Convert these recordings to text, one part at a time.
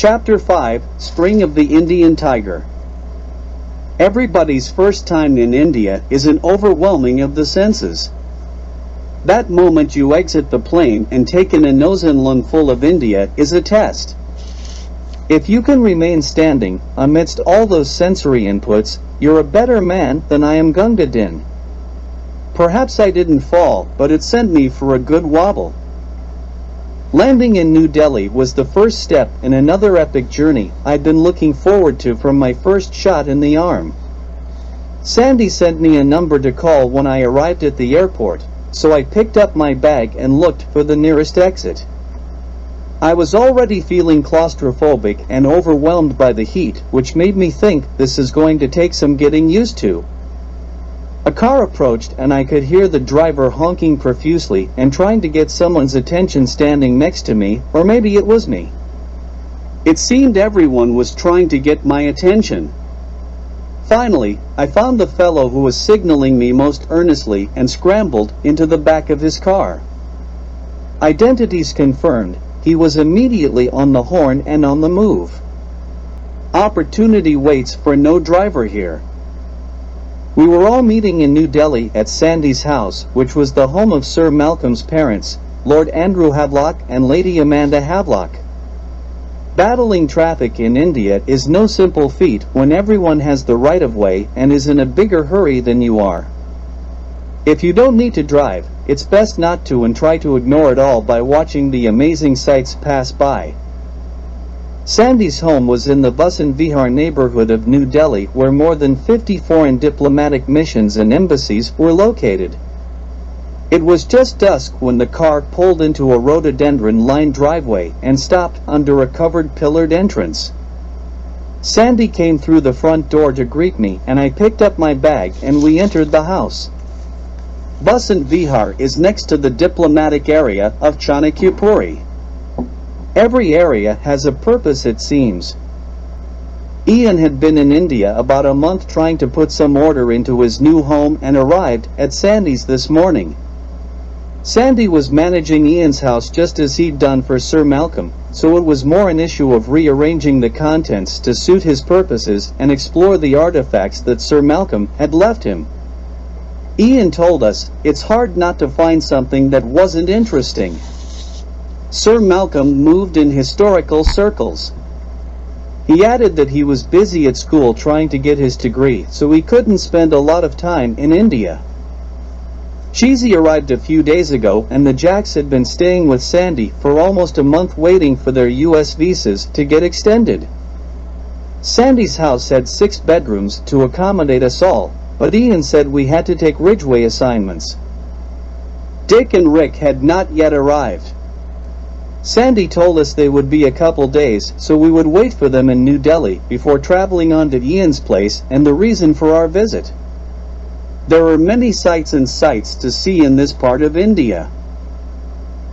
Chapter 5, Spring of the Indian Tiger. Everybody's first time in India is an overwhelming of the senses. That moment you exit the plane and take in a nose and lung full of India is a test. If you can remain standing amidst all those sensory inputs, you're a better man than I am Gunga Din. Perhaps I didn't fall, but it sent me for a good wobble. Landing in New Delhi was the first step in another epic journey I'd been looking forward to from my first shot in the arm. Sandy sent me a number to call when I arrived at the airport, so I picked up my bag and looked for the nearest exit. I was already feeling claustrophobic and overwhelmed by the heat, which made me think this is going to take some getting used to. A car approached and I could hear the driver honking profusely and trying to get someone's attention standing next to me, or maybe it was me. It seemed everyone was trying to get my attention. Finally, I found the fellow who was signaling me most earnestly and scrambled into the back of his car. Identities confirmed, he was immediately on the horn and on the move. Opportunity waits for no driver here. We were all meeting in New Delhi at Sandy's house, which was the home of Sir Malcolm's parents, Lord Andrew Havelock and Lady Amanda Havelock. Battling traffic in India is no simple feat when everyone has the right-of-way and is in a bigger hurry than you are. If you don't need to drive, it's best not to and try to ignore it all by watching the amazing sights pass by. Sandy's home was in the Vasant Vihar neighborhood of New Delhi, where more than 50 foreign diplomatic missions and embassies were located. It was just dusk when the car pulled into a rhododendron-lined driveway and stopped under a covered pillared entrance. Sandy came through the front door to greet me, and I picked up my bag and we entered the house. Vasant Vihar is next to the diplomatic area of Chanakyapuri. Every area has a purpose, it seems. Ian had been in India about a month trying to put some order into his new home and arrived at Sandy's this morning. Sandy was managing Ian's house just as he'd done for Sir Malcolm, so it was more an issue of rearranging the contents to suit his purposes and explore the artifacts that Sir Malcolm had left him. Ian told us, it's hard not to find something that wasn't interesting. Sir Malcolm moved in historical circles. He added that he was busy at school trying to get his degree, so he couldn't spend a lot of time in India. Cheesy arrived a few days ago, and the Jacks had been staying with Sandy for almost a month waiting for their US visas to get extended. Sandy's house had 6 bedrooms to accommodate us all, but Ian said we had to take Ridgeway assignments. Dick and Rick had not yet arrived. Sandy told us they would be a couple days, so we would wait for them in New Delhi before traveling on to Ian's place and the reason for our visit. There are many sights and sights to see in this part of India.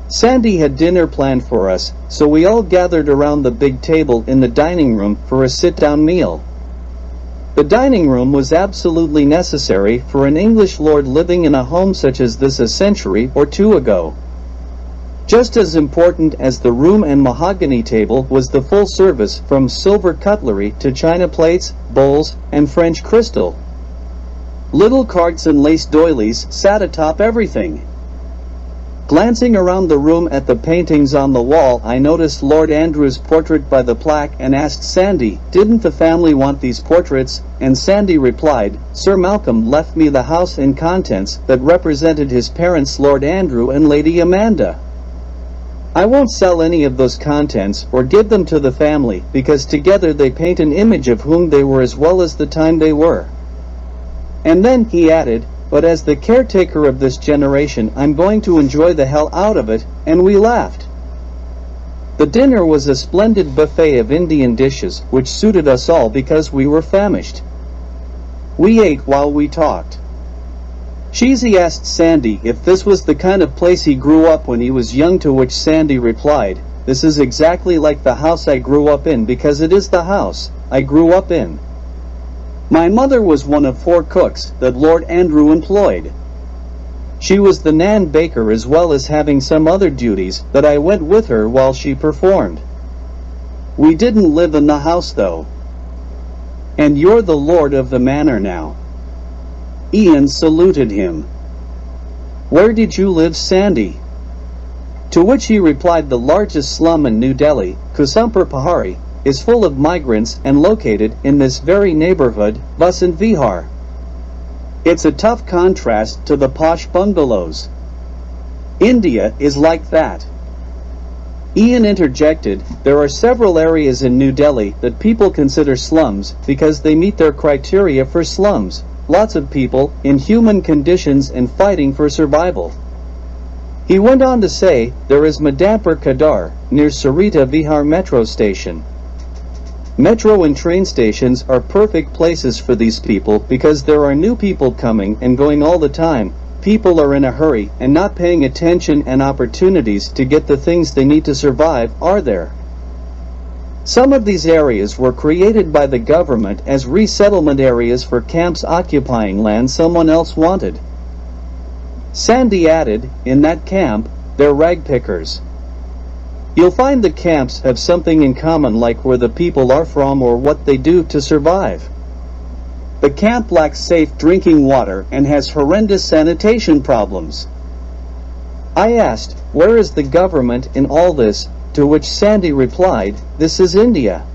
Sandy had dinner planned for us, so we all gathered around the big table in the dining room for a sit-down meal. The dining room was absolutely necessary for an English lord living in a home such as this a century or two ago. Just as important as the room and mahogany table was the full service from silver cutlery to china plates, bowls, and French crystal. Little carts and lace doilies sat atop everything. Glancing around the room at the paintings on the wall, I noticed Lord Andrew's portrait by the plaque and asked Sandy, didn't the family want these portraits? And Sandy replied, Sir Malcolm left me the house and contents that represented his parents Lord Andrew and Lady Amanda. I won't sell any of those contents or give them to the family, because together they paint an image of whom they were as well as the time they were. And then he added, but as the caretaker of this generation I'm going to enjoy the hell out of it, and we laughed. The dinner was a splendid buffet of Indian dishes which suited us all because we were famished. We ate while we talked. Cheesy asked Sandy if this was the kind of place he grew up when he was young, to which Sandy replied, this is exactly like the house I grew up in because it is the house I grew up in. My mother was one of 4 cooks that Lord Andrew employed. She was the Nan baker as well as having some other duties that I went with her while she performed. We didn't live in the house though. And you're the lord of the manor now. Ian saluted him. Where did you live, Sandy? To which he replied, the largest slum in New Delhi, Kusumpur Pahari, is full of migrants and located in this very neighborhood, Vasant Vihar. It's a tough contrast to the posh bungalows. India is like that. Ian interjected, there are several areas in New Delhi that people consider slums because they meet their criteria for slums. Lots of people, in human conditions and fighting for survival. He went on to say, there is Madampur Kadar, near Sarita Vihar metro station. Metro and train stations are perfect places for these people because there are new people coming and going all the time. People are in a hurry and not paying attention, and opportunities to get the things they need to survive are there. Some of these areas were created by the government as resettlement areas for camps occupying land someone else wanted. Sandy added, in that camp, they're rag pickers. You'll find the camps have something in common, like where the people are from or what they do to survive. The camp lacks safe drinking water and has horrendous sanitation problems. I asked, where is the government in all this? To which Sandy replied, this is India.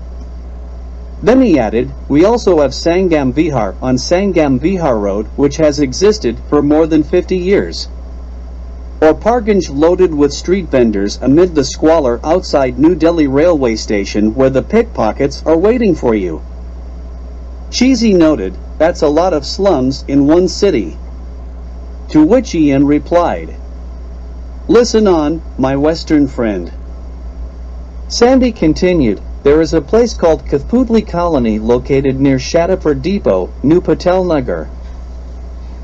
Then he added, we also have Sangam Vihar on Sangam Vihar Road, which has existed for more than 50 years. Or Parganj, loaded with street vendors amid the squalor outside New Delhi railway station, where the pickpockets are waiting for you. Cheesy noted, that's a lot of slums in one city. To which Ian replied, listen on, my Western friend. Sandy continued, there is a place called Kathputli Colony located near Shadapur Depot, New Patel Nagar.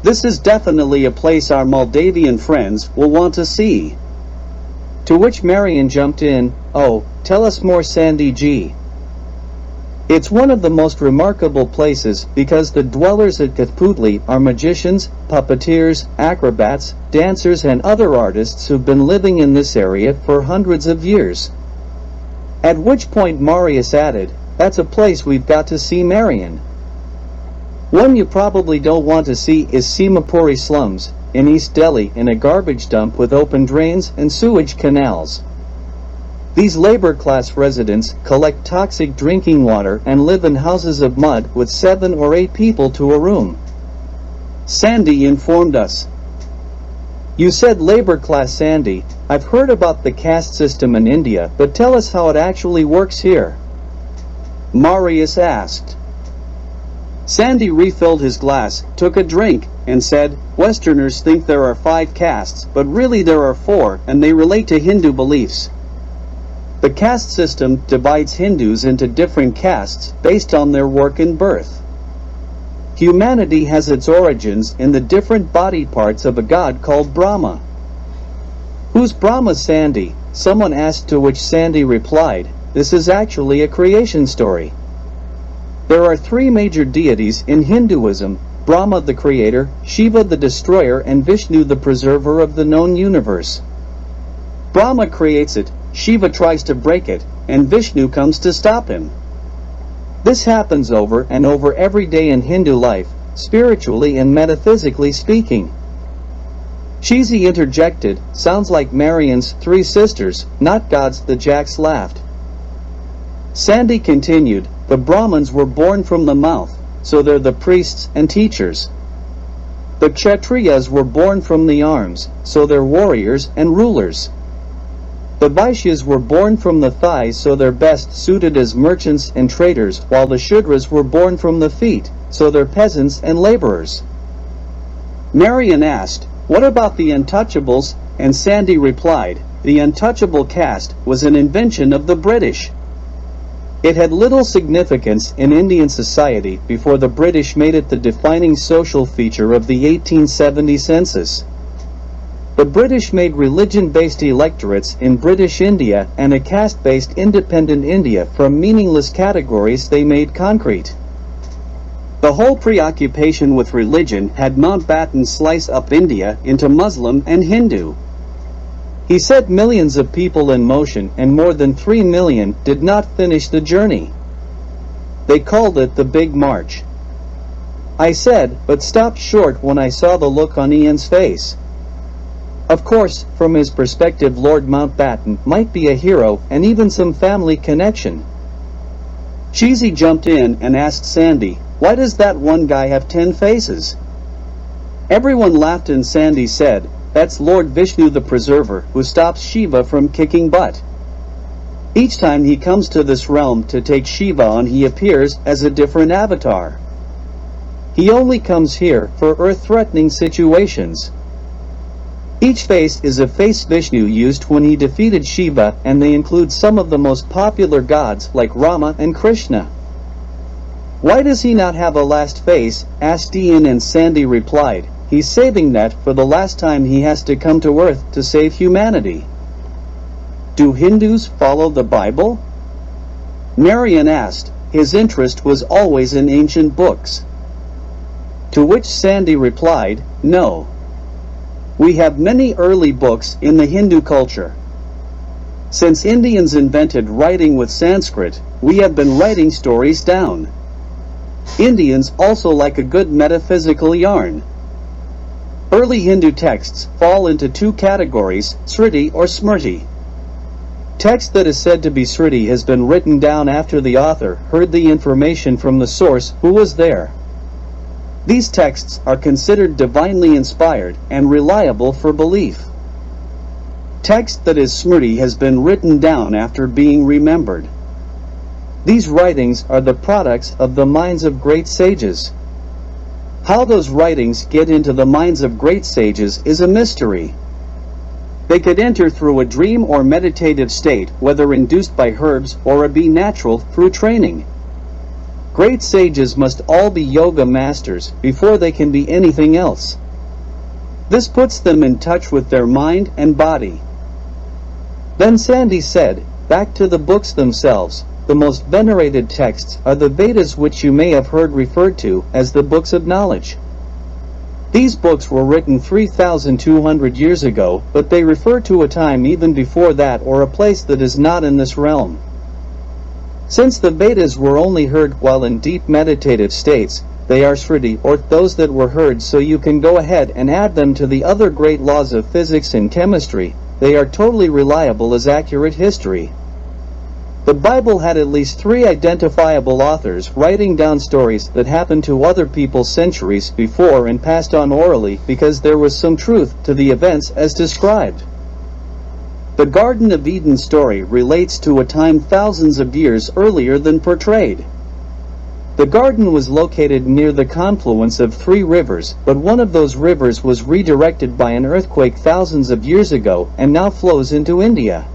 This is definitely a place our Maldivian friends will want to see. To which Marion jumped in, oh, tell us more, Sandy G. It's one of the most remarkable places because the dwellers at Kathputli are magicians, puppeteers, acrobats, dancers and other artists who've been living in this area for hundreds of years. At which point Marius added, that's a place we've got to see, Marion. One you probably don't want to see is Simapuri slums, in East Delhi, in a garbage dump with open drains and sewage canals. These labor-class residents collect toxic drinking water and live in houses of mud with 7 or 8 people to a room. Sandy informed us. You said labor-class, Sandy. I've heard about the caste system in India, but tell us how it actually works here. Marius asked. Sandy refilled his glass, took a drink, and said, Westerners think there are 5 castes, but really there are 4, and they relate to Hindu beliefs. The caste system divides Hindus into different castes based on their work and birth. Humanity has its origins in the different body parts of a god called Brahma. Who's Brahma, Sandy? Someone asked, to which Sandy replied, this is actually a creation story. There are 3 major deities in Hinduism, Brahma the creator, Shiva the destroyer, and Vishnu the preserver of the known universe. Brahma creates it, Shiva tries to break it, and Vishnu comes to stop him. This happens over and over every day in Hindu life, spiritually and metaphysically speaking. Cheesy interjected, sounds like Marion's 3 sisters, not gods. The Jacks laughed. Sandy continued, the Brahmins were born from the mouth, so they're the priests and teachers. The Kshatriyas were born from the arms, so they're warriors and rulers. The Vaishyas were born from the thighs, so they're best suited as merchants and traders, while the Shudras were born from the feet, so they're peasants and laborers. Marion asked, what about the untouchables? And Sandy replied, the untouchable caste was an invention of the British. It had little significance in Indian society before the British made it the defining social feature of the 1870 census. The British made religion-based electorates in British India and a caste-based independent India from meaningless categories they made concrete. The whole preoccupation with religion had Mountbatten slice up India into Muslim and Hindu. He set millions of people in motion, and more than 3 million did not finish the journey. They called it the Big March. I said, but stopped short when I saw the look on Ian's face. Of course, from his perspective, Lord Mountbatten might be a hero and even some family connection. Cheesy jumped in and asked Sandy, "Why does that one guy have 10 faces?" Everyone laughed and Sandy said, "That's Lord Vishnu the Preserver, who stops Shiva from kicking butt. Each time he comes to this realm to take Shiva on, he appears as a different avatar. He only comes here for earth-threatening situations. Each face is a face Vishnu used when he defeated Shiva, and they include some of the most popular gods like Rama and Krishna." "Why does he not have a last face?" asked Ian, and Sandy replied, "He's saving that for the last time he has to come to Earth to save humanity." "Do Hindus follow the Bible?" Marian asked. His interest was always in ancient books. To which Sandy replied, "No. We have many early books in the Hindu culture. Since Indians invented writing with Sanskrit, we have been writing stories down. Indians also like a good metaphysical yarn. Early Hindu texts fall into 2 categories, Smriti or Smriti. Text that is said to be Smriti has been written down after the author heard the information from the source who was there. These texts are considered divinely inspired and reliable for belief. Text that is Smriti has been written down after being remembered. These writings are the products of the minds of great sages. How those writings get into the minds of great sages is a mystery. They could enter through a dream or meditative state, whether induced by herbs or be natural through training. Great sages must all be yoga masters before they can be anything else. This puts them in touch with their mind and body. Then Sandy said, "Back to the books themselves. The most venerated texts are the Vedas, which you may have heard referred to as the books of knowledge. These books were written 3,200 years ago, but they refer to a time even before that or a place that is not in this realm. Since the Vedas were only heard while in deep meditative states, they are Smriti, or those that were heard, so you can go ahead and add them to the other great laws of physics and chemistry. They are totally reliable as accurate history. The Bible had at least 3 identifiable authors writing down stories that happened to other people centuries before and passed on orally because there was some truth to the events as described. The Garden of Eden story relates to a time thousands of years earlier than portrayed. The garden was located near the confluence of 3 rivers, but one of those rivers was redirected by an earthquake thousands of years ago and now flows into India.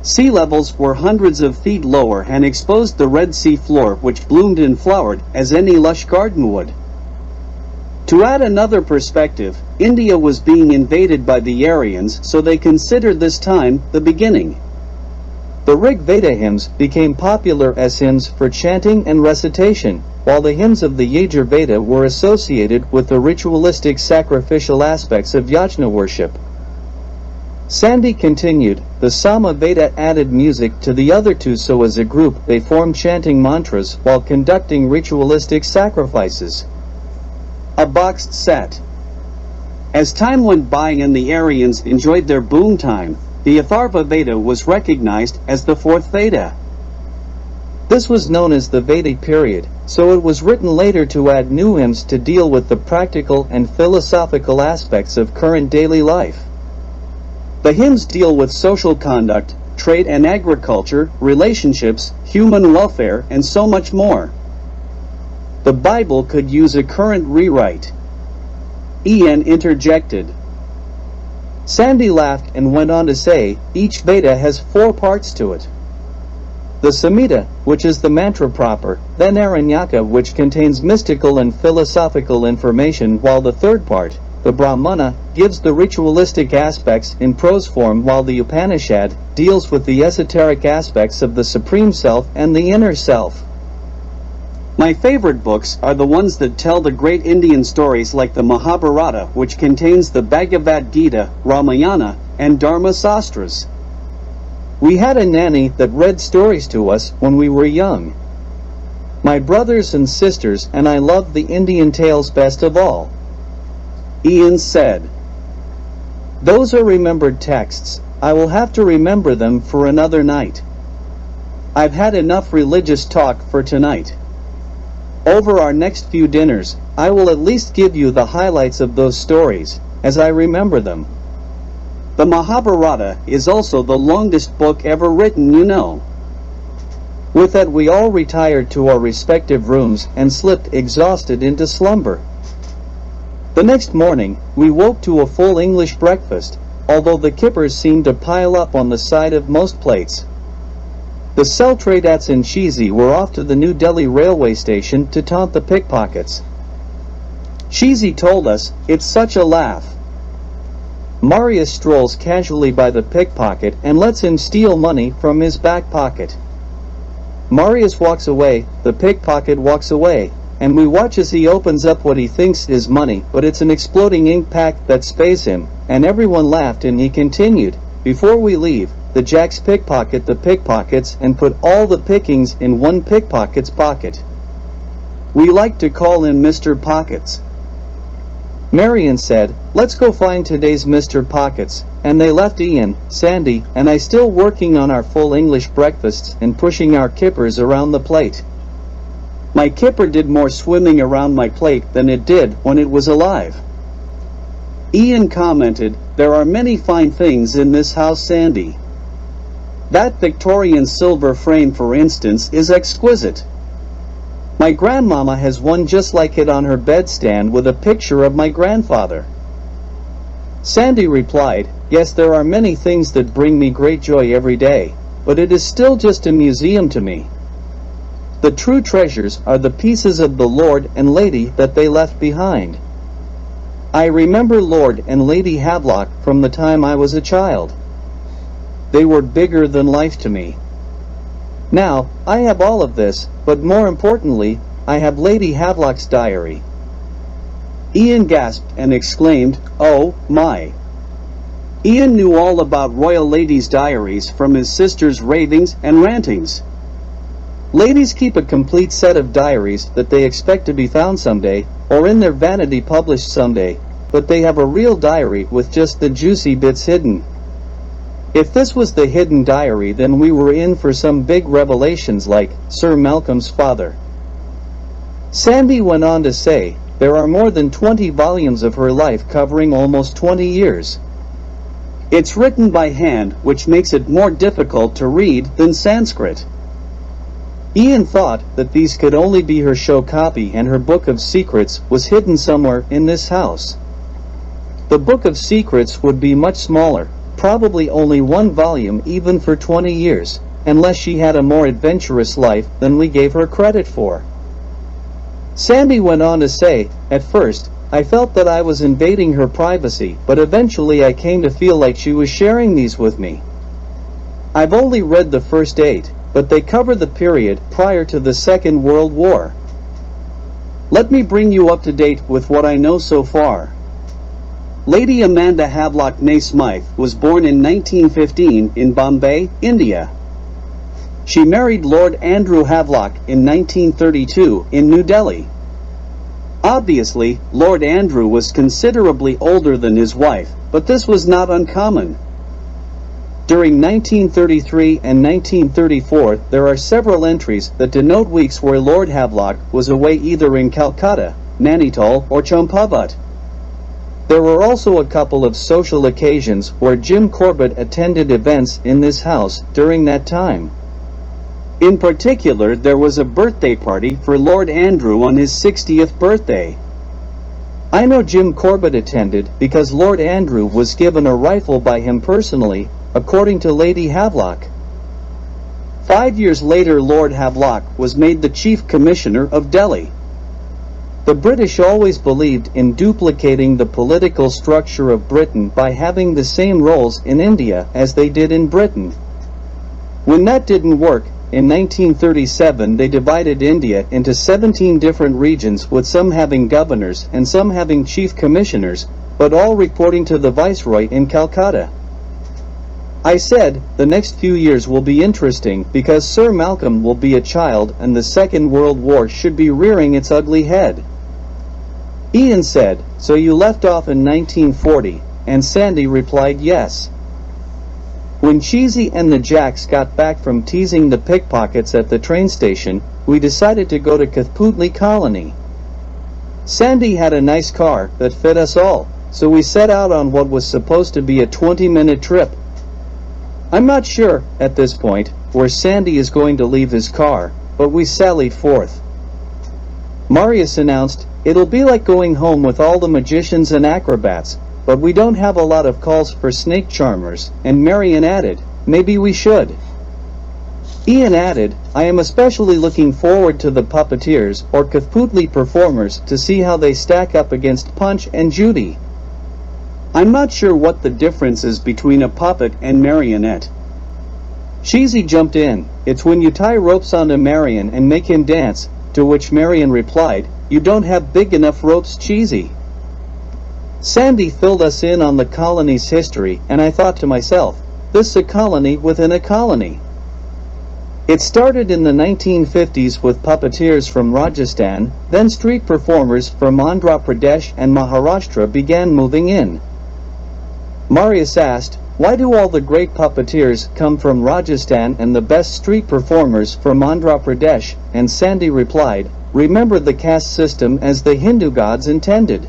Sea levels were hundreds of feet lower and exposed the Red Sea floor, which bloomed and flowered as any lush garden would. To add another perspective, India was being invaded by the Aryans, so they considered this time the beginning. The Rig Veda hymns became popular as hymns for chanting and recitation, while the hymns of the Yajur Veda were associated with the ritualistic sacrificial aspects of yajna worship. Sandy continued, the Sama Veda added music to the other 2, so as a group they formed chanting mantras while conducting ritualistic sacrifices. A boxed set. As time went by and the Aryans enjoyed their boom time, the Atharva Veda was recognized as the 4th Veda. This was known as the Vedic period, so it was written later to add new hymns to deal with the practical and philosophical aspects of current daily life. The hymns deal with social conduct, trade and agriculture, relationships, human welfare, and so much more. The Bible could use a current rewrite. Ian interjected. Sandy laughed and went on to say, each Veda has 4 parts to it. The Samhita, which is the mantra proper, then Aranyaka, which contains mystical and philosophical information, while the 3rd part, the Brahmana, gives the ritualistic aspects in prose form, while the Upanishad deals with the esoteric aspects of the Supreme Self and the Inner Self. My favorite books are the ones that tell the great Indian stories, like the Mahabharata, which contains the Bhagavad Gita, Ramayana, and Dharma Sastras. We had a nanny that read stories to us when we were young. My brothers and sisters and I loved the Indian tales best of all. Ian said, "Those are remembered texts. I will have to remember them for another night. I've had enough religious talk for tonight. Over our next few dinners, I will at least give you the highlights of those stories, as I remember them." The Mahabharata is also the longest book ever written, you know. With that we all retired to our respective rooms and slipped exhausted into slumber. The next morning, we woke to a full English breakfast, although the kippers seemed to pile up on the side of most plates. The Seltradats and Cheesy were off to the New Delhi railway station to taunt the pickpockets. Cheesy told us, "It's such a laugh." Marius strolls casually by the pickpocket and lets him steal money from his back pocket. Marius walks away, the pickpocket walks away, and we watch as he opens up what he thinks is money, but it's an exploding ink pack that spays him, and everyone laughed and he continued, "Before we leave, the jacks pickpocket the pickpockets and put all the pickings in one pickpocket's pocket. We like to call him Mr. Pockets." Marion said, "Let's go find today's Mr. Pockets," and they left Ian, Sandy, and I still working on our full English breakfasts and pushing our kippers around the plate. My kipper did more swimming around my plate than it did when it was alive. Ian commented, "There are many fine things in this house, Sandy. That Victorian silver frame, for instance, is exquisite. My grandmama has one just like it on her bedstand with a picture of my grandfather." Sandy replied, "Yes, there are many things that bring me great joy every day, but it is still just a museum to me. The true treasures are the pieces of the Lord and Lady that they left behind. I remember Lord and Lady Havelock from the time I was a child. They were bigger than life to me. Now, I have all of this, but more importantly, I have Lady Havelock's diary." Ian gasped and exclaimed, "Oh, my." Ian knew all about royal ladies' diaries from his sister's ravings and rantings. Ladies keep a complete set of diaries that they expect to be found someday, or in their vanity published someday, but they have a real diary with just the juicy bits hidden. If this was the hidden diary, then we were in for some big revelations like Sir Malcolm's father. Sandy went on to say, there are more than 20 volumes of her life covering almost 20 years. It's written by hand, which makes it more difficult to read than Sanskrit. Ian thought that these could only be her show copy and her book of secrets was hidden somewhere in this house. The book of secrets would be much smaller, probably only one volume even for 20 years, unless she had a more adventurous life than we gave her credit for. Sandy went on to say, "At first, I felt that I was invading her privacy, but eventually I came to feel like she was sharing these with me. I've only read the first 8, but they cover the period prior to the Second World War. Let me bring you up to date with what I know so far. Lady Amanda Havelock Naismith was born in 1915 in Bombay, India. She married Lord Andrew Havelock in 1932 in New Delhi. Obviously, Lord Andrew was considerably older than his wife, but this was not uncommon. During 1933 and 1934, there are several entries that denote weeks where Lord Havelock was away either in Calcutta, Nainital, or Champavat. There were also a couple of social occasions where Jim Corbett attended events in this house during that time. In particular, there was a birthday party for Lord Andrew on his 60th birthday. I know Jim Corbett attended because Lord Andrew was given a rifle by him personally, according to Lady Havelock. 5 years later, Lord Havelock was made the Chief Commissioner of Delhi. The British always believed in duplicating the political structure of Britain by having the same roles in India as they did in Britain. When that didn't work, in 1937 they divided India into 17 different regions, with some having governors and some having chief commissioners, but all reporting to the Viceroy in Calcutta. I said, the next few years will be interesting because Sir Malcolm will be a child and the Second World War should be rearing its ugly head. Ian said, so you left off in 1940, and Sandy replied yes. When Cheesy and the Jacks got back from teasing the pickpockets at the train station, we decided to go to Kathpootli Colony. Sandy had a nice car that fit us all, so we set out on what was supposed to be a 20-minute trip. I'm not sure, at this point, where Sandy is going to leave his car, but we sallied forth. Marius announced, it'll be like going home with all the magicians and acrobats, but we don't have a lot of calls for snake charmers, and Marion added, maybe we should. Ian added, I am especially looking forward to the puppeteers or Kathpootli performers to see how they stack up against Punch and Judy. I'm not sure what the difference is between a puppet and marionette. Cheesy jumped in, it's when you tie ropes onto Marion and make him dance, to which Marion replied, you don't have big enough ropes, Cheesy. Sandy filled us in on the colony's history, and I thought to myself, this is a colony within a colony. It started in the 1950s with puppeteers from Rajasthan, then street performers from Andhra Pradesh and Maharashtra began moving in. Marius asked, why do all the great puppeteers come from Rajasthan and the best street performers from Andhra Pradesh? And Sandy replied, remember the caste system as the Hindu gods intended.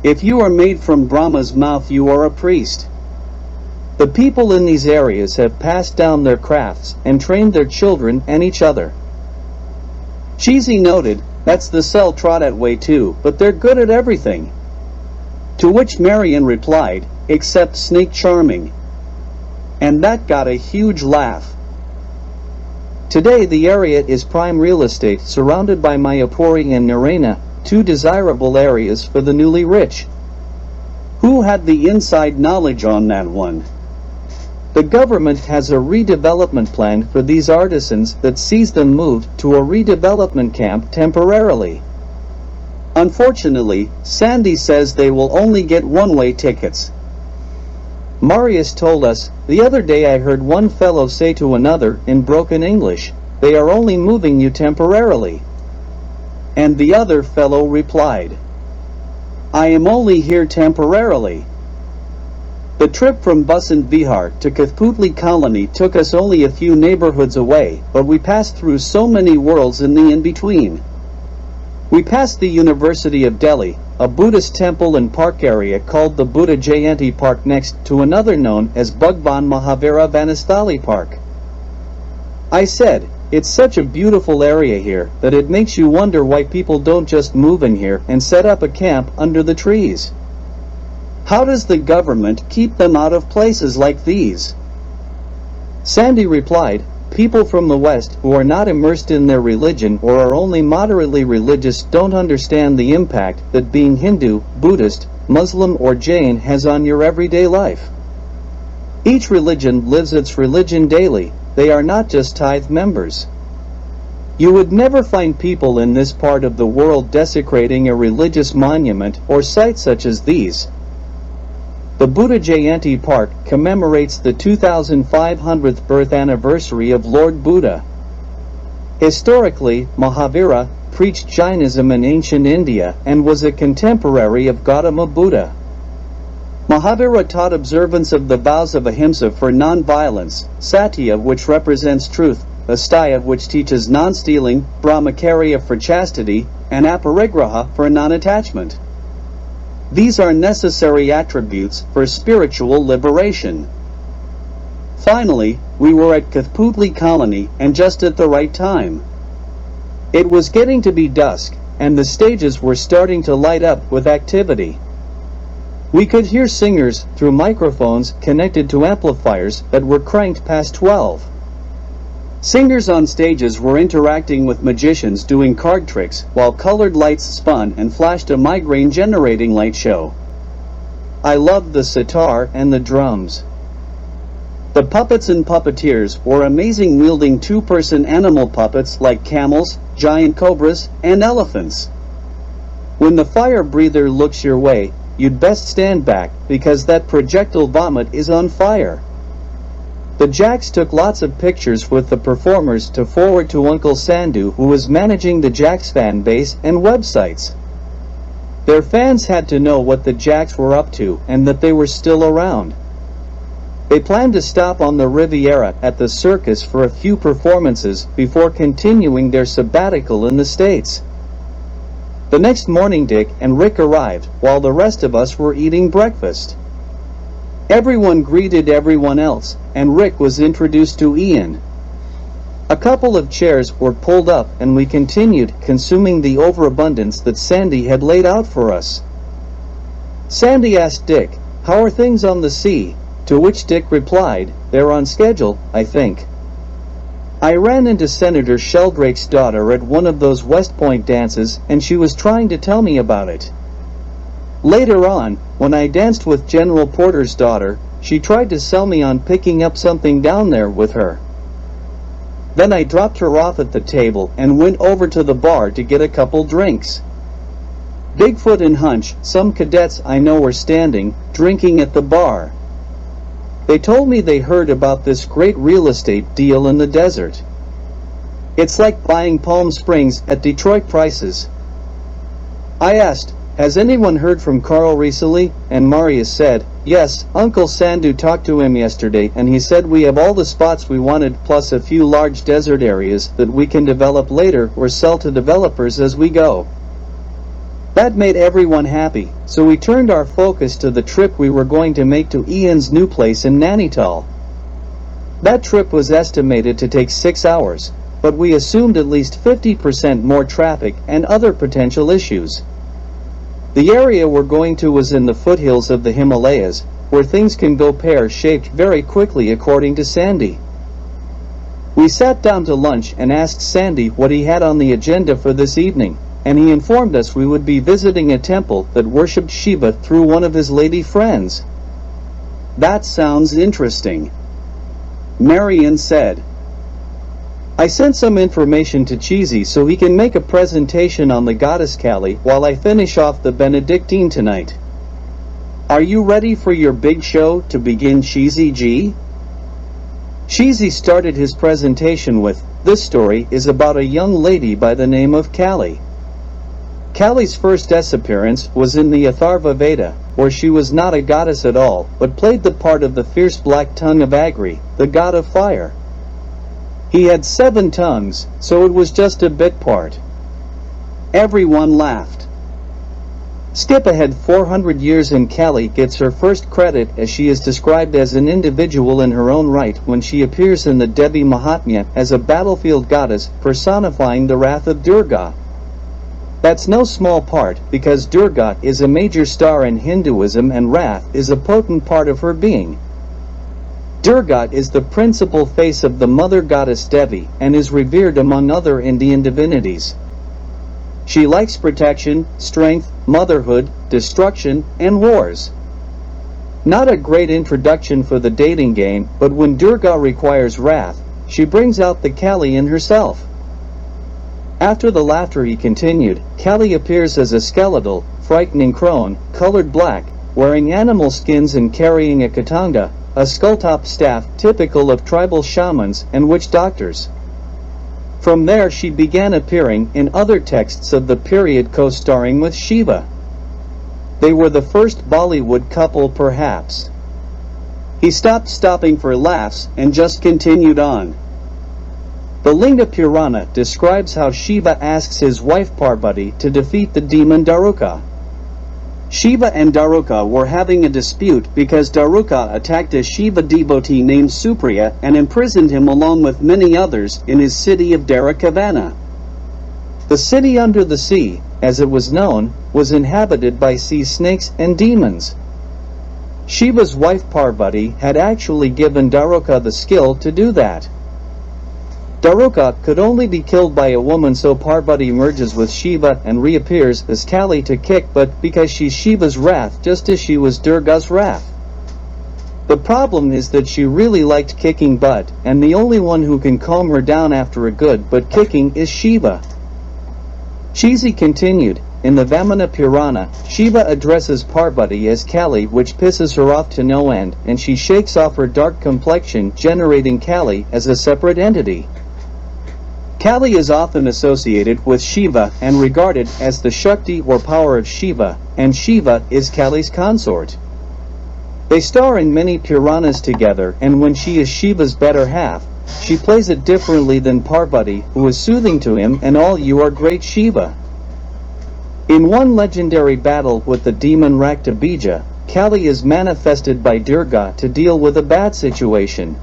If you are made from Brahma's mouth, you are a priest. The people in these areas have passed down their crafts and trained their children and each other. Cheesy noted, that's the Cell Trottat way too, but they're good at everything. To which Marion replied, except snake charming. And that got a huge laugh. Today the area is prime real estate surrounded by Mayapuri and Narayana, two desirable areas for the newly rich. Who had the inside knowledge on that one? The government has a redevelopment plan for these artisans that sees them moved to a redevelopment camp temporarily. Unfortunately, Sandy says they will only get one-way tickets. Marius told us, the other day I heard one fellow say to another in broken English, they are only moving you temporarily. And the other fellow replied, I am only here temporarily. The trip from Basant Vihar to Kathpootli Colony took us only a few neighborhoods away, but we passed through so many worlds in the in-between. We passed the University of Delhi, a Buddhist temple and park area called the Buddha Jayanti Park next to another known as Bhagwan Mahavira Vanasthali Park. I said, it's such a beautiful area here that it makes you wonder why people don't just move in here and set up a camp under the trees. How does the government keep them out of places like these? Sandy replied, people from the West who are not immersed in their religion or are only moderately religious don't understand the impact that being Hindu, Buddhist, Muslim or Jain has on your everyday life. Each religion lives its religion daily, they are not just tithe members. You would never find people in this part of the world desecrating a religious monument or site such as these. The Buddha Jayanti Park commemorates the 2500th birth anniversary of Lord Buddha. Historically, Mahavira preached Jainism in ancient India and was a contemporary of Gautama Buddha. Mahavira taught observance of the vows of ahimsa for non-violence, satya which represents truth, astaya which teaches non-stealing, brahmacharya for chastity, and aparigraha for non-attachment. These are necessary attributes for spiritual liberation. Finally, we were at Kathpootli Colony and just at the right time. It was getting to be dusk, and the stages were starting to light up with activity. We could hear singers through microphones connected to amplifiers that were cranked past 12. Singers on stages were interacting with magicians doing card tricks while colored lights spun and flashed a migraine-generating light show. I loved the sitar and the drums. The puppets and puppeteers were amazing, wielding two-person animal puppets like camels, giant cobras, and elephants. When the fire breather looks your way, you'd best stand back because that projectile vomit is on fire. The Jacks took lots of pictures with the performers to forward to Uncle Sandu, who was managing the Jacks fan base and websites. Their fans had to know what the Jacks were up to and that they were still around. They planned to stop on the Riviera at the circus for a few performances before continuing their sabbatical in the States. The next morning Dick and Rick arrived, while the rest of us were eating breakfast. Everyone greeted everyone else, and Rick was introduced to Ian. A couple of chairs were pulled up and we continued consuming the overabundance that Sandy had laid out for us. Sandy asked Dick, "How are things on the sea?" To which Dick replied, "They're on schedule, I think." I ran into Senator Sheldrake's daughter at one of those West Point dances, and she was trying to tell me about it. Later on, when I danced with General Porter's daughter, she tried to sell me on picking up something down there with her. Then I dropped her off at the table and went over to the bar to get a couple drinks. Bigfoot and Hunch, some cadets I know, were standing, drinking at the bar. They told me they heard about this great real estate deal in the desert. It's like buying Palm Springs at Detroit prices. I asked, "Has anyone heard from Carl recently?" And Marius said, "Yes, Uncle Sandu talked to him yesterday and he said we have all the spots we wanted plus a few large desert areas that we can develop later or sell to developers as we go." That made everyone happy, so we turned our focus to the trip we were going to make to Ian's new place in Nainital. That trip was estimated to take 6 hours, but we assumed at least 50% more traffic and other potential issues. The area we're going to was in the foothills of the Himalayas, where things can go pear-shaped very quickly according to Sandy. We sat down to lunch and asked Sandy what he had on the agenda for this evening, and he informed us we would be visiting a temple that worshipped Shiva through one of his lady friends. "That sounds interesting," Marian said. "I sent some information to Cheesy so he can make a presentation on the goddess Kali while I finish off the Benedictine tonight. Are you ready for your big show to begin, Cheesy G?" Cheesy started his presentation with, "This story is about a young lady by the name of Kali. Kali's first appearance was in the Atharva Veda, where she was not a goddess at all, but played the part of the fierce black tongue of Agri, the god of fire. He had 7 tongues, so it was just a bit part." Everyone laughed. Skip ahead 400 years and Kali gets her first credit as she is described as an individual in her own right when she appears in the Devi Mahatmya as a battlefield goddess personifying the wrath of Durga. That's no small part, because Durga is a major star in Hinduism and wrath is a potent part of her being. Durga is the principal face of the mother goddess Devi and is revered among other Indian divinities. She likes protection, strength, motherhood, destruction, and wars. Not a great introduction for the dating game, but when Durga requires wrath, she brings out the Kali in herself. After the laughter he continued, Kali appears as a skeletal, frightening crone, colored black, wearing animal skins and carrying a katanga, a skull-top staff typical of tribal shamans and witch doctors. From there she began appearing in other texts of the period co-starring with Shiva. They were the first Bollywood couple perhaps. He stopping for laughs and just continued on. The Linga Purana describes how Shiva asks his wife Parvati to defeat the demon Daruka. Shiva and Daruka were having a dispute because Daruka attacked a Shiva devotee named Supriya and imprisoned him along with many others in his city of Darakavana. The city under the sea, as it was known, was inhabited by sea snakes and demons. Shiva's wife Parvati had actually given Daruka the skill to do that. Daruka could only be killed by a woman, so Parvati merges with Shiva and reappears as Kali to kick butt because she's Shiva's wrath just as she was Durga's wrath. The problem is that she really liked kicking butt, and the only one who can calm her down after a good butt kicking is Shiva. Cheesy continued, in the Vamana Purana, Shiva addresses Parvati as Kali, which pisses her off to no end, and she shakes off her dark complexion, generating Kali as a separate entity. Kali is often associated with Shiva and regarded as the Shakti or power of Shiva, and Shiva is Kali's consort. They star in many Puranas together, and when she is Shiva's better half, she plays it differently than Parvati, who is soothing to him and all you are great Shiva. In one legendary battle with the demon Raktabija, Kali is manifested by Durga to deal with a bad situation.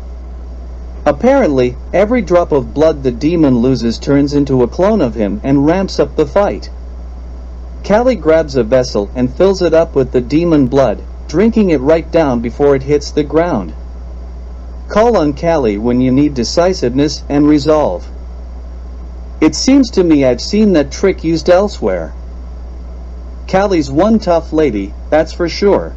Apparently, every drop of blood the demon loses turns into a clone of him and ramps up the fight. Kali grabs a vessel and fills it up with the demon blood, drinking it right down before it hits the ground. Call on Kali when you need decisiveness and resolve. It seems to me I've seen that trick used elsewhere. Kali's one tough lady, that's for sure.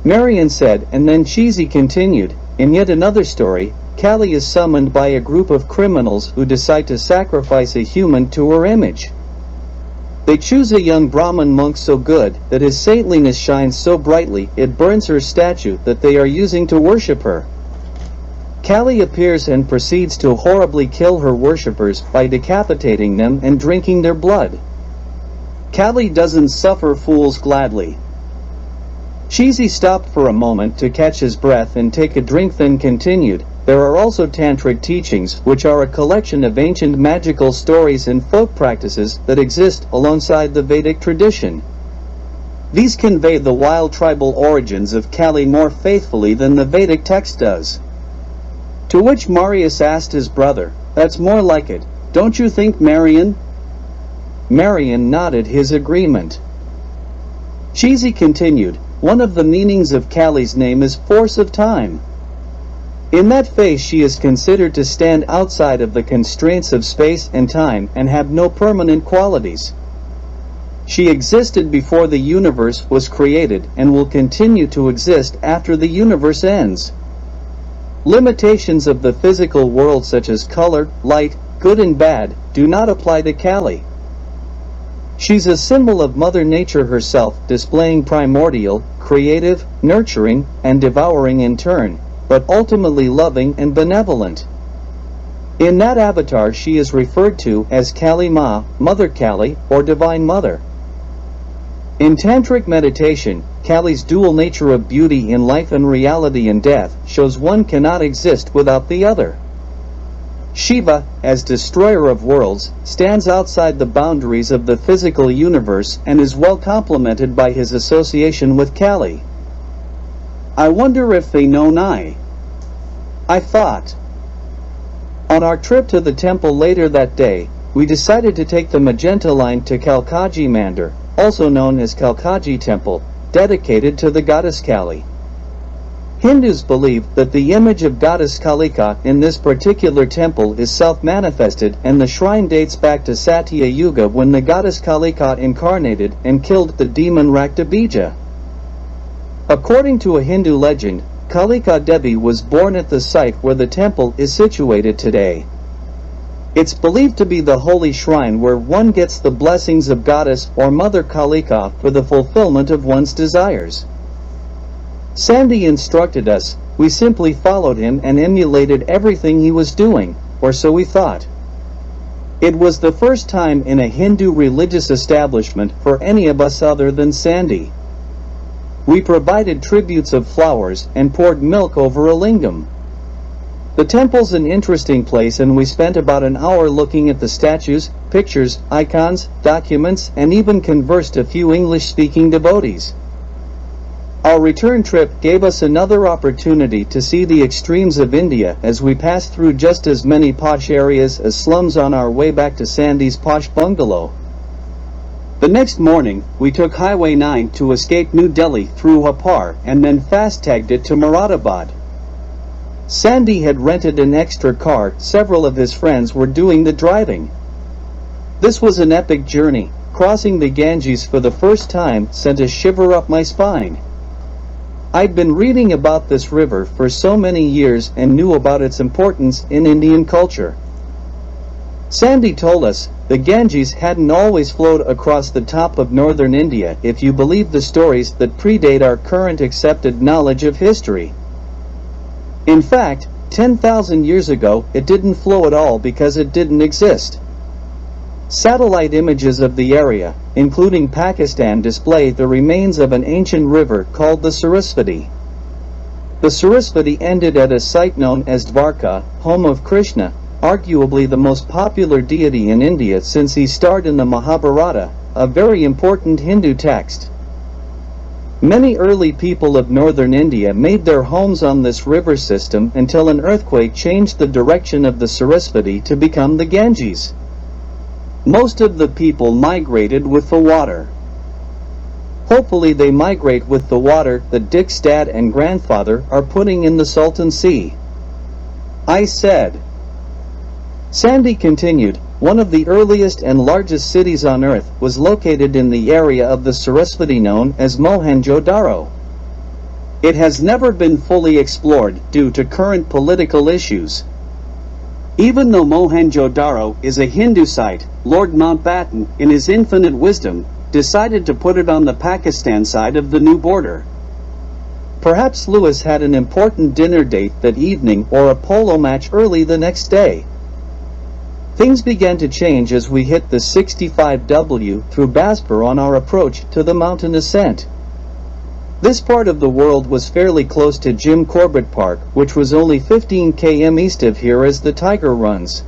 Marion said, and then Cheesy continued, in yet another story, Kali is summoned by a group of criminals who decide to sacrifice a human to her image. They choose a young Brahmin monk so good that his saintliness shines so brightly it burns her statue that they are using to worship her. Kali appears and proceeds to horribly kill her worshippers by decapitating them and drinking their blood. Kali doesn't suffer fools gladly. Cheesy stopped for a moment to catch his breath and take a drink, then continued, there are also tantric teachings, which are a collection of ancient magical stories and folk practices that exist alongside the Vedic tradition. These convey the wild tribal origins of Kali more faithfully than the Vedic text does. To which Marius asked his brother, that's more like it, don't you think, Marion? Marion nodded his agreement. Cheesy continued, one of the meanings of Kali's name is force of time. In that phase she is considered to stand outside of the constraints of space and time and have no permanent qualities. She existed before the universe was created and will continue to exist after the universe ends. Limitations of the physical world such as color, light, good and bad, do not apply to Kali. She's a symbol of Mother Nature herself, displaying primordial, creative, nurturing, and devouring in turn, but ultimately loving and benevolent. In that avatar she is referred to as Kali Ma, Mother Kali, or Divine Mother. In tantric meditation, Kali's dual nature of beauty in life and reality in death shows one cannot exist without the other. Shiva, as destroyer of worlds, stands outside the boundaries of the physical universe and is well complemented by his association with Kali. I wonder if they know Nai. I thought. On our trip to the temple later that day, we decided to take the Magenta line to Kalkaji Mandir, also known as Kalkaji Temple, dedicated to the goddess Kali. Hindus believe that the image of goddess Kalika in this particular temple is self-manifested, and the shrine dates back to Satya Yuga when the goddess Kalika incarnated and killed the demon Raktabija. According to a Hindu legend, Kalika Devi was born at the site where the temple is situated today. It's believed to be the holy shrine where one gets the blessings of goddess or Mother Kalika for the fulfillment of one's desires. Sandy instructed us, we simply followed him and emulated everything he was doing, or so we thought. It was the first time in a Hindu religious establishment for any of us other than Sandy. We provided tributes of flowers and poured milk over a lingam. The temple's an interesting place, and we spent about an hour looking at the statues, pictures, icons, documents, and even conversed a few English-speaking devotees. Our return trip gave us another opportunity to see the extremes of India as we passed through just as many posh areas as slums on our way back to Sandy's posh bungalow. The next morning, we took Highway 9 to escape New Delhi through Hapar and then fast-tagged it to Moradabad. Sandy had rented an extra car, several of his friends were doing the driving. This was an epic journey. Crossing the Ganges for the first time sent a shiver up my spine. I'd been reading about this river for so many years and knew about its importance in Indian culture. Sandy told us the Ganges hadn't always flowed across the top of northern India if you believe the stories that predate our current accepted knowledge of history. In fact, 10,000 years ago it didn't flow at all because it didn't exist. Satellite images of the area, including Pakistan, display the remains of an ancient river called the Saraswati. The Saraswati ended at a site known as Dwarka, home of Krishna, arguably the most popular deity in India since he starred in the Mahabharata, a very important Hindu text. Many early people of northern India made their homes on this river system until an earthquake changed the direction of the Saraswati to become the Ganges. Most of the people migrated with the water. Hopefully they migrate with the water that Dick's dad and grandfather are putting in the Salton Sea. I said. Sandy continued, one of the earliest and largest cities on earth was located in the area of the Saraswati known as Mohenjo-daro. It has never been fully explored due to current political issues. Even though Mohenjo-daro is a Hindu site, Lord Mountbatten, in his infinite wisdom, decided to put it on the Pakistan side of the new border. Perhaps Lewis had an important dinner date that evening or a polo match early the next day. Things began to change as we hit the 65W through Baspur on our approach to the mountain ascent. This part of the world was fairly close to Jim Corbett Park, which was only 15 km east of here as the Tiger runs.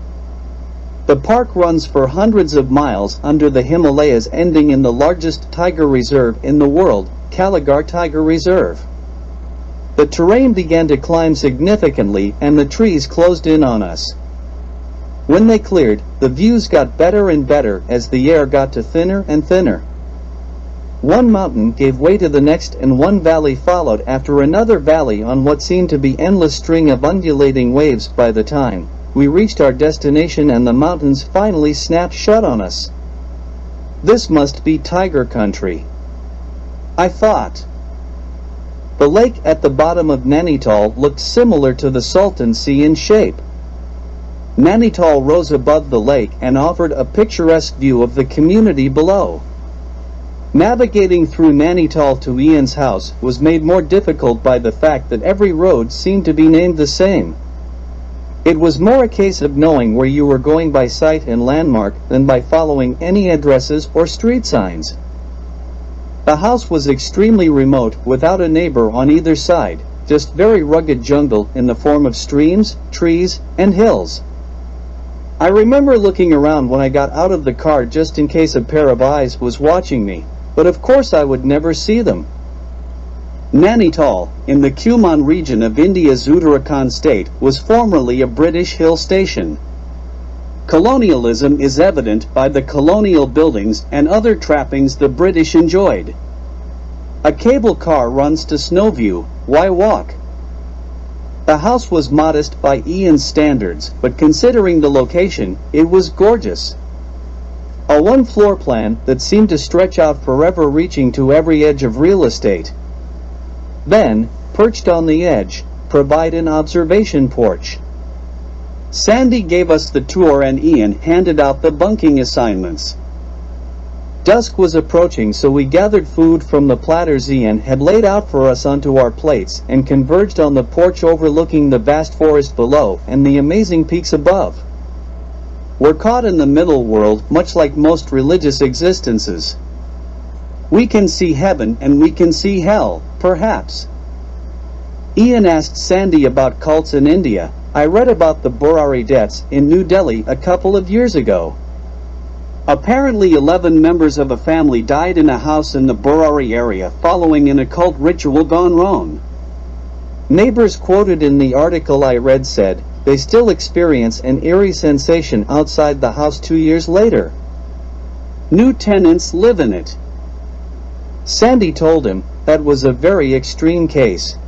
The park runs for hundreds of miles under the Himalayas, ending in the largest tiger reserve in the world, Kaligar Tiger Reserve. The terrain began to climb significantly and the trees closed in on us. When they cleared, the views got better and better as the air got to thinner and thinner. One mountain gave way to the next and one valley followed after another valley on what seemed to be endless string of undulating waves. By the time we reached our destination and the mountains finally snapped shut on us. This must be tiger country, I thought. The lake at the bottom of Nainital looked similar to the Salton Sea in shape. Nainital rose above the lake and offered a picturesque view of the community below. Navigating through Nainital to Ian's house was made more difficult by the fact that every road seemed to be named the same. It was more a case of knowing where you were going by sight and landmark than by following any addresses or street signs. The house was extremely remote, without a neighbor on either side, just very rugged jungle in the form of streams, trees, and hills. I remember looking around when I got out of the car just in case a pair of eyes was watching me, but of course I would never see them. Nainital, in the Kumaon region of India's Uttarakhand state, was formerly a British hill station. Colonialism is evident by the colonial buildings and other trappings the British enjoyed. A cable car runs to Snowview. Why walk? The house was modest by Ian's standards, but considering the location, it was gorgeous. A one-floor plan that seemed to stretch out forever, reaching to every edge of real estate. Then, perched on the edge, provide an observation porch. Sandy gave us the tour and Ian handed out the bunking assignments. Dusk was approaching, so we gathered food from the platters Ian had laid out for us onto our plates and converged on the porch overlooking the vast forest below and the amazing peaks above. We're caught in the middle world, much like most religious existences. We can see heaven and we can see hell, perhaps. Ian asked Sandy about cults in India. I read about the Burari deaths in New Delhi a couple of years ago. Apparently 11 members of a family died in a house in the Burari area following an occult ritual gone wrong. Neighbors quoted in the article I read said they still experience an eerie sensation outside the house 2 years later. New tenants live in it. Sandy told him that was a very extreme case.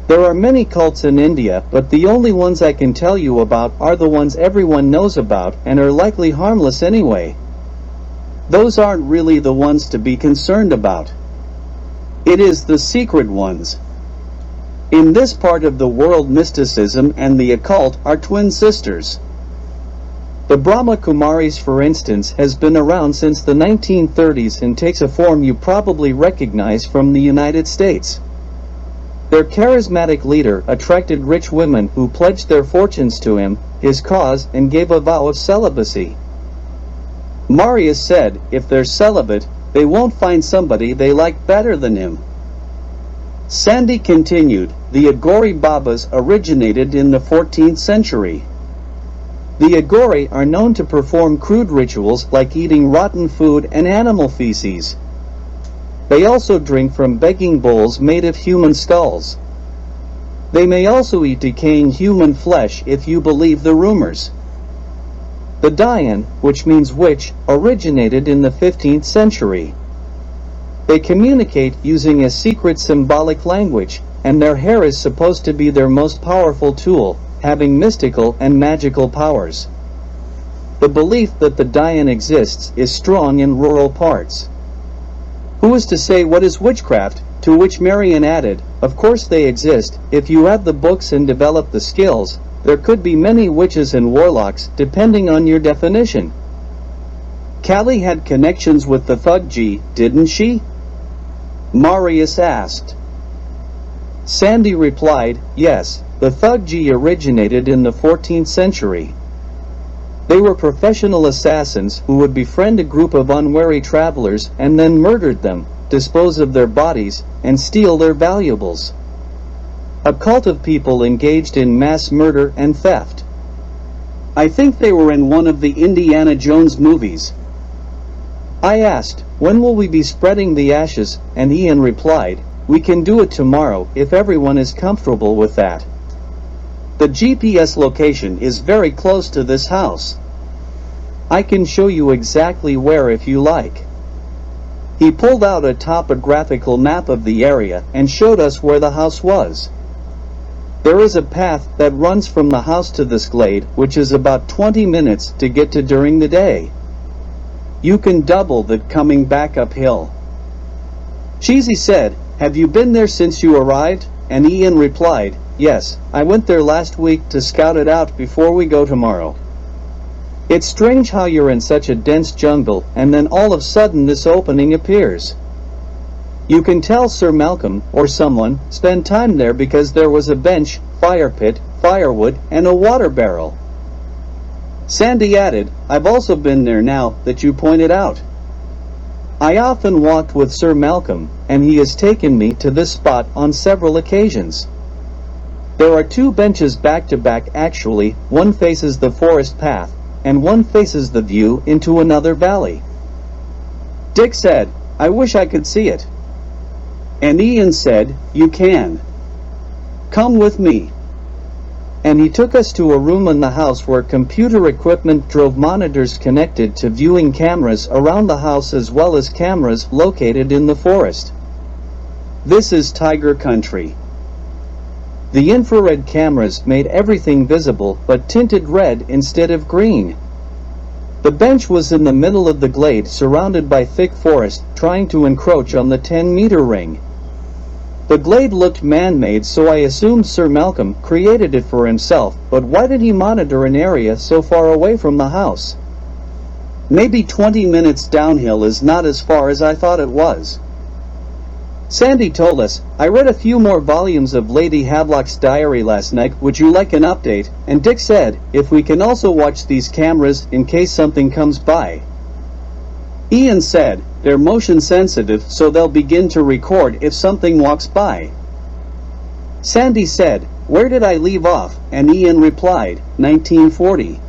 There are many cults in India, but the only ones I can tell you about are the ones everyone knows about and are likely harmless anyway. Those aren't really the ones to be concerned about. It is the secret ones. In this part of the world, mysticism and the occult are twin sisters. The Brahma Kumaris, for instance, has been around since the 1930s and takes a form you probably recognize from the United States. Their charismatic leader attracted rich women who pledged their fortunes to him, his cause, and gave a vow of celibacy. Marius said, if they're celibate, they won't find somebody they like better than him. Sandy continued, the Aghori Babas originated in the 14th century. The Aghori are known to perform crude rituals like eating rotten food and animal feces. They also drink from begging bowls made of human skulls. They may also eat decaying human flesh if you believe the rumors. The Dayan, which means witch, originated in the 15th century. They communicate using a secret symbolic language, and their hair is supposed to be their most powerful tool, having mystical and magical powers. The belief that the Dayan exists is strong in rural parts. Who is to say what is witchcraft? To which Marian added, of course they exist, if you have the books and develop the skills. There could be many witches and warlocks, depending on your definition. Callie had connections with the Thugji, didn't she? Marius asked. Sandy replied, yes, the Thugji originated in the 14th century. They were professional assassins who would befriend a group of unwary travelers and then murdered them, dispose of their bodies, and steal their valuables. A cult of people engaged in mass murder and theft. I think they were in one of the Indiana Jones movies. I asked, when will we be spreading the ashes, and Ian replied, we can do it tomorrow if everyone is comfortable with that. The GPS location is very close to this house. I can show you exactly where if you like. He pulled out a topographical map of the area and showed us where the house was. There is a path that runs from the house to this glade, which is about 20 minutes to get to during the day. You can double that coming back uphill. Cheesy said, have you been there since you arrived? And Ian replied, yes, I went there last week to scout it out before we go tomorrow. It's strange how you're in such a dense jungle and then all of a sudden this opening appears. You can tell Sir Malcolm, or someone, spent time there because there was a bench, fire pit, firewood, and a water barrel. Sandy added, I've also been there now that you pointed out. I often walked with Sir Malcolm, and he has taken me to this spot on several occasions. There are two benches back to back actually, one faces the forest path, and one faces the view into another valley. Dick said, I wish I could see it. And Ian said, you can. Come with me. And he took us to a room in the house where computer equipment drove monitors connected to viewing cameras around the house as well as cameras located in the forest. This is tiger country. The infrared cameras made everything visible but tinted red instead of green. The bench was in the middle of the glade surrounded by thick forest trying to encroach on the 10-meter ring. The glade looked man-made, so I assumed Sir Malcolm created it for himself, but why did he monitor an area so far away from the house? Maybe 20 minutes downhill is not as far as I thought it was. Sandy told us, I read a few more volumes of Lady Havelock's diary last night, would you like an update? And Dick said, if we can also watch these cameras in case something comes by. Ian said, they're motion sensitive so they'll begin to record if something walks by. Sandy said, where did I leave off? And Ian replied, 1940.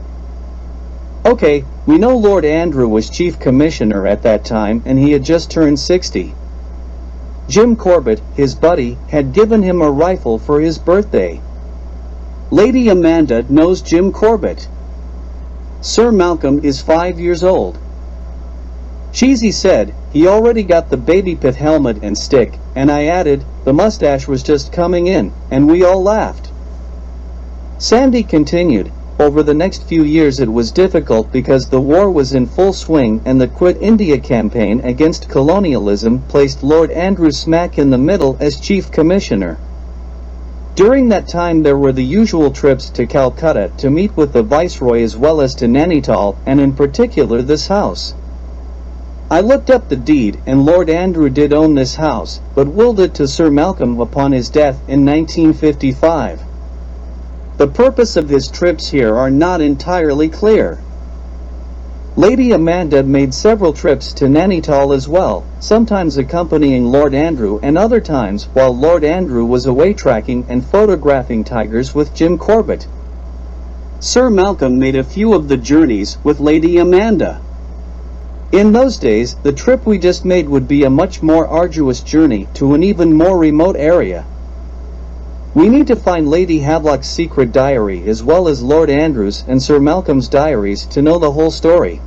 Okay, we know Lord Andrew was Chief Commissioner at that time and he had just turned 60. Jim Corbett, his buddy, had given him a rifle for his birthday. Lady Amanda knows Jim Corbett. Sir Malcolm is 5 years old. Cheesy said, he already got the baby pith helmet and stick, and I added, the mustache was just coming in, and we all laughed. Sandy continued, over the next few years it was difficult because the war was in full swing and the Quit India campaign against colonialism placed Lord Andrew smack in the middle as Chief Commissioner. During that time there were the usual trips to Calcutta to meet with the Viceroy as well as to Nainital, and in particular this house. I looked up the deed, and Lord Andrew did own this house, but willed it to Sir Malcolm upon his death in 1955. The purpose of his trips here are not entirely clear. Lady Amanda made several trips to Nainital as well, sometimes accompanying Lord Andrew and other times while Lord Andrew was away tracking and photographing tigers with Jim Corbett. Sir Malcolm made a few of the journeys with Lady Amanda. In those days, the trip we just made would be a much more arduous journey to an even more remote area. We need to find Lady Havelock's secret diary as well as Lord Andrew's and Sir Malcolm's diaries to know the whole story.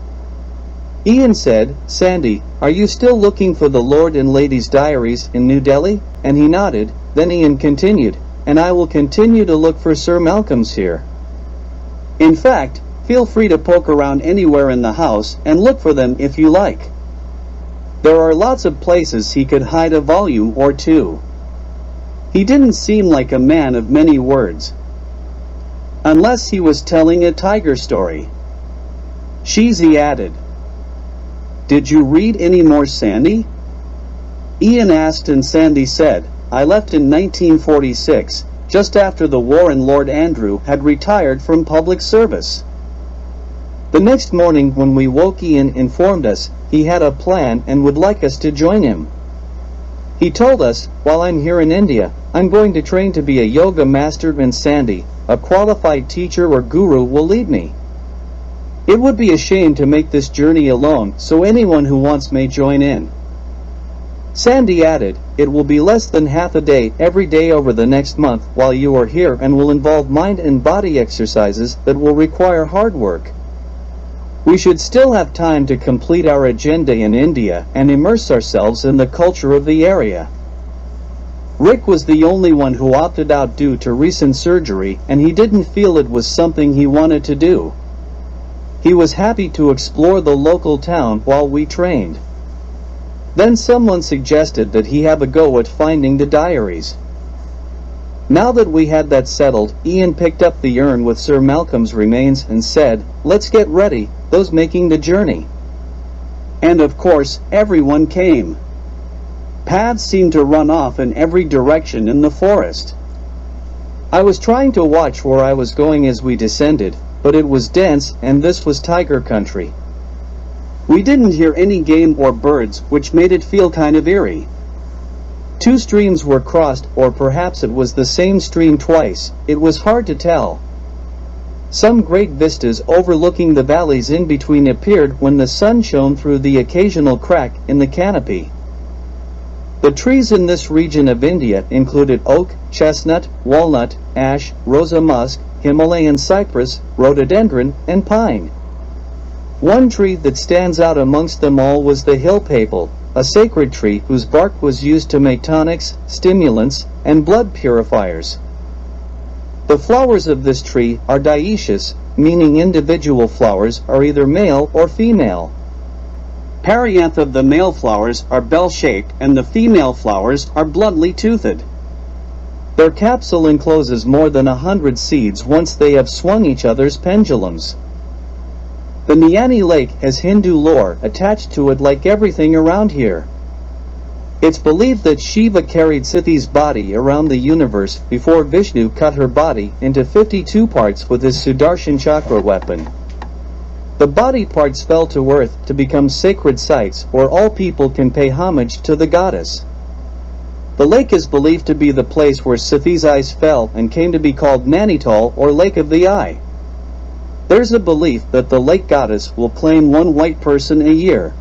Ian said, "Sandy, are you still looking for the Lord and Lady's diaries in New Delhi?" And he nodded. Then Ian continued, "And I will continue to look for Sir Malcolm's here. In fact, feel free to poke around anywhere in the house and look for them if you like. There are lots of places he could hide a volume or two." He didn't seem like a man of many words. Unless he was telling a tiger story. Sheezy added, "Did you read any more, Sandy?" Ian asked, and Sandy said, "I left in 1946, just after the war, and Lord Andrew had retired from public service." The next morning when we woke, Ian informed us he had a plan and would like us to join him. He told us, "While I'm here in India, I'm going to train to be a yoga master, and Sandy, a qualified teacher or guru, will lead me. It would be a shame to make this journey alone, so anyone who wants may join in." Sandy added, "It will be less than half a day every day over the next month while you are here, and will involve mind and body exercises that will require hard work. We should still have time to complete our agenda in India and immerse ourselves in the culture of the area." Rick was the only one who opted out due to recent surgery, and he didn't feel it was something he wanted to do. He was happy to explore the local town while we trained. Then someone suggested that he have a go at finding the diaries. Now that we had that settled, Ian picked up the urn with Sir Malcolm's remains and said, "Let's get ready, those making the journey." And of course, everyone came. Paths seemed to run off in every direction in the forest. I was trying to watch where I was going as we descended, but it was dense, and this was tiger country. We didn't hear any game or birds, which made it feel kind of eerie. Two streams were crossed, or perhaps it was the same stream twice. It was hard to tell. Some great vistas overlooking the valleys in between appeared when the sun shone through the occasional crack in the canopy. The trees in this region of India included oak, chestnut, walnut, ash, rosa musk, Himalayan cypress, rhododendron, and pine. One tree that stands out amongst them all was the hill maple, a sacred tree whose bark was used to make tonics, stimulants, and blood purifiers. The flowers of this tree are dioecious, meaning individual flowers are either male or female. Perianth of the male flowers are bell-shaped, and the female flowers are bluntly toothed. Their capsule encloses more than 100 seeds once they have swung each other's pendulums. The Nyani Lake has Hindu lore attached to it like everything around here. It's believed that Shiva carried Sithi's body around the universe before Vishnu cut her body into 52 parts with his Sudarshan chakra weapon. The body parts fell to earth to become sacred sites where all people can pay homage to the goddess. The lake is believed to be the place where Sithi's eyes fell and came to be called Nainital, or Lake of the Eye. There's a belief that the lake goddess will claim one white person a year.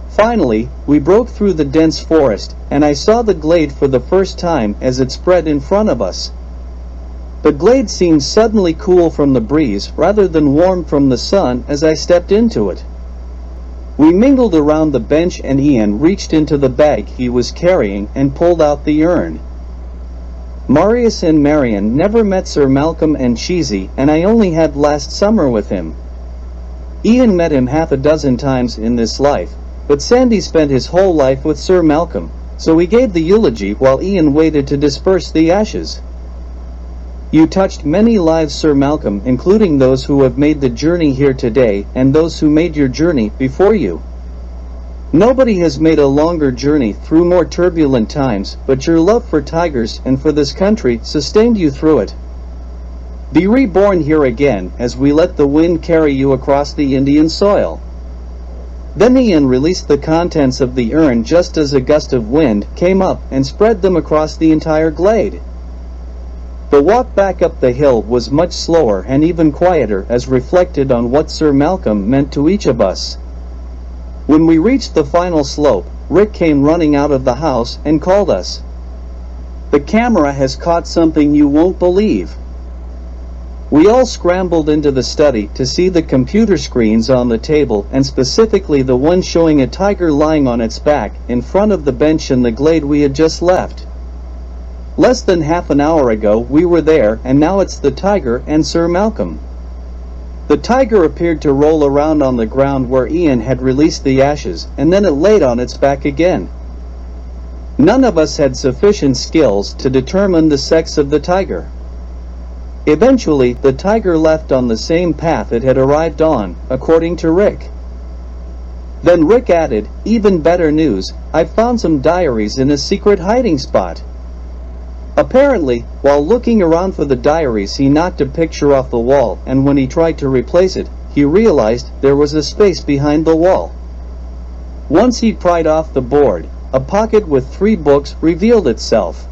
Finally, we broke through the dense forest, and I saw the glade for the first time as it spread in front of us. The glade seemed suddenly cool from the breeze rather than warm from the sun as I stepped into it. We mingled around the bench, and Ian reached into the bag he was carrying and pulled out the urn. Marius and Marion never met Sir Malcolm and Cheesy, and I only had last summer with him. Ian met him half a dozen times in this life, but Sandy spent his whole life with Sir Malcolm, So he gave the eulogy while Ian waited to disperse the ashes. You touched many lives, Sir Malcolm, including those who have made the journey here today and those who made your journey before you. Nobody has made a longer journey through more turbulent times, but your love for tigers and for this country sustained you through it. Be reborn here again as we let the wind carry you across the Indian soil. Then Ian released the contents of the urn just as a gust of wind came up and spread them across the entire glade. The walk back up the hill was much slower and even quieter as reflected on what Sir Malcolm meant to each of us. When we reached the final slope, Rick came running out of the house and called us. The camera has caught something you won't believe. We all scrambled into the study to see the computer screens on the table, and specifically the one showing a tiger lying on its back in front of the bench in the glade we had just left. Less than half an hour ago we were there, and now it's the tiger and Sir Malcolm. The tiger appeared to roll around on the ground where Ian had released the ashes, and then it laid on its back again. None of us had sufficient skills to determine the sex of the tiger. Eventually, the tiger left on the same path it had arrived on, according to Rick. Then Rick added, even better news, I found some diaries in a secret hiding spot. Apparently, while looking around for the diaries, he knocked a picture off the wall, and when he tried to replace it, he realized there was a space behind the wall. Once he pried off the board, a pocket with 3 books revealed itself.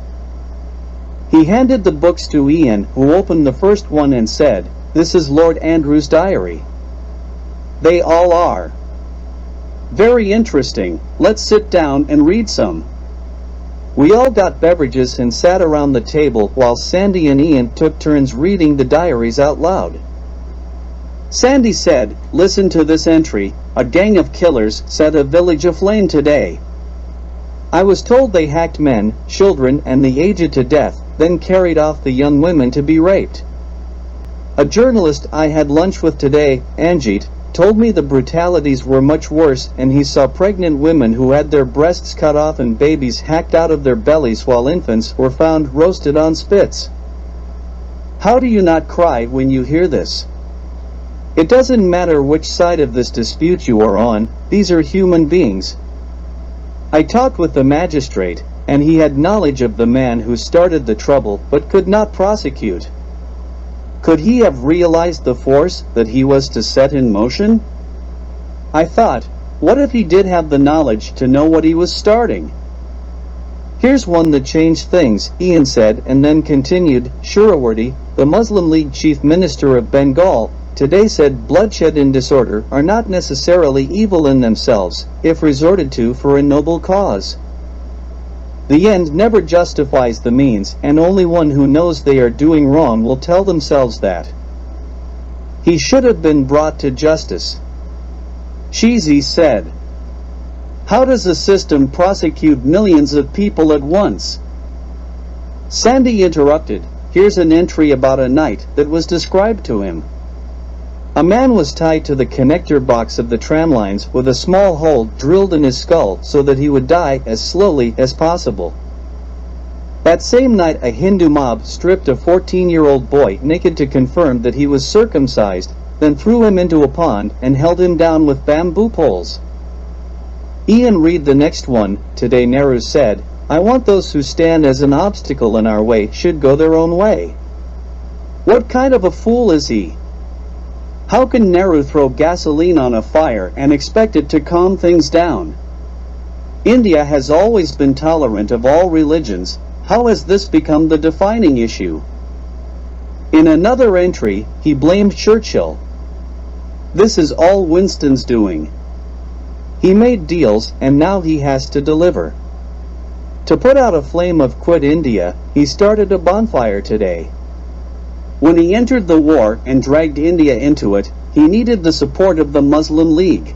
He handed the books to Ian, who opened the first one and said, "This is Lord Andrew's diary." "They all are." "Very interesting. Let's sit down and read some." We all got beverages and sat around the table while Sandy and Ian took turns reading the diaries out loud. Sandy said, "Listen to this entry. A gang of killers set a village aflame today. I was told they hacked men, children, and the aged to death, then carried off the young women to be raped. A journalist I had lunch with today, Anjit, told me the brutalities were much worse, and he saw pregnant women who had their breasts cut off and babies hacked out of their bellies while infants were found roasted on spits. How do you not cry when you hear this? It doesn't matter which side of this dispute you are on, these are human beings." I talked with the magistrate, and he had knowledge of the man who started the trouble but could not prosecute. Could he have realized the force that he was to set in motion? I thought, what if he did have the knowledge to know what he was starting? "Here's one that changed things," Ian said, and then continued, "Shurawardi, the Muslim League chief minister of Bengal, today said bloodshed and disorder are not necessarily evil in themselves, if resorted to for a noble cause. The end never justifies the means, and only one who knows they are doing wrong will tell themselves that. He should have been brought to justice." Shizi said, "How does a system prosecute millions of people at once?" Sandy interrupted, "Here's an entry about a night that was described to him. A man was tied to the connector box of the tramlines with a small hole drilled in his skull so that he would die as slowly as possible. That same night a Hindu mob stripped a 14-year-old boy naked to confirm that he was circumcised, then threw him into a pond and held him down with bamboo poles." Ian, read the next one. Today Nehru said, "I want those who stand as an obstacle in our way should go their own way." What kind of a fool is he? How can Nehru throw gasoline on a fire and expect it to calm things down? India has always been tolerant of all religions. How has this become the defining issue? In another entry, he blamed Churchill. This is all Winston's doing. He made deals, and now he has to deliver. To put out a flame of Quit India, he started a bonfire today. When he entered the war and dragged India into it, he needed the support of the Muslim League.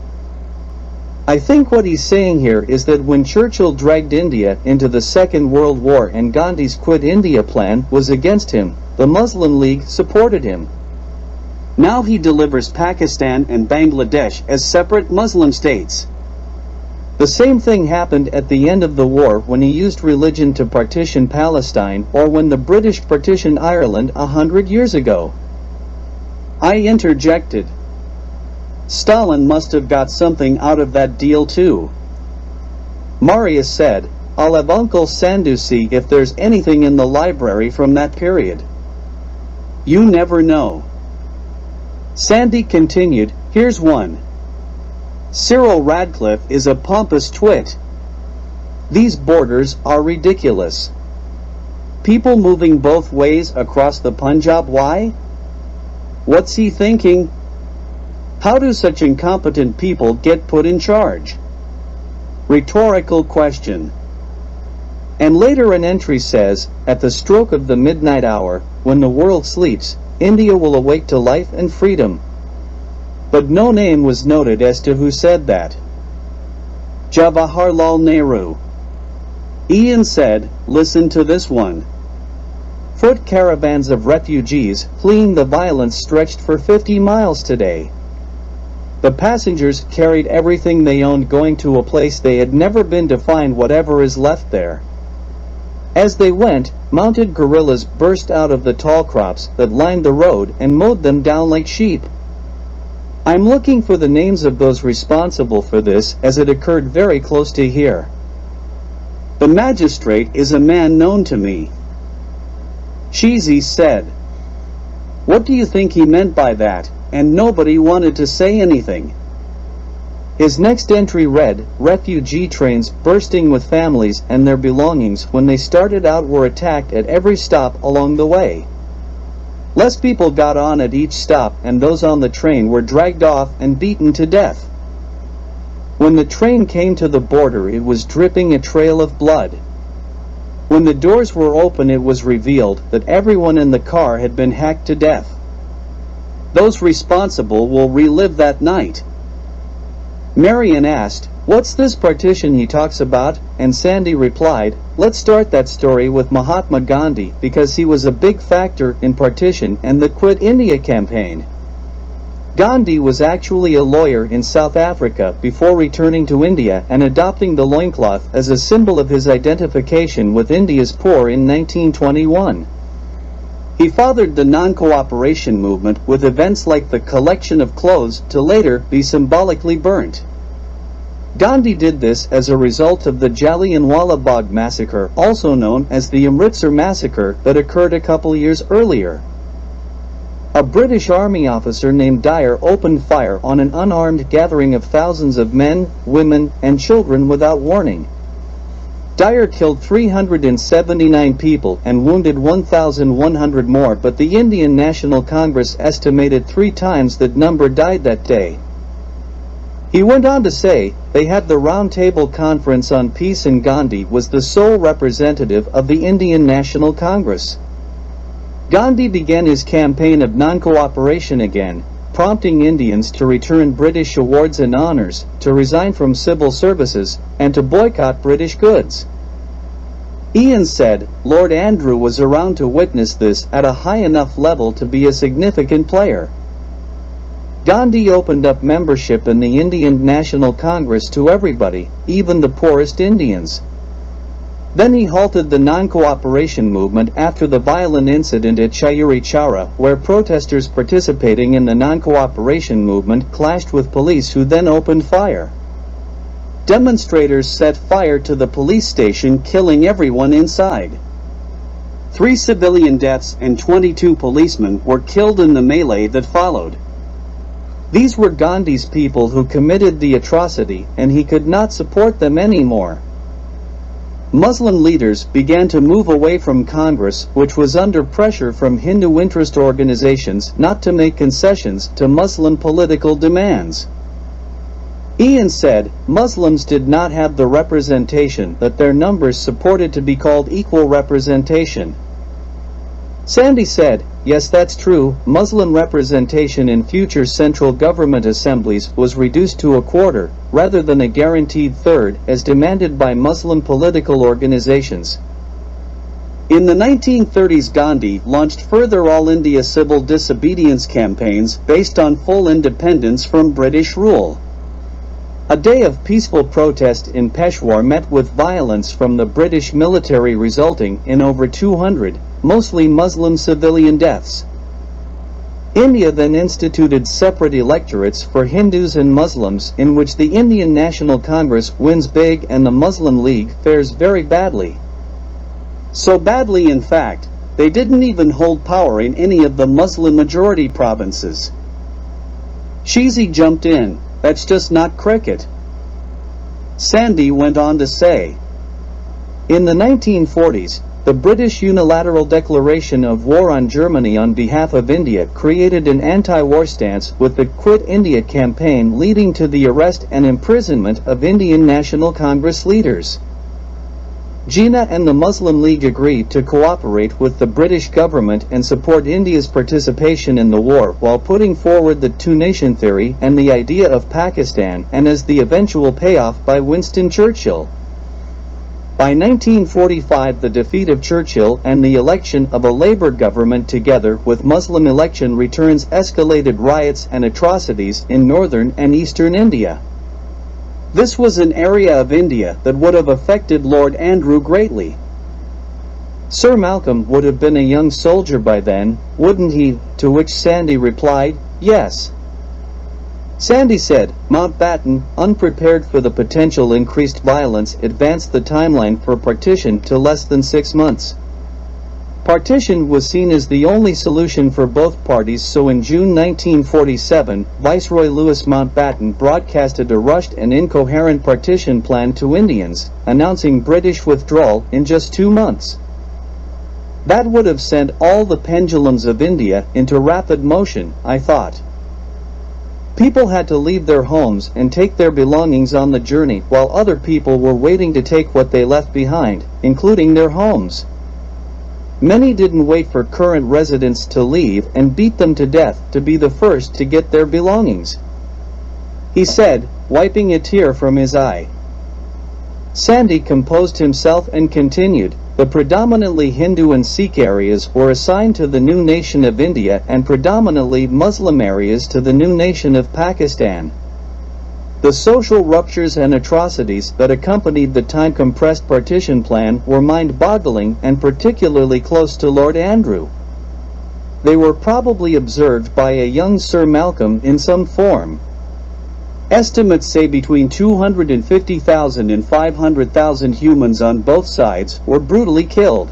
I think what he's saying here is that when Churchill dragged India into the Second World War and Gandhi's Quit India plan was against him, the Muslim League supported him. Now he delivers Pakistan and Bangladesh as separate Muslim states. The same thing happened at the end of the war when he used religion to partition Palestine, or when the British partitioned Ireland 100 years ago. I interjected. Stalin must have got something out of that deal too. Marius said, I'll have Uncle Sandu see if there's anything in the library from that period. You never know. Sandy continued, here's one. Cyril Radcliffe is a pompous twit. These borders are ridiculous. People moving both ways across the Punjab, why? What's he thinking? How do such incompetent people get put in charge? Rhetorical question. And later an entry says, at the stroke of the midnight hour, when the world sleeps, India will awake to life and freedom. But no name was noted as to who said that. Jawaharlal Nehru. Ian said, listen to this one. Foot caravans of refugees fleeing the violence stretched for 50 miles today. The passengers carried everything they owned, going to a place they had never been to find whatever is left there. As they went, mounted guerrillas burst out of the tall crops that lined the road and mowed them down like sheep. I'm looking for the names of those responsible for this, as it occurred very close to here. The magistrate is a man known to me. Cheesy said. What do you think he meant by that? And nobody wanted to say anything. His next entry read, refugee trains bursting with families and their belongings when they started out were attacked at every stop along the way. Less people got on at each stop, and those on the train were dragged off and beaten to death. When the train came to the border, it was dripping a trail of blood. When the doors were open, it was revealed that everyone in the car had been hacked to death. Those responsible will relive that night. Marion asked, what's this partition he talks about? And Sandy replied, let's start that story with Mahatma Gandhi, because he was a big factor in partition and the Quit India campaign. Gandhi was actually a lawyer in South Africa before returning to India and adopting the loincloth as a symbol of his identification with India's poor in 1921. He fathered the non-cooperation movement with events like the collection of clothes to later be symbolically burnt. Gandhi did this as a result of the Jallianwala Bagh massacre, also known as the Amritsar massacre, that occurred a couple years earlier. A British Army officer named Dyer opened fire on an unarmed gathering of thousands of men, women, and children without warning. Dyer killed 379 people and wounded 1,100 more, but the Indian National Congress estimated 3 times that number died that day. He went on to say, they had the Round Table Conference on Peace and Gandhi was the sole representative of the Indian National Congress. Gandhi began his campaign of non-cooperation again, prompting Indians to return British awards and honors, to resign from civil services, and to boycott British goods. Ian said, Lord Andrew was around to witness this at a high enough level to be a significant player. Gandhi opened up membership in the Indian National Congress to everybody, even the poorest Indians. Then he halted the non-cooperation movement after the violent incident at Chauri Chaura, where protesters participating in the non-cooperation movement clashed with police, who then opened fire. Demonstrators set fire to the police station, killing everyone inside. 3 civilian deaths and 22 policemen were killed in the melee that followed. These were Gandhi's people who committed the atrocity, and he could not support them anymore. Muslim leaders began to move away from Congress, which was under pressure from Hindu interest organizations not to make concessions to Muslim political demands. Ian said, Muslims did not have the representation that their numbers supported to be called equal representation. Sandy said, yes, that's true. Muslim representation in future central government assemblies was reduced to a quarter, rather than a guaranteed third, as demanded by Muslim political organizations. In the 1930s, Gandhi launched further All India civil disobedience campaigns based on full independence from British rule. A day of peaceful protest in Peshawar met with violence from the British military, resulting in over 200, mostly Muslim civilian deaths. India then instituted separate electorates for Hindus and Muslims, in which the Indian National Congress wins big and the Muslim League fares very badly. So badly, in fact, they didn't even hold power in any of the Muslim-majority provinces. Sheezy jumped in, "That's just not cricket." Sandy went on to say, in the 1940s, the British unilateral declaration of war on Germany on behalf of India created an anti-war stance, with the Quit India campaign leading to the arrest and imprisonment of Indian National Congress leaders. Jinnah and the Muslim League agreed to cooperate with the British government and support India's participation in the war, while putting forward the two-nation theory and the idea of Pakistan, and as the eventual payoff by Winston Churchill. By 1945, the defeat of Churchill and the election of a Labour government together with Muslim election returns escalated riots and atrocities in northern and eastern India. This was an area of India that would have affected Lord Andrew greatly. Sir Malcolm would have been a young soldier by then, wouldn't he? To which Sandy replied, "Yes." Sandy said, Mountbatten, unprepared for the potential increased violence, advanced the timeline for partition to less than 6 months. Partition was seen as the only solution for both parties, so in June 1947, Viceroy Louis Mountbatten broadcasted a rushed and incoherent partition plan to Indians, announcing British withdrawal in just 2 months. That would have sent all the pendulums of India into rapid motion, I thought. People had to leave their homes and take their belongings on the journey, while other people were waiting to take what they left behind, including their homes. Many didn't wait for current residents to leave and beat them to death to be the first to get their belongings, he said, wiping a tear from his eye. Sandy composed himself and continued, the predominantly Hindu and Sikh areas were assigned to the new nation of India and predominantly Muslim areas to the new nation of Pakistan. The social ruptures and atrocities that accompanied the time-compressed partition plan were mind-boggling and particularly close to Lord Andrew. They were probably observed by a young Sir Malcolm in some form. Estimates say between 250,000 and 500,000 humans on both sides were brutally killed.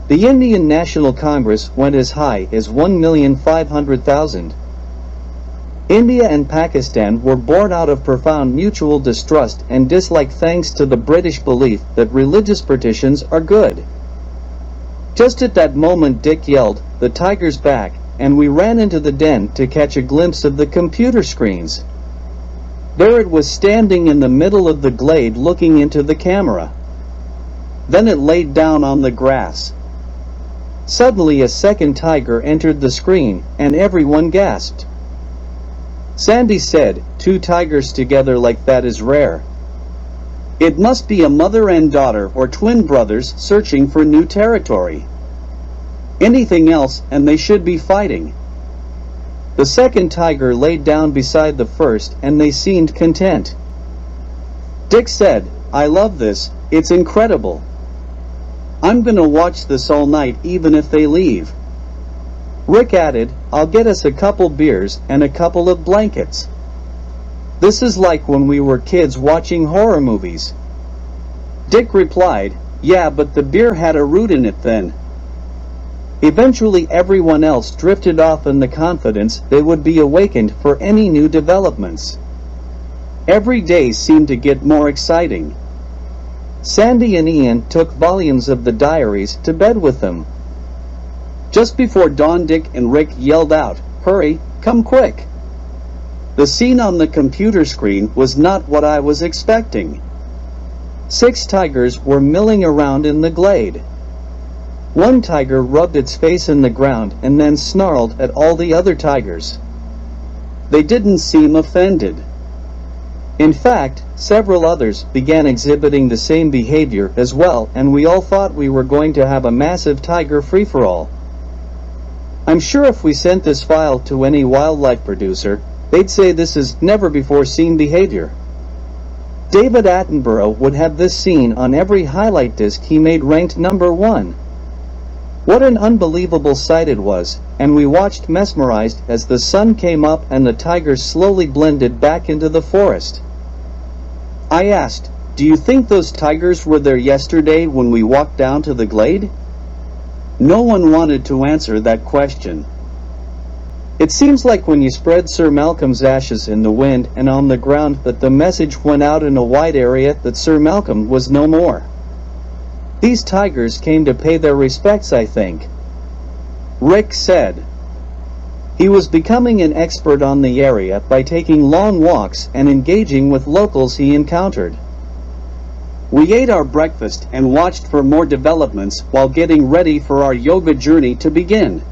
The Indian National Congress went as high as 1,500,000. India and Pakistan were born out of profound mutual distrust and dislike, thanks to the British belief that religious partitions are good. Just at that moment Dick yelled, "The tiger's back," and we ran into the den to catch a glimpse of the computer screens. There it was, standing in the middle of the glade looking into the camera. Then it laid down on the grass. Suddenly a second tiger entered the screen, and everyone gasped. Sandy said, 2 tigers together like that is rare. It must be a mother and daughter or twin brothers searching for new territory. Anything else and they should be fighting. The second tiger laid down beside the first and they seemed content. Dick said, "I love this, it's incredible. I'm gonna watch this all night even if they leave." Rick added, "I'll get us a couple beers and a couple of blankets. This is like when we were kids watching horror movies." Dick replied, "Yeah, but the beer had a root in it then." Eventually everyone else drifted off in the confidence they would be awakened for any new developments. Every day seemed to get more exciting. Sandy and Ian took volumes of the diaries to bed with them. Just before dawn, Dick and Rick yelled out, "Hurry, come quick." The scene on the computer screen was not what I was expecting. 6 tigers were milling around in the glade. One tiger rubbed its face in the ground and then snarled at all the other tigers. They didn't seem offended. In fact, several others began exhibiting the same behavior as well, and we all thought we were going to have a massive tiger free-for-all. I'm sure if we sent this file to any wildlife producer, they'd say this is never-before-seen behavior. David Attenborough would have this scene on every highlight disc he made ranked #1. What an unbelievable sight it was, and we watched mesmerized as the sun came up and the tigers slowly blended back into the forest. I asked, "Do you think those tigers were there yesterday when we walked down to the glade?" No one wanted to answer that question. It seems like when you spread Sir Malcolm's ashes in the wind and on the ground that the message went out in a wide area that Sir Malcolm was no more. These tigers came to pay their respects, I think. Rick said. He was becoming an expert on the area by taking long walks and engaging with locals he encountered. We ate our breakfast and watched for more developments while getting ready for our yoga journey to begin.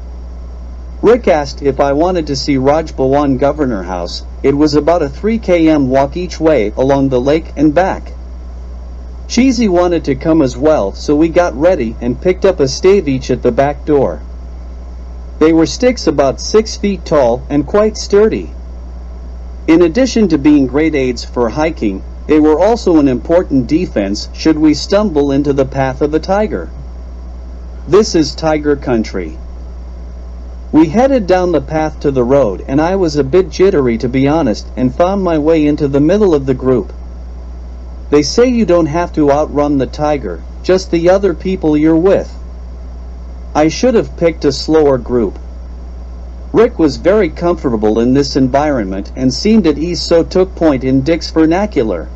Rick asked if I wanted to see Raj Bhawan Governor House. It was about a 3 km walk each way along the lake and back. Cheesy wanted to come as well, so we got ready and picked up a stave each at the back door. They were sticks about 6 feet tall and quite sturdy. In addition to being great aids for hiking, they were also an important defense should we stumble into the path of a tiger. This is tiger country. We headed down the path to the road, and I was a bit jittery to be honest, and found my way into the middle of the group. They say you don't have to outrun the tiger, just the other people you're with. I should have picked a slower group. Rick was very comfortable in this environment and seemed at ease, so took point in Dick's vernacular.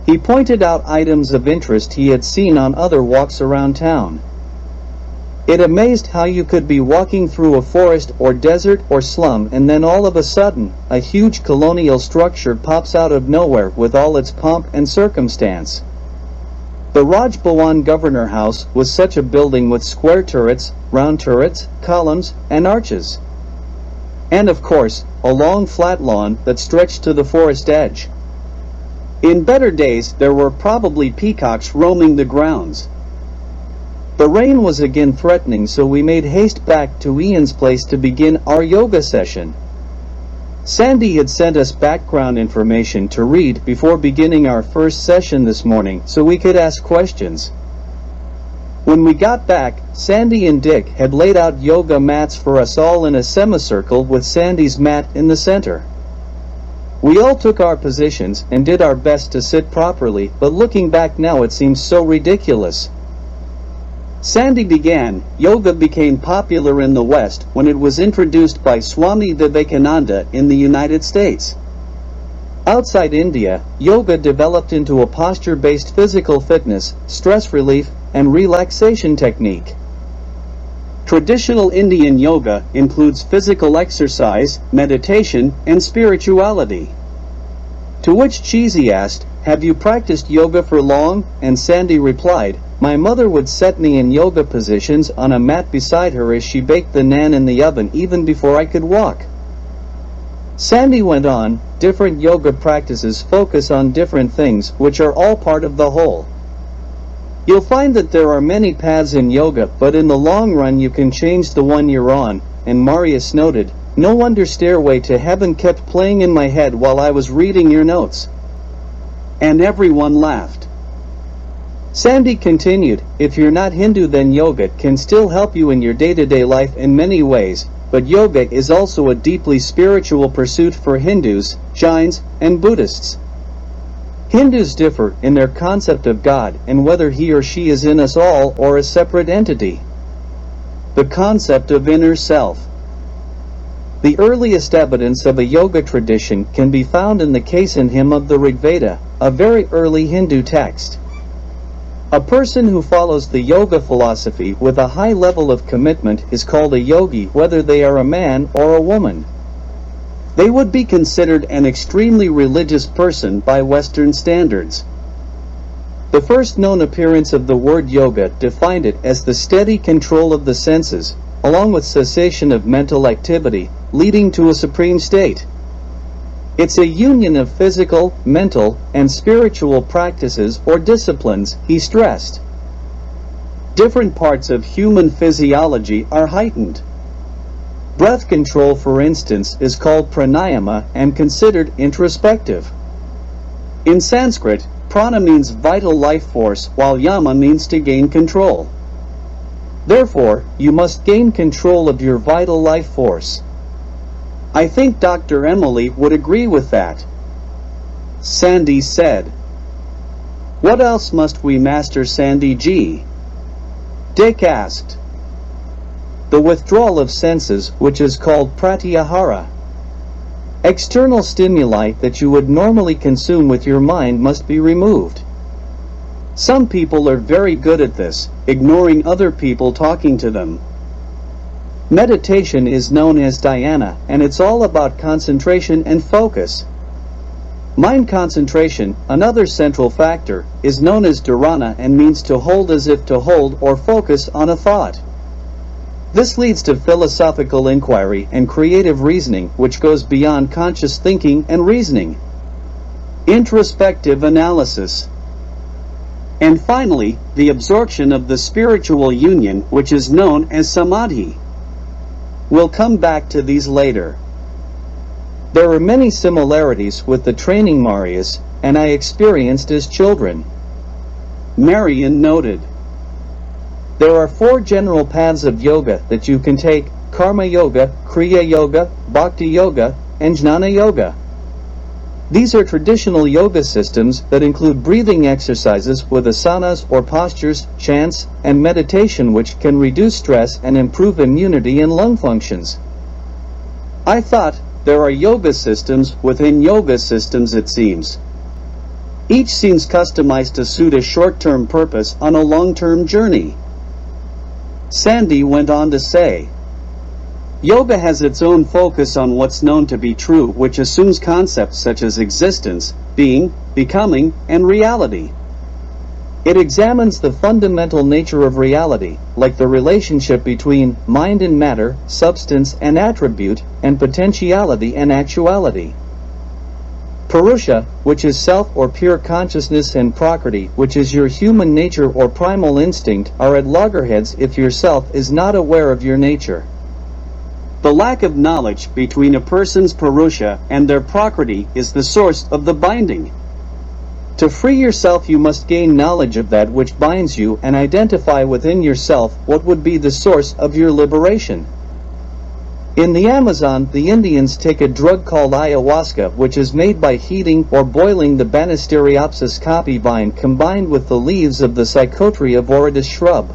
He pointed out items of interest he had seen on other walks around town. It amazed how you could be walking through a forest or desert or slum and then all of a sudden, a huge colonial structure pops out of nowhere with all its pomp and circumstance. The Raj Bhawan Governor House was such a building with square turrets, round turrets, columns, and arches. And of course, a long flat lawn that stretched to the forest edge. In better days, there were probably peacocks roaming the grounds. The rain was again threatening, so we made haste back to Ian's place to begin our yoga session. Sandy had sent us background information to read before beginning our first session this morning, so we could ask questions. When we got back, Sandy and Dick had laid out yoga mats for us all in a semicircle with Sandy's mat in the center. We all took our positions and did our best to sit properly, but looking back now it seems so ridiculous. Sandy began, yoga became popular in the West when it was introduced by Swami Vivekananda in the United States. Outside India, yoga developed into a posture-based physical fitness, stress relief, and relaxation technique. Traditional Indian yoga includes physical exercise, meditation, and spirituality. To which Cheesy asked, "Have you practiced yoga for long?" And Sandy replied, "My mother would set me in yoga positions on a mat beside her as she baked the naan in the oven even before I could walk." Sandy went on, "Different yoga practices focus on different things, which are all part of the whole. You'll find that there are many paths in yoga, but in the long run you can change the one you're on." And Marius noted, "No wonder Stairway to Heaven kept playing in my head while I was reading your notes." And everyone laughed. Sandy continued, "If you're not Hindu, then yoga can still help you in your day-to-day life in many ways, but yoga is also a deeply spiritual pursuit for Hindus, Jains, and Buddhists. Hindus differ in their concept of God and whether he or she is in us all or a separate entity. The concept of inner self. The earliest evidence of a yoga tradition can be found in the Kasan hymn of the Rigveda, a very early Hindu text. A person who follows the yoga philosophy with a high level of commitment is called a yogi, whether they are a man or a woman. They would be considered an extremely religious person by Western standards. The first known appearance of the word yoga defined it as the steady control of the senses, along with cessation of mental activity, leading to a supreme state. It's a union of physical, mental, and spiritual practices or disciplines, he stressed. Different parts of human physiology are heightened. Breath control, for instance, is called pranayama and considered introspective. In Sanskrit, prana means vital life force, while yama means to gain control. Therefore, you must gain control of your vital life force. I think Dr. Emily would agree with that. Sandy said. What else must we master, Sandy G? Dick asked. The withdrawal of senses, which is called pratyahara. External stimuli that you would normally consume with your mind must be removed. Some people are very good at this, ignoring other people talking to them. Meditation is known as dhyana, and it's all about concentration and focus. Mind concentration, another central factor, is known as dharana and means to hold as if to hold or focus on a thought. This leads to philosophical inquiry and creative reasoning, which goes beyond conscious thinking and reasoning. Introspective analysis. And finally, the absorption of the spiritual union, which is known as samadhi. We'll come back to these later. There are many similarities with the training Marius and I experienced as children. Marion noted. There are 4 general paths of yoga that you can take: karma yoga, kriya yoga, bhakti yoga, and jnana yoga. These are traditional yoga systems that include breathing exercises with asanas or postures, chants, and meditation, which can reduce stress and improve immunity and lung functions. I thought there are yoga systems within yoga systems, it seems. Each seems customized to suit a short-term purpose on a long-term journey. Sandy went on to say, yoga has its own focus on what's known to be true, which assumes concepts such as existence, being, becoming, and reality. It examines the fundamental nature of reality, like the relationship between mind and matter, substance and attribute, and potentiality and actuality. Purusha, which is self or pure consciousness, and prakriti, which is your human nature or primal instinct, are at loggerheads if your self is not aware of your nature. The lack of knowledge between a person's purusha and their prakriti is the source of the binding. To free yourself, you must gain knowledge of that which binds you and identify within yourself what would be the source of your liberation. In the Amazon, the Indians take a drug called ayahuasca, which is made by heating or boiling the Banisteriopsis caapi vine combined with the leaves of the Psychotria viridis shrub.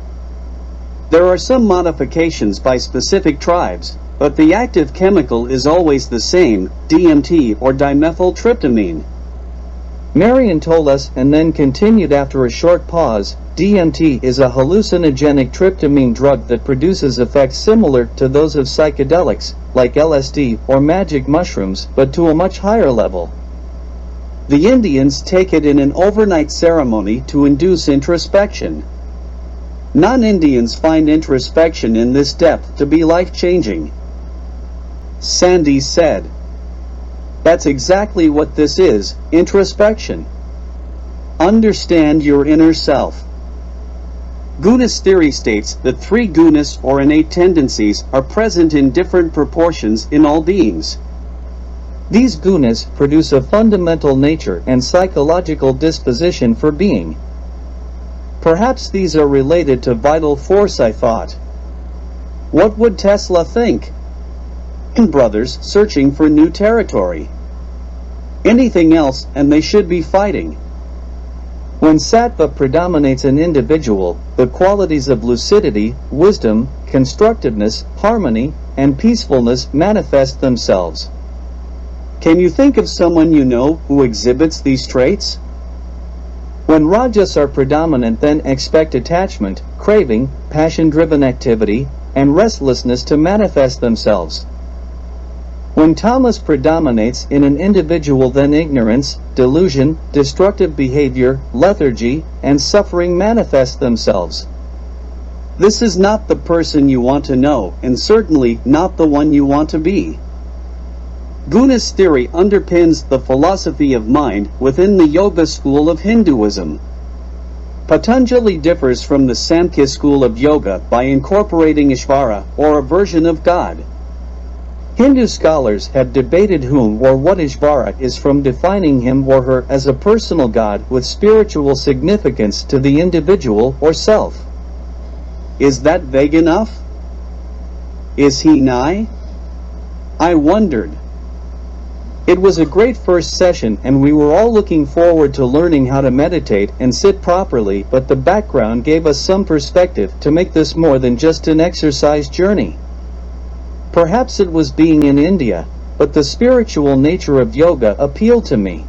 There are some modifications by specific tribes, but the active chemical is always the same, DMT or dimethyltryptamine. Marion told us and then continued after a short pause, DMT is a hallucinogenic tryptamine drug that produces effects similar to those of psychedelics, like LSD or magic mushrooms, but to a much higher level. The Indians take it in an overnight ceremony to induce introspection. Non-Indians find introspection in this depth to be life-changing. Sandy said, that's exactly what this is, introspection. Understand your inner self. Gunas theory states that 3 gunas or innate tendencies are present in different proportions in all beings. These gunas produce a fundamental nature and psychological disposition for being. Perhaps these are related to vital force, I thought. What would Tesla think? Brothers searching for new territory. Anything else and they should be fighting. When sattva predominates an individual, the qualities of lucidity, wisdom, constructiveness, harmony, and peacefulness manifest themselves. Can you think of someone you know who exhibits these traits? When rajas are predominant, then expect attachment, craving, passion-driven activity, and restlessness to manifest themselves. When tamas predominates in an individual, then ignorance, delusion, destructive behavior, lethargy, and suffering manifest themselves. This is not the person you want to know, and certainly not the one you want to be. Gunas theory underpins the philosophy of mind within the yoga school of Hinduism. Patanjali differs from the Samkhya school of yoga by incorporating Ishvara, or a version of God. Hindu scholars have debated whom or what Ishvara is, from defining him or her as a personal god with spiritual significance to the individual or self. Is that vague enough? Is he nigh? I wondered. It was a great first session, and we were all looking forward to learning how to meditate and sit properly, but the background gave us some perspective to make this more than just an exercise journey. Perhaps it was being in India, but the spiritual nature of yoga appealed to me.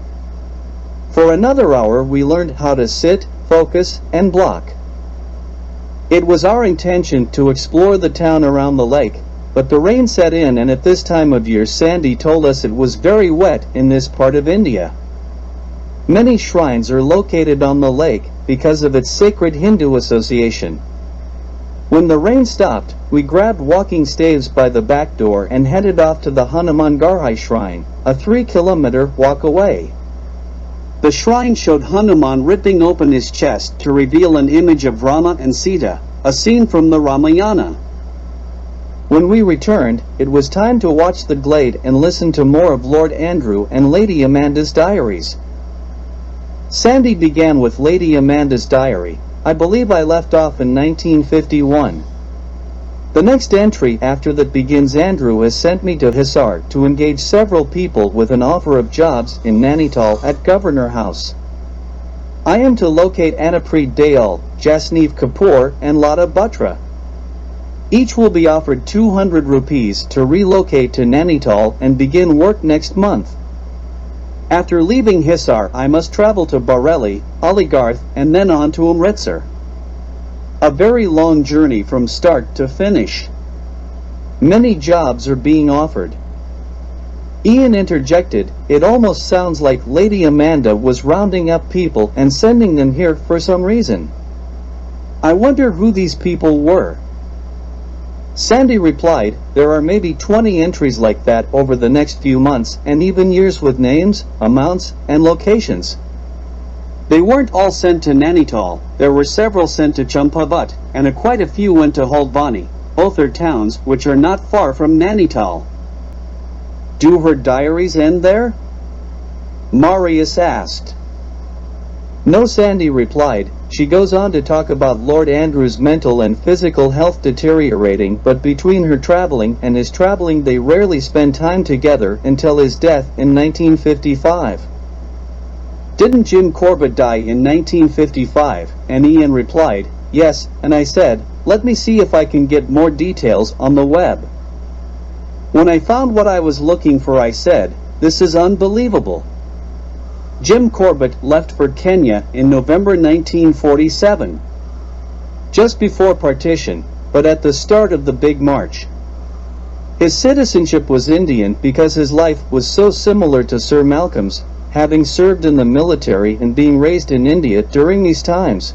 For another hour we learned how to sit, focus, and block. It was our intention to explore the town around the lake, but the rain set in, and at this time of year Sandy told us it was very wet in this part of India. Many shrines are located on the lake because of its sacred Hindu association. When the rain stopped, we grabbed walking staves by the back door and headed off to the Hanuman Garhai shrine, a 3-kilometer walk away. The shrine showed Hanuman ripping open his chest to reveal an image of Rama and Sita, a scene from the Ramayana. When we returned, it was time to watch the glade and listen to more of Lord Andrew and Lady Amanda's diaries. Sandy began with Lady Amanda's diary. I believe I left off in 1951. The next entry after that begins: Andrew has sent me to Hisar to engage several people with an offer of jobs in Nainital at Governor House. I am to locate Anapreet Dayal, Jasneev Kapoor, and Lata Batra. Each will be offered 200 rupees to relocate to Nainital and begin work next month. After leaving Hisar, I must travel to Bareilly, Aligarh, and then on to Amritsar. A very long journey from start to finish. Many jobs are being offered. Ian interjected, "It almost sounds like Lady Amanda was rounding up people and sending them here for some reason. I wonder who these people were." Sandy replied, "There are maybe 20 entries like that over the next few months, and even years with names, amounts, and locations." They weren't all sent to Nainital. There were several sent to Champavat, and quite a few went to Haldwani. Both are towns which are not far from Nainital. Do her diaries end there? Marius asked. No, Sandy replied. She goes on to talk about Lord Andrew's mental and physical health deteriorating, but between her traveling and his traveling they rarely spend time together until his death in 1955. Didn't Jim Corbett die in 1955? And Ian replied, "Yes," and I said, "Let me see if I can get more details on the web." When I found what I was looking for, I said, "This is unbelievable." Jim Corbett left for Kenya in November 1947, just before partition, but at the start of the Big March. His citizenship was Indian because his life was so similar to Sir Malcolm's, having served in the military and being raised in India during these times.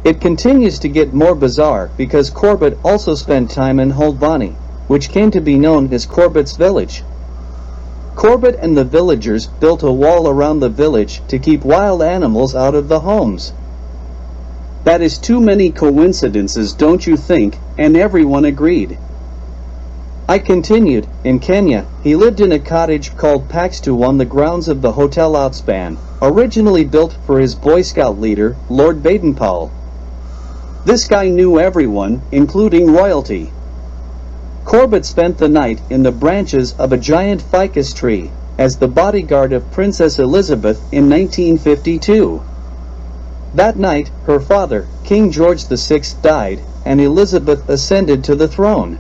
It continues to get more bizarre because Corbett also spent time in Haldwani, which came to be known as Corbett's village. Corbett and the villagers built a wall around the village to keep wild animals out of the homes. That is too many coincidences, don't you think? And everyone agreed. I continued, in Kenya, he lived in a cottage called Paxtu on the grounds of the Hotel Outspan, originally built for his Boy Scout leader, Lord Baden-Powell. This guy knew everyone, including royalty. Corbett spent the night in the branches of a giant ficus tree, as the bodyguard of Princess Elizabeth in 1952. That night, her father, King George VI, died, and Elizabeth ascended to the throne.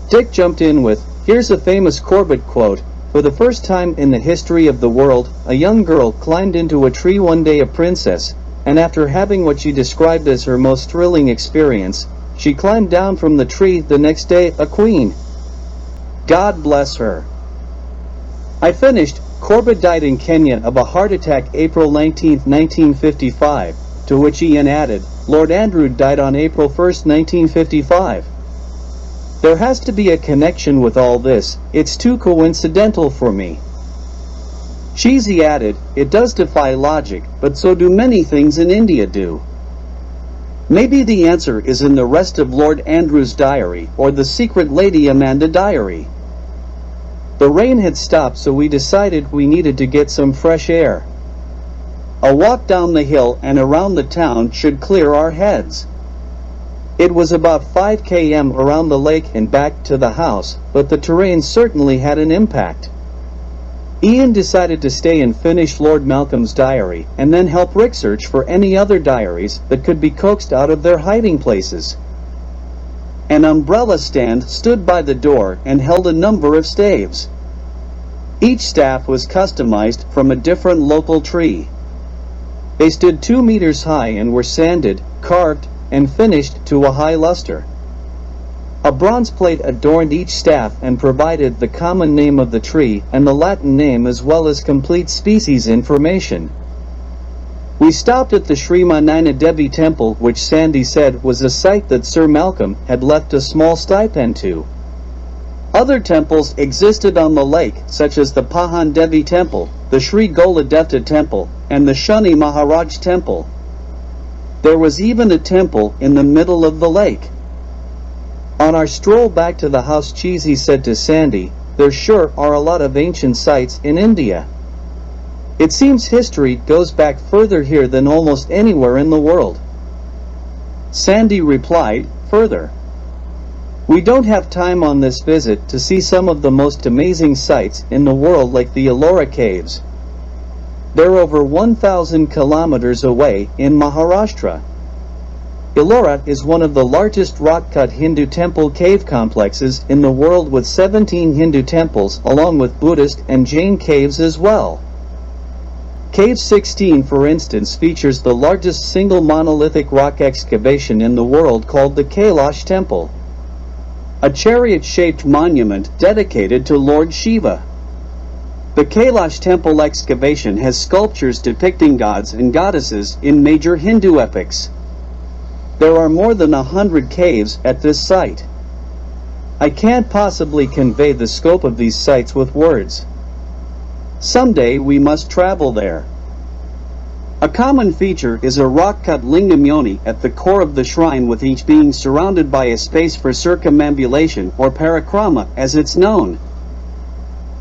Dick jumped in with, "Here's a famous Corbett quote. For the first time in the history of the world, a young girl climbed into a tree one day, a princess, and after having what she described as her most thrilling experience, she climbed down from the tree the next day, a queen. God bless her." I finished, Corbett died in Kenya of a heart attack April 19, 1955, to which Ian added, Lord Andrew died on April 1, 1955. There has to be a connection with all this, it's too coincidental for me. Cheesy added, "It does defy logic, but so do many things in India do." Maybe the answer is in the rest of Lord Andrew's diary or the secret Lady Amanda diary. The rain had stopped, so we decided we needed to get some fresh air. A walk down the hill and around the town should clear our heads. It was about 5 km around the lake and back to the house, but the terrain certainly had an impact. Ian decided to stay and finish Lord Malcolm's diary, and then help Rick search for any other diaries that could be coaxed out of their hiding places. An umbrella stand stood by the door and held a number of staves. Each staff was customized from a different local tree. They stood 2 meters high and were sanded, carved, and finished to a high luster. A bronze plate adorned each staff and provided the common name of the tree and the Latin name as well as complete species information. We stopped at the Sri Manina Devi temple, which Sandy said was a site that Sir Malcolm had left a small stipend to. Other temples existed on the lake, such as the Pahan Devi temple, the Sri Goladevta temple, and the Shani Maharaj temple. There was even a temple in the middle of the lake. On our stroll back to the house, Cheesy said to Sandy, "There sure are a lot of ancient sites in India. It seems history goes back further here than almost anywhere in the world." Sandy replied, "Further. We don't have time on this visit to see some of the most amazing sites in the world like the Ellora Caves. They're over 1,000 kilometers away in Maharashtra. Ellora is one of the largest rock-cut Hindu temple cave complexes in the world, with 17 Hindu temples along with Buddhist and Jain caves as well. Cave 16, for instance, features the largest single monolithic rock excavation in the world called the Kailash Temple, a chariot-shaped monument dedicated to Lord Shiva. The Kailash Temple excavation has sculptures depicting gods and goddesses in major Hindu epics. There are more than 100 caves at this site. I can't possibly convey the scope of these sites with words. Someday we must travel there. A common feature is a rock-cut lingam yoni at the core of the shrine, with each being surrounded by a space for circumambulation, or parikrama as it's known.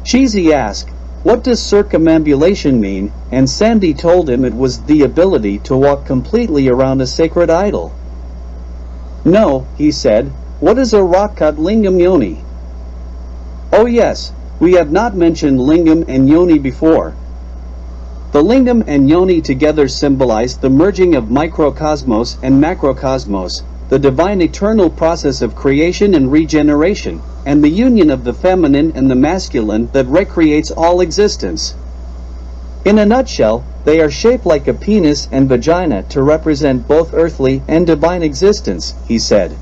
Cheesy asked, "What does circumambulation mean?" and Sandy told him it was the ability to walk completely around a sacred idol. "No," he said, "what is a rock-cut lingam yoni?" "Oh yes, we have not mentioned lingam and yoni before. The lingam and yoni together symbolize the merging of microcosmos and macrocosmos, the divine eternal process of creation and regeneration, and the union of the feminine and the masculine that recreates all existence. In a nutshell, they are shaped like a penis and vagina to represent both earthly and divine existence," he said.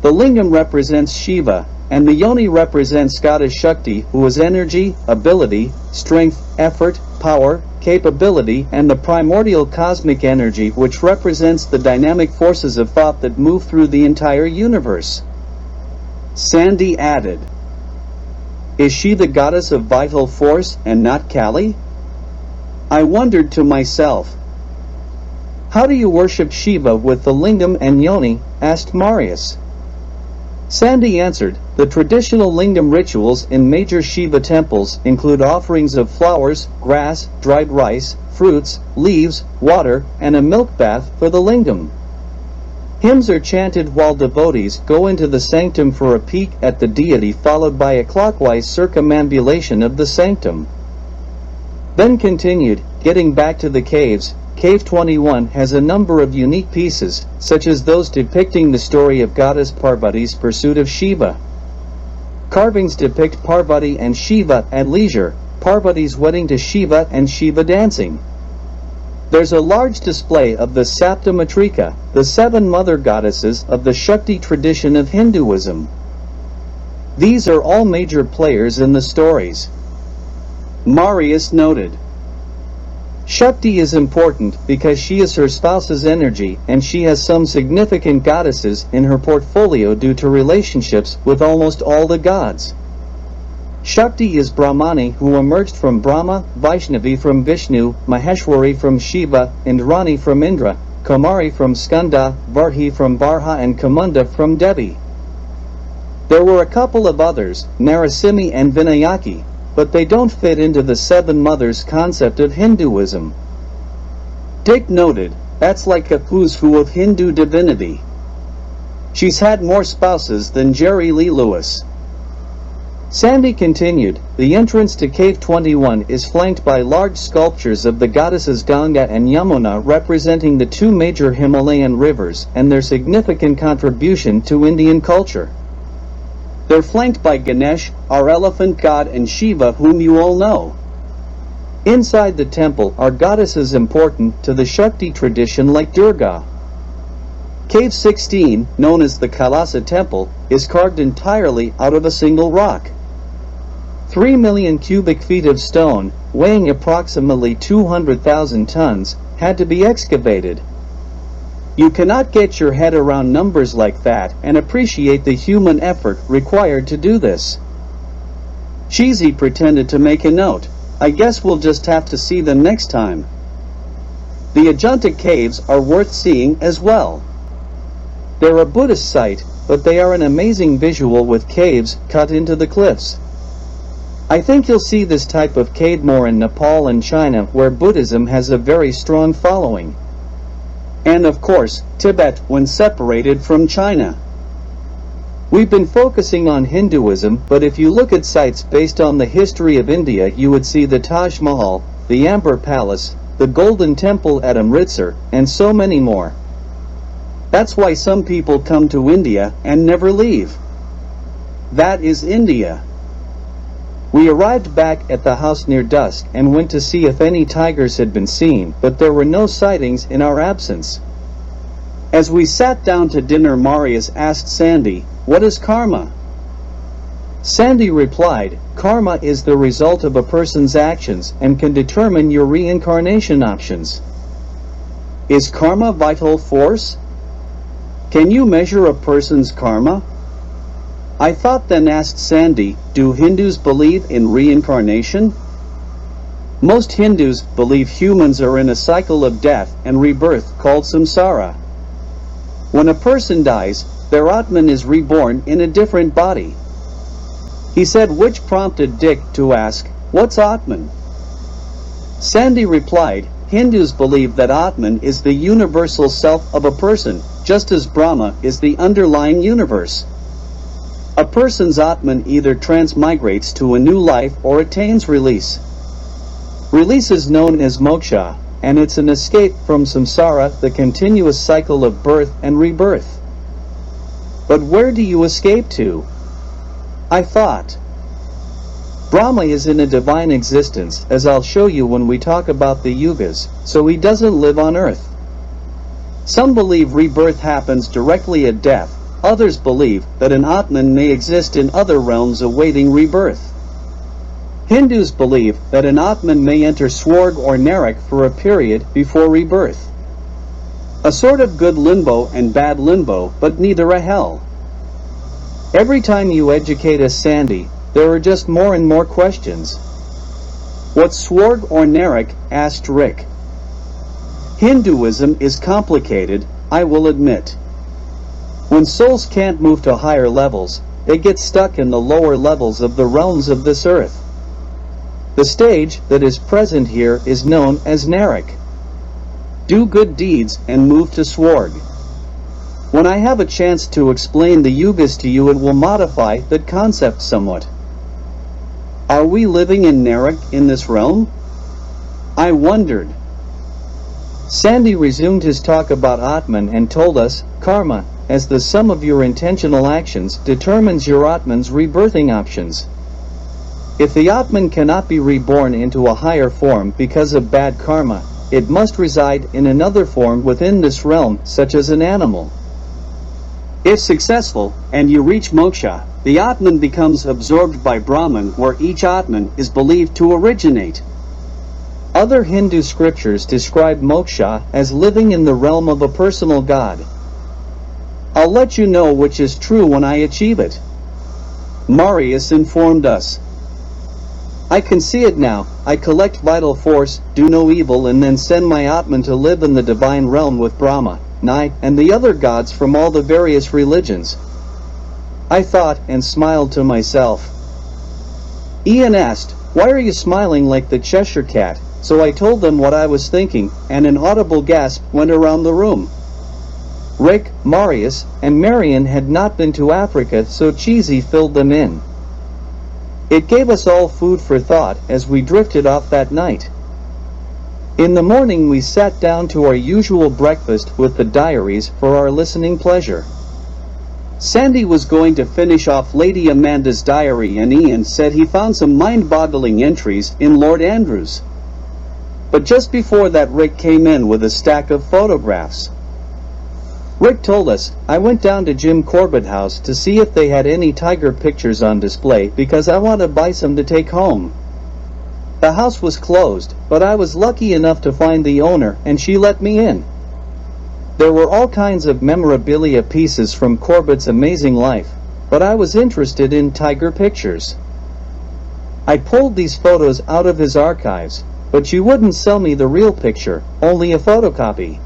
The lingam represents Shiva, and the yoni represents goddess Shakti, who is energy, ability, strength, effort, power, capability, and the primordial cosmic energy, which represents the dynamic forces of thought that move through the entire universe. Sandy added, "Is she the goddess of vital force and not Kali?" I wondered to myself. "How do you worship Shiva with the lingam and yoni?" asked Marius. Sandy answered, "The traditional lingam rituals in major Shiva temples include offerings of flowers, grass, dried rice, fruits, leaves, water, and a milk bath for the lingam. Hymns are chanted while devotees go into the sanctum for a peek at the deity, followed by a clockwise circumambulation of the sanctum." Then continued, "Getting back to the caves, Cave 21 has a number of unique pieces, such as those depicting the story of goddess Parvati's pursuit of Shiva. Carvings depict Parvati and Shiva at leisure, Parvati's wedding to Shiva, and Shiva dancing. There's a large display of the Saptamatrika, the 7 mother goddesses of the Shakti tradition of Hinduism. These are all major players in the stories." Marius noted, "Shakti is important because she is her spouse's energy, and she has some significant goddesses in her portfolio due to relationships with almost all the gods. Shakti is Brahmani, who emerged from Brahma, Vaishnavi from Vishnu, Maheshwari from Shiva, Indrani from Indra, Kumari from Skanda, Vardhi from Barha and Kamunda from Devi. There were a couple of others, Narasimhi and Vinayaki, but they don't fit into the seven mothers concept of Hinduism. Dick noted, that's like a who's who of Hindu divinity. She's had more spouses than Jerry Lee Lewis. Sandy continued, the entrance to Cave 21 is flanked by large sculptures of the goddesses Ganga and Yamuna representing the two major Himalayan rivers and their significant contribution to Indian culture. They're flanked by Ganesh, our elephant god, and Shiva, whom you all know. Inside the temple are goddesses important to the Shakti tradition like Durga. Cave 16, known as the Kailasa Temple, is carved entirely out of a single rock. 3 million cubic feet of stone, weighing approximately 200,000 tons, had to be excavated. You cannot get your head around numbers like that and appreciate the human effort required to do this. Cheesy pretended to make a note. I guess we'll just have to see them next time. The Ajanta caves are worth seeing as well. They're a Buddhist site, but they are an amazing visual with caves cut into the cliffs. I think you'll see this type of cave more in Nepal and China, where Buddhism has a very strong following. And of course, Tibet when separated from China. We've been focusing on Hinduism, but if you look at sites based on the history of India, you would see the Taj Mahal, the Amber Palace, the Golden Temple at Amritsar, and so many more. That's why some people come to India and never leave. That is India. We arrived back at the house near dusk and went to see if any tigers had been seen, but there were no sightings in our absence. As we sat down to dinner, Marius asked Sandy, "What is karma?" Sandy replied, "Karma is the result of a person's actions and can determine your reincarnation options." Is karma vital force? Can you measure a person's karma? I thought, then asked Sandy, do Hindus believe in reincarnation? Most Hindus believe humans are in a cycle of death and rebirth called samsara. When a person dies, their Atman is reborn in a different body. He said, which prompted Dick to ask, what's Atman? Sandy replied, Hindus believe that Atman is the universal self of a person, just as Brahma is the underlying universe. A person's Atman either transmigrates to a new life or attains release. Release is known as moksha, and it's an escape from samsara, the continuous cycle of birth and rebirth. But where do you escape to? I thought. Brahma is in a divine existence, as I'll show you when we talk about the yugas, so he doesn't live on earth. Some believe rebirth happens directly at death. Others believe that an Atman may exist in other realms awaiting rebirth. Hindus believe that an Atman may enter Swarg or Narak for a period before rebirth. A sort of good limbo and bad limbo, but neither a hell. Every time you educate us, Sandy, there are just more and more questions. What's Swarg or Narak? Asked Rick. Hinduism is complicated, I will admit. When souls can't move to higher levels, they get stuck in the lower levels of the realms of this earth. The stage that is present here is known as Narak. Do good deeds and move to Swarg. When I have a chance to explain the yugas to you, it will modify that concept somewhat. Are we living in Narak in this realm? I wondered. Sandy resumed his talk about Atman and told us, karma, as the sum of your intentional actions, determines your Atman's rebirthing options. If the Atman cannot be reborn into a higher form because of bad karma, it must reside in another form within this realm, such as an animal. If successful, and you reach moksha, the Atman becomes absorbed by Brahman, where each Atman is believed to originate. Other Hindu scriptures describe moksha as living in the realm of a personal god. I'll let you know which is true when I achieve it. Marius informed us. I can see it now. I collect vital force, do no evil, and then send my Atman to live in the divine realm with Brahma, Nai, and the other gods from all the various religions. I thought and smiled to myself. Ian asked, "Why are you smiling like the Cheshire Cat?" So I told them what I was thinking, and an audible gasp went around the room. Rick, Marius, and Marion had not been to Africa, so Cheesy filled them in. It gave us all food for thought as we drifted off that night. In the morning we sat down to our usual breakfast with the diaries for our listening pleasure. Sandy was going to finish off Lady Amanda's diary, and Ian said he found some mind-boggling entries in Lord Andrew's. But just before that, Rick came in with a stack of photographs. Rick told us, "I went down to Jim Corbett House to see if they had any tiger pictures on display because I want to buy some to take home." The house was closed, but I was lucky enough to find the owner, and she let me in. There were all kinds of memorabilia pieces from Corbett's amazing life, but I was interested in tiger pictures. I pulled these photos out of his archives, but you wouldn't sell me the real picture, only a photocopy.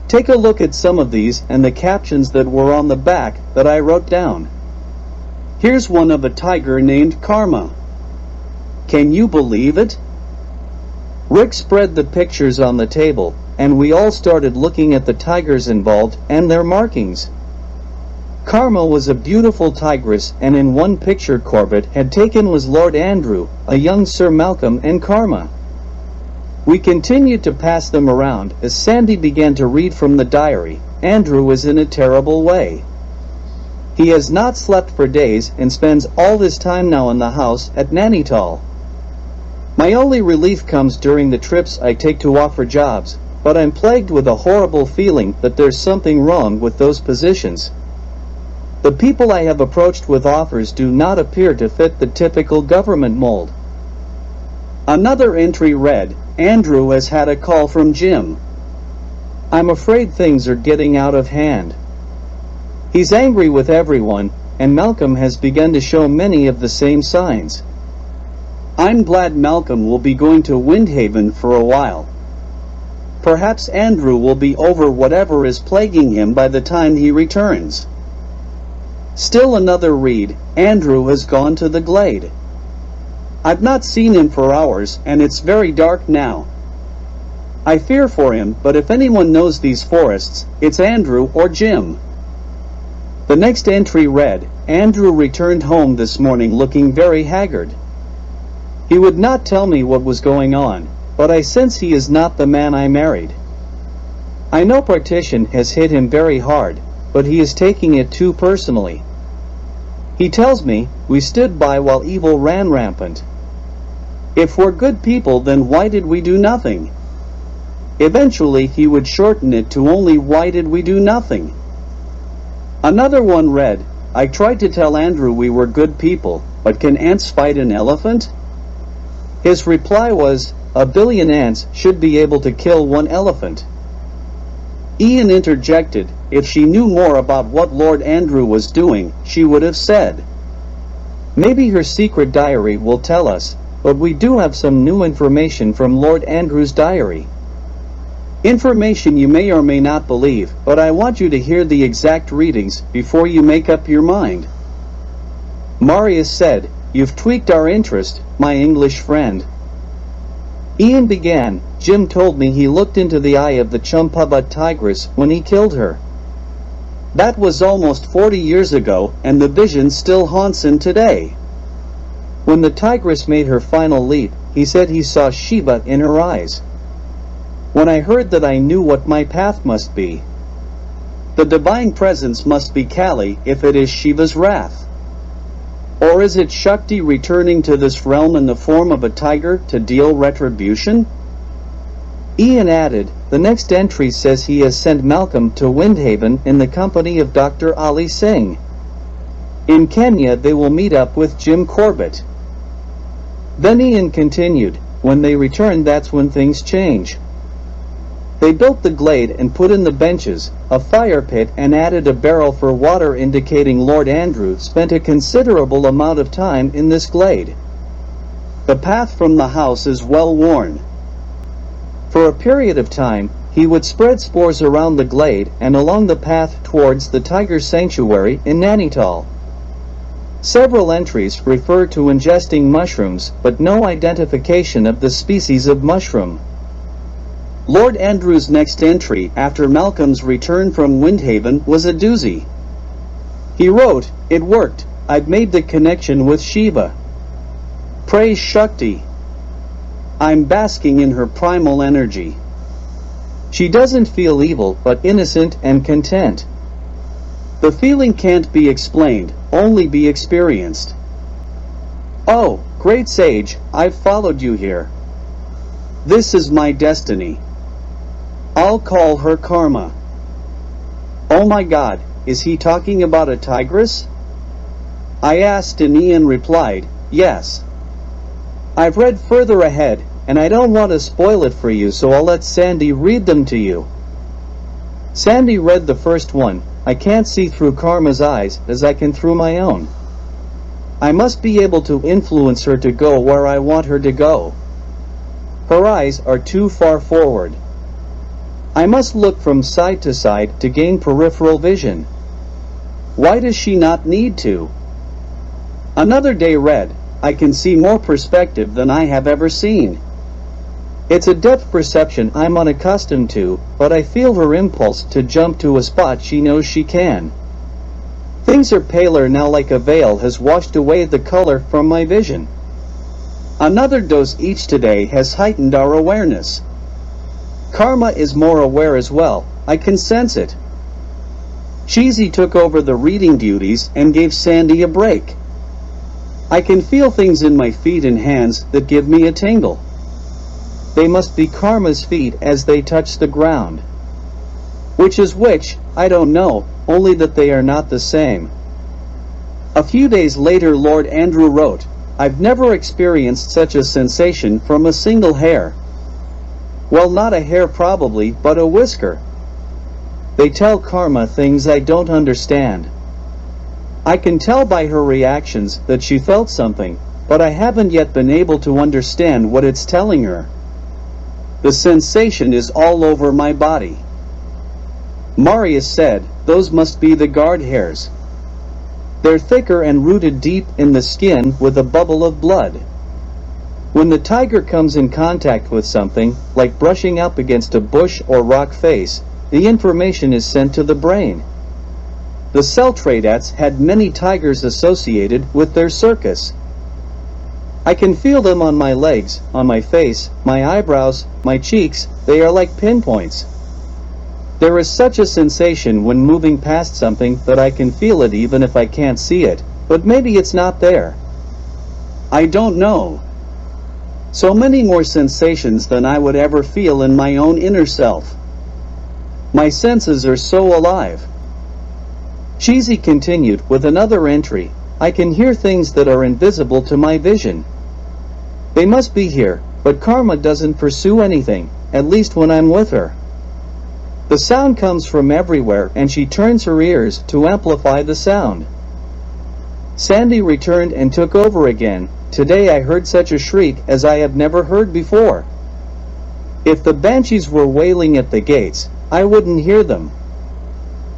Take a look at some of these and the captions that were on the back that I wrote down. Here's one of a tiger named Karma. Can you believe it? Rick spread the pictures on the table, and we all started looking at the tigers involved and their markings. Karma was a beautiful tigress, and in one picture Corbett had taken was Lord Andrew, a young Sir Malcolm, and Karma. We continued to pass them around as Sandy began to read from the diary. Andrew was in a terrible way. He has not slept for days and spends all his time now in the house at Nainital. My only relief comes during the trips I take to offer jobs, but I'm plagued with a horrible feeling that there's something wrong with those positions. The people I have approached with offers do not appear to fit the typical government mold. Another entry read, Andrew has had a call from Jim. I'm afraid things are getting out of hand. He's angry with everyone, and Malcolm has begun to show many of the same signs. I'm glad Malcolm will be going to Windhaven for a while. Perhaps Andrew will be over whatever is plaguing him by the time he returns. Still another read, Andrew has gone to the glade. I've not seen him for hours, and it's very dark now. I fear for him, but if anyone knows these forests, it's Andrew or Jim. The next entry read, Andrew returned home this morning looking very haggard. He would not tell me what was going on, but I sense he is not the man I married. I know partition has hit him very hard, but he is taking it too personally. He tells me, we stood by while evil ran rampant. If we're good people, then why did we do nothing? Eventually he would shorten it to only why did we do nothing? Another one read, I tried to tell Andrew we were good people, but can ants fight an elephant? His reply was, a billion ants should be able to kill one elephant. Ian interjected, if she knew more about what Lord Andrew was doing, she would have said. Maybe her secret diary will tell us, but we do have some new information from Lord Andrew's diary. Information you may or may not believe, but I want you to hear the exact readings before you make up your mind. Marius said, you've tweaked our interest, my English friend. Ian began, Jim told me he looked into the eye of the Champabat tigress when he killed her. That was almost 40 years ago, and the vision still haunts him today. When the tigress made her final leap, he said he saw Shiva in her eyes. When I heard that, I knew what my path must be. The divine presence must be Kali if it is Shiva's wrath. Or is it Shakti returning to this realm in the form of a tiger to deal retribution? Ian added, the next entry says he has sent Malcolm to Windhaven in the company of Dr. Ali Singh. In Kenya they will meet up with Jim Corbett. Then Ian continued, when they return that's when things change. They built the glade and put in the benches, a fire pit, and added a barrel for water, indicating Lord Andrew spent a considerable amount of time in this glade. The path from the house is well worn. For a period of time, he would spread spores around the glade and along the path towards the tiger sanctuary in Nainital. Several entries refer to ingesting mushrooms, but no identification of the species of mushroom. Lord Andrew's next entry after Malcolm's return from Windhaven was a doozy. He wrote, "It worked. I've made the connection with Shiva. Praise Shakti. I'm basking in her primal energy. She doesn't feel evil, but innocent and content. The feeling can't be explained, only be experienced. Oh, great sage, I've followed you here. This is my destiny. I'll call her Karma." Oh my God, is he talking about a tigress? I asked and Ian replied, yes. I've read further ahead, and I don't want to spoil it for you, so I'll let Sandy read them to you. Sandy read the first one. I can't see through Karma's eyes as I can through my own. I must be able to influence her to go where I want her to go. Her eyes are too far forward. I must look from side to side to gain peripheral vision. Why does she not need to? Another day read, I can see more perspective than I have ever seen. It's a depth perception I'm unaccustomed to, but I feel her impulse to jump to a spot she knows she can. Things are paler now, like a veil has washed away the color from my vision. Another dose each today has heightened our awareness. Karma is more aware as well, I can sense it. Cheesy took over the reading duties and gave Sandy a break. I can feel things in my feet and hands that give me a tingle. They must be Karma's feet as they touch the ground. Which is which, I don't know, only that they are not the same. A few days later Lord Andrew wrote, I've never experienced such a sensation from a single hair. Well, not a hair probably, but a whisker. They tell Karma things I don't understand. I can tell by her reactions that she felt something, but I haven't yet been able to understand what it's telling her. The sensation is all over my body. Marius said, those must be the guard hairs. They're thicker and rooted deep in the skin with a bubble of blood. When the tiger comes in contact with something, like brushing up against a bush or rock face, the information is sent to the brain. The Celtradates had many tigers associated with their circus. I can feel them on my legs, on my face, my eyebrows, my cheeks. They are like pinpoints. There is such a sensation when moving past something that I can feel it even if I can't see it, but maybe it's not there. I don't know. So many more sensations than I would ever feel in my own inner self. My senses are so alive. Cheesy continued with another entry, I can hear things that are invisible to my vision. They must be here, but Karma doesn't pursue anything, at least when I'm with her. The sound comes from everywhere and she turns her ears to amplify the sound. Sandy returned and took over again. Today I heard such a shriek as I have never heard before. If the banshees were wailing at the gates, I wouldn't hear them.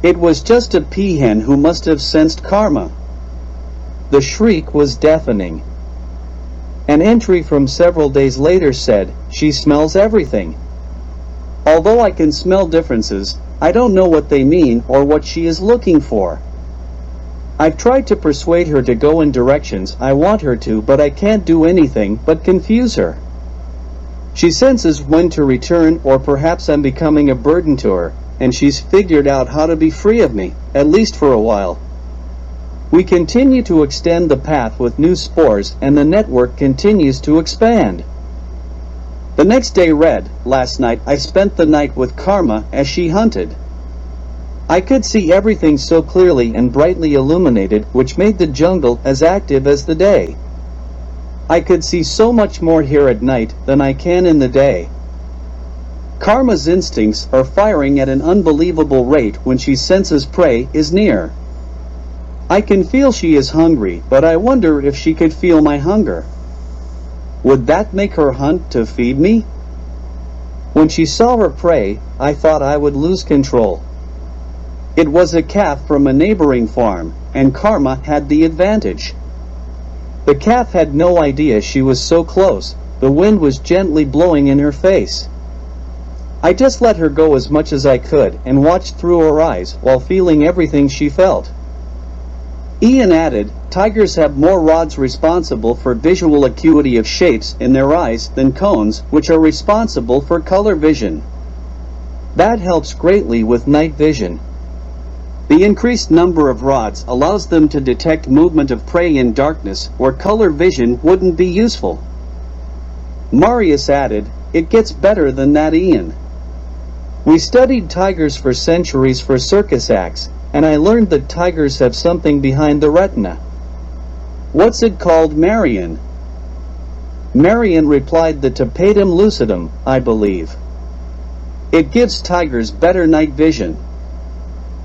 It was just a peahen who must have sensed Karma. The shriek was deafening. An entry from several days later said, she smells everything. Although I can smell differences, I don't know what they mean or what she is looking for. I've tried to persuade her to go in directions I want her to, but I can't do anything but confuse her. She senses when to return, or perhaps I'm becoming a burden to her, and she's figured out how to be free of me, at least for a while. We continue to extend the path with new spores and the network continues to expand. The next day read, last night I spent the night with Karma as she hunted. I could see everything so clearly and brightly illuminated, which made the jungle as active as the day. I could see so much more here at night than I can in the day. Karma's instincts are firing at an unbelievable rate when she senses prey is near. I can feel she is hungry, but I wonder if she could feel my hunger. Would that make her hunt to feed me? When she saw her prey, I thought I would lose control. It was a calf from a neighboring farm, and Karma had the advantage. The calf had no idea she was so close. The wind was gently blowing in her face. I just let her go as much as I could and watched through her eyes while feeling everything she felt. Ian added, tigers have more rods responsible for visual acuity of shapes in their eyes than cones, which are responsible for color vision. That helps greatly with night vision. The increased number of rods allows them to detect movement of prey in darkness where color vision wouldn't be useful. Marius added, it gets better than that, Ian. We studied tigers for centuries for circus acts, and I learned that tigers have something behind the retina. What's it called, Marion? Marion replied the tapetum lucidum, I believe. It gives tigers better night vision.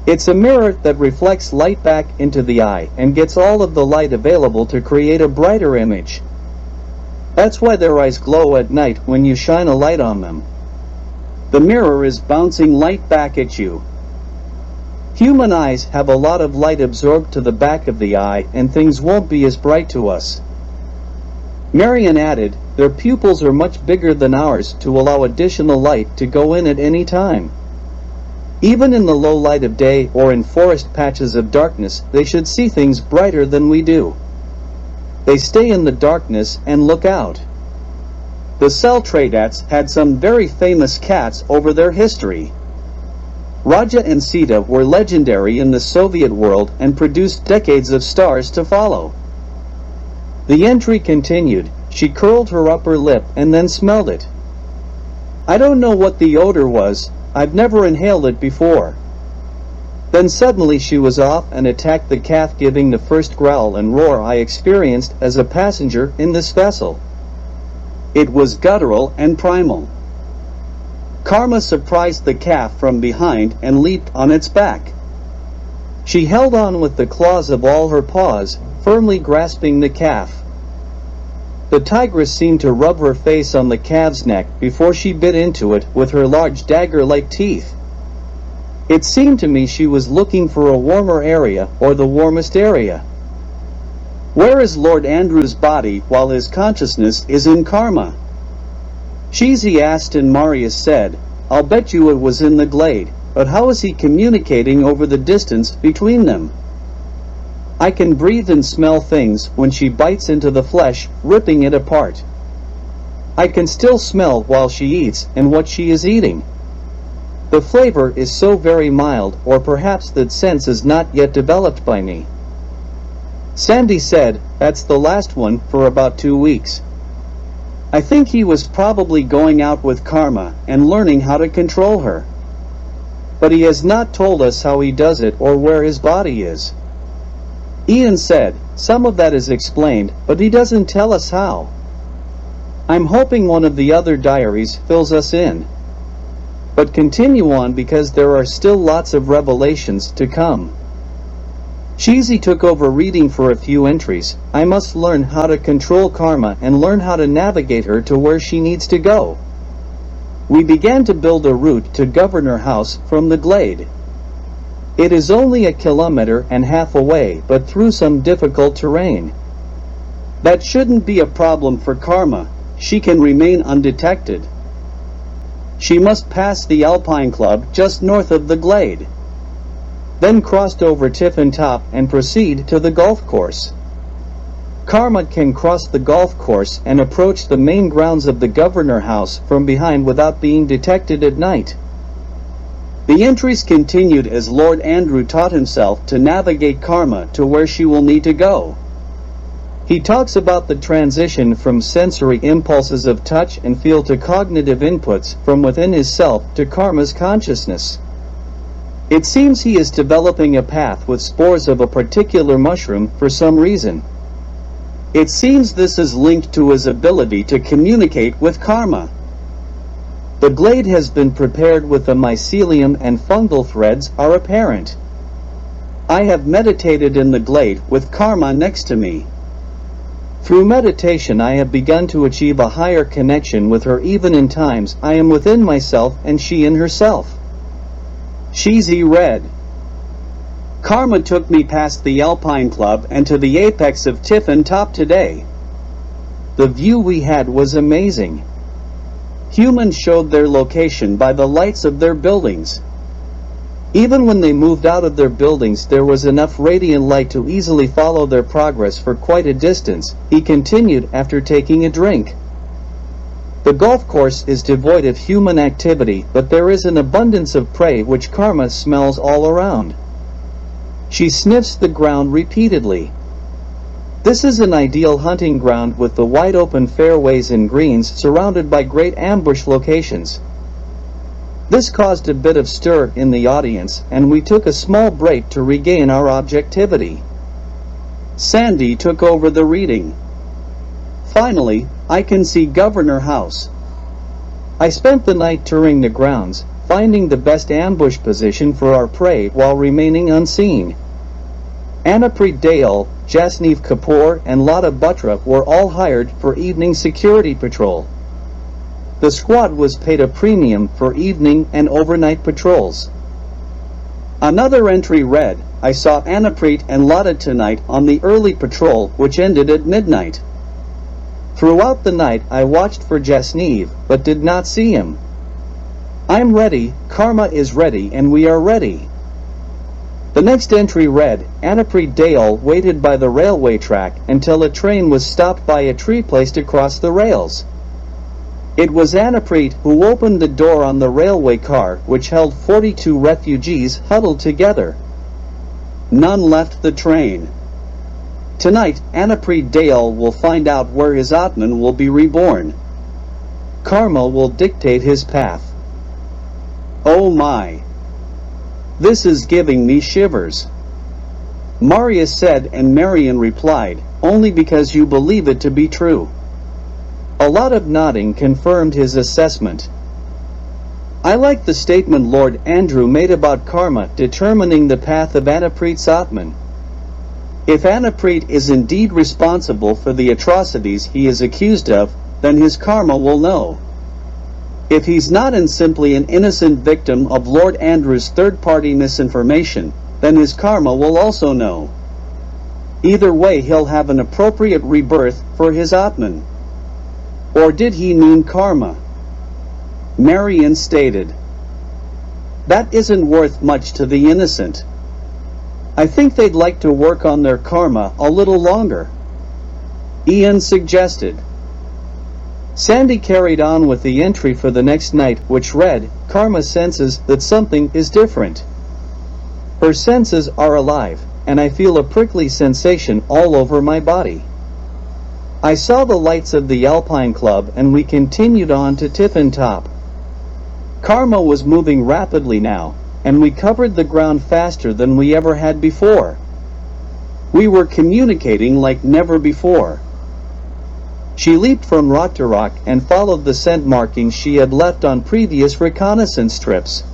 It's a mirror that reflects light back into the eye and gets all of the light available to create a brighter image. That's why their eyes glow at night when you shine a light on them. The mirror is bouncing light back at you. Human eyes have a lot of light absorbed to the back of the eye and things won't be as bright to us. Marion added, their pupils are much bigger than ours to allow additional light to go in at any time. Even in the low light of day or in forest patches of darkness, they should see things brighter than we do. They stay in the darkness and look out. The Celtradates had some very famous cats over their history. Raja and Sita were legendary in the Soviet world and produced decades of stars to follow. The entry continued. She curled her upper lip and then smelled it. I don't know what the odor was. I've never inhaled it before. Then suddenly she was off and attacked the calf, giving the first growl and roar I experienced as a passenger in this vessel. It was guttural and primal. Karma surprised the calf from behind and leaped on its back. She held on with the claws of all her paws, firmly grasping the calf. The tigress seemed to rub her face on the calf's neck before she bit into it with her large dagger-like teeth. It seemed to me she was looking for a warmer area or the warmest area. Where is Lord Andrew's body while his consciousness is in Karma? Cheesy asked, and Marius said, I'll bet you it was in the glade, but how is he communicating over the distance between them? I can breathe and smell things when she bites into the flesh, ripping it apart. I can still smell while she eats and what she is eating. The flavor is so very mild, or perhaps that sense is not yet developed by me. Sandy said, that's the last one for about 2 weeks. I think he was probably going out with Karma and learning how to control her. But he has not told us how he does it or where his body is. Ian said, some of that is explained, but he doesn't tell us how. I'm hoping one of the other diaries fills us in. But continue on because there are still lots of revelations to come. Cheesy took over reading for a few entries. I must learn how to control Karma and learn how to navigate her to where she needs to go. We began to build a route to Governor House from the glade. It is only 1.5 kilometers away, but through some difficult terrain. That shouldn't be a problem for Karma. She can remain undetected. She must pass the Alpine Club just north of the glade. Then crossed over Tiffin Top and proceed to the golf course. Karma can cross the golf course and approach the main grounds of the Governor House from behind without being detected at night. The entries continued as Lord Andrew taught himself to navigate Karma to where she will need to go. He talks about the transition from sensory impulses of touch and feel to cognitive inputs from within his self to Karma's consciousness. It seems he is developing a path with spores of a particular mushroom for some reason. It seems this is linked to his ability to communicate with Karma. The glade has been prepared with the mycelium and fungal threads are apparent. I have meditated in the glade with Karma next to me. Through meditation I have begun to achieve a higher connection with her even in times I am within myself and she in herself. She's read. Karma took me past the Alpine Club and to the apex of Tiffin Top today. The view we had was amazing. Humans showed their location by the lights of their buildings. Even when they moved out of their buildings there was enough radiant light to easily follow their progress for quite a distance, he continued after taking a drink. The golf course is devoid of human activity, but there is an abundance of prey which Karma smells all around. She sniffs the ground repeatedly. This is an ideal hunting ground with the wide open fairways and greens surrounded by great ambush locations. This caused a bit of stir in the audience, and we took a small break to regain our objectivity. Sandy took over the reading. Finally, I can see Governor House. I spent the night touring the grounds, finding the best ambush position for our prey while remaining unseen. Annapreet Dayal, Jasneev Kapoor and Lata Batra were all hired for evening security patrol. The squad was paid a premium for evening and overnight patrols. Another entry read, I saw Annapreet and Lata tonight on the early patrol which ended at midnight. Throughout the night I watched for Jasneev, but did not see him. I'm ready, Karma is ready, and we are ready. The next entry read, Annapreet Dayal waited by the railway track until a train was stopped by a tree placed across the rails. It was Annapreet who opened the door on the railway car which held 42 refugees huddled together. None left the train. Tonight, Annapreet Dayal will find out where his Atman will be reborn. Karma will dictate his path. Oh my! This is giving me shivers. Marius said and Marion replied, only because you believe it to be true. A lot of nodding confirmed his assessment. I like the statement Lord Andrew made about Karma determining the path of Annapreet's Atman. If Annapreet is indeed responsible for the atrocities he is accused of, then his karma will know. If he's not and simply an innocent victim of Lord Andrew's third-party misinformation, then his karma will also know. Either way he'll have an appropriate rebirth for his Atman. Or did he mean karma? Marion stated. That isn't worth much to the innocent. I think they'd like to work on their karma a little longer. Ian suggested. Sandy carried on with the entry for the next night, which read, Karma senses that something is different. Her senses are alive, and I feel a prickly sensation all over my body. I saw the lights of the Alpine Club and we continued on to Tiffin Top. Karma was moving rapidly now, and we covered the ground faster than we ever had before. We were communicating like never before. She leaped from rock to rock and followed the scent markings she had left on previous reconnaissance trips.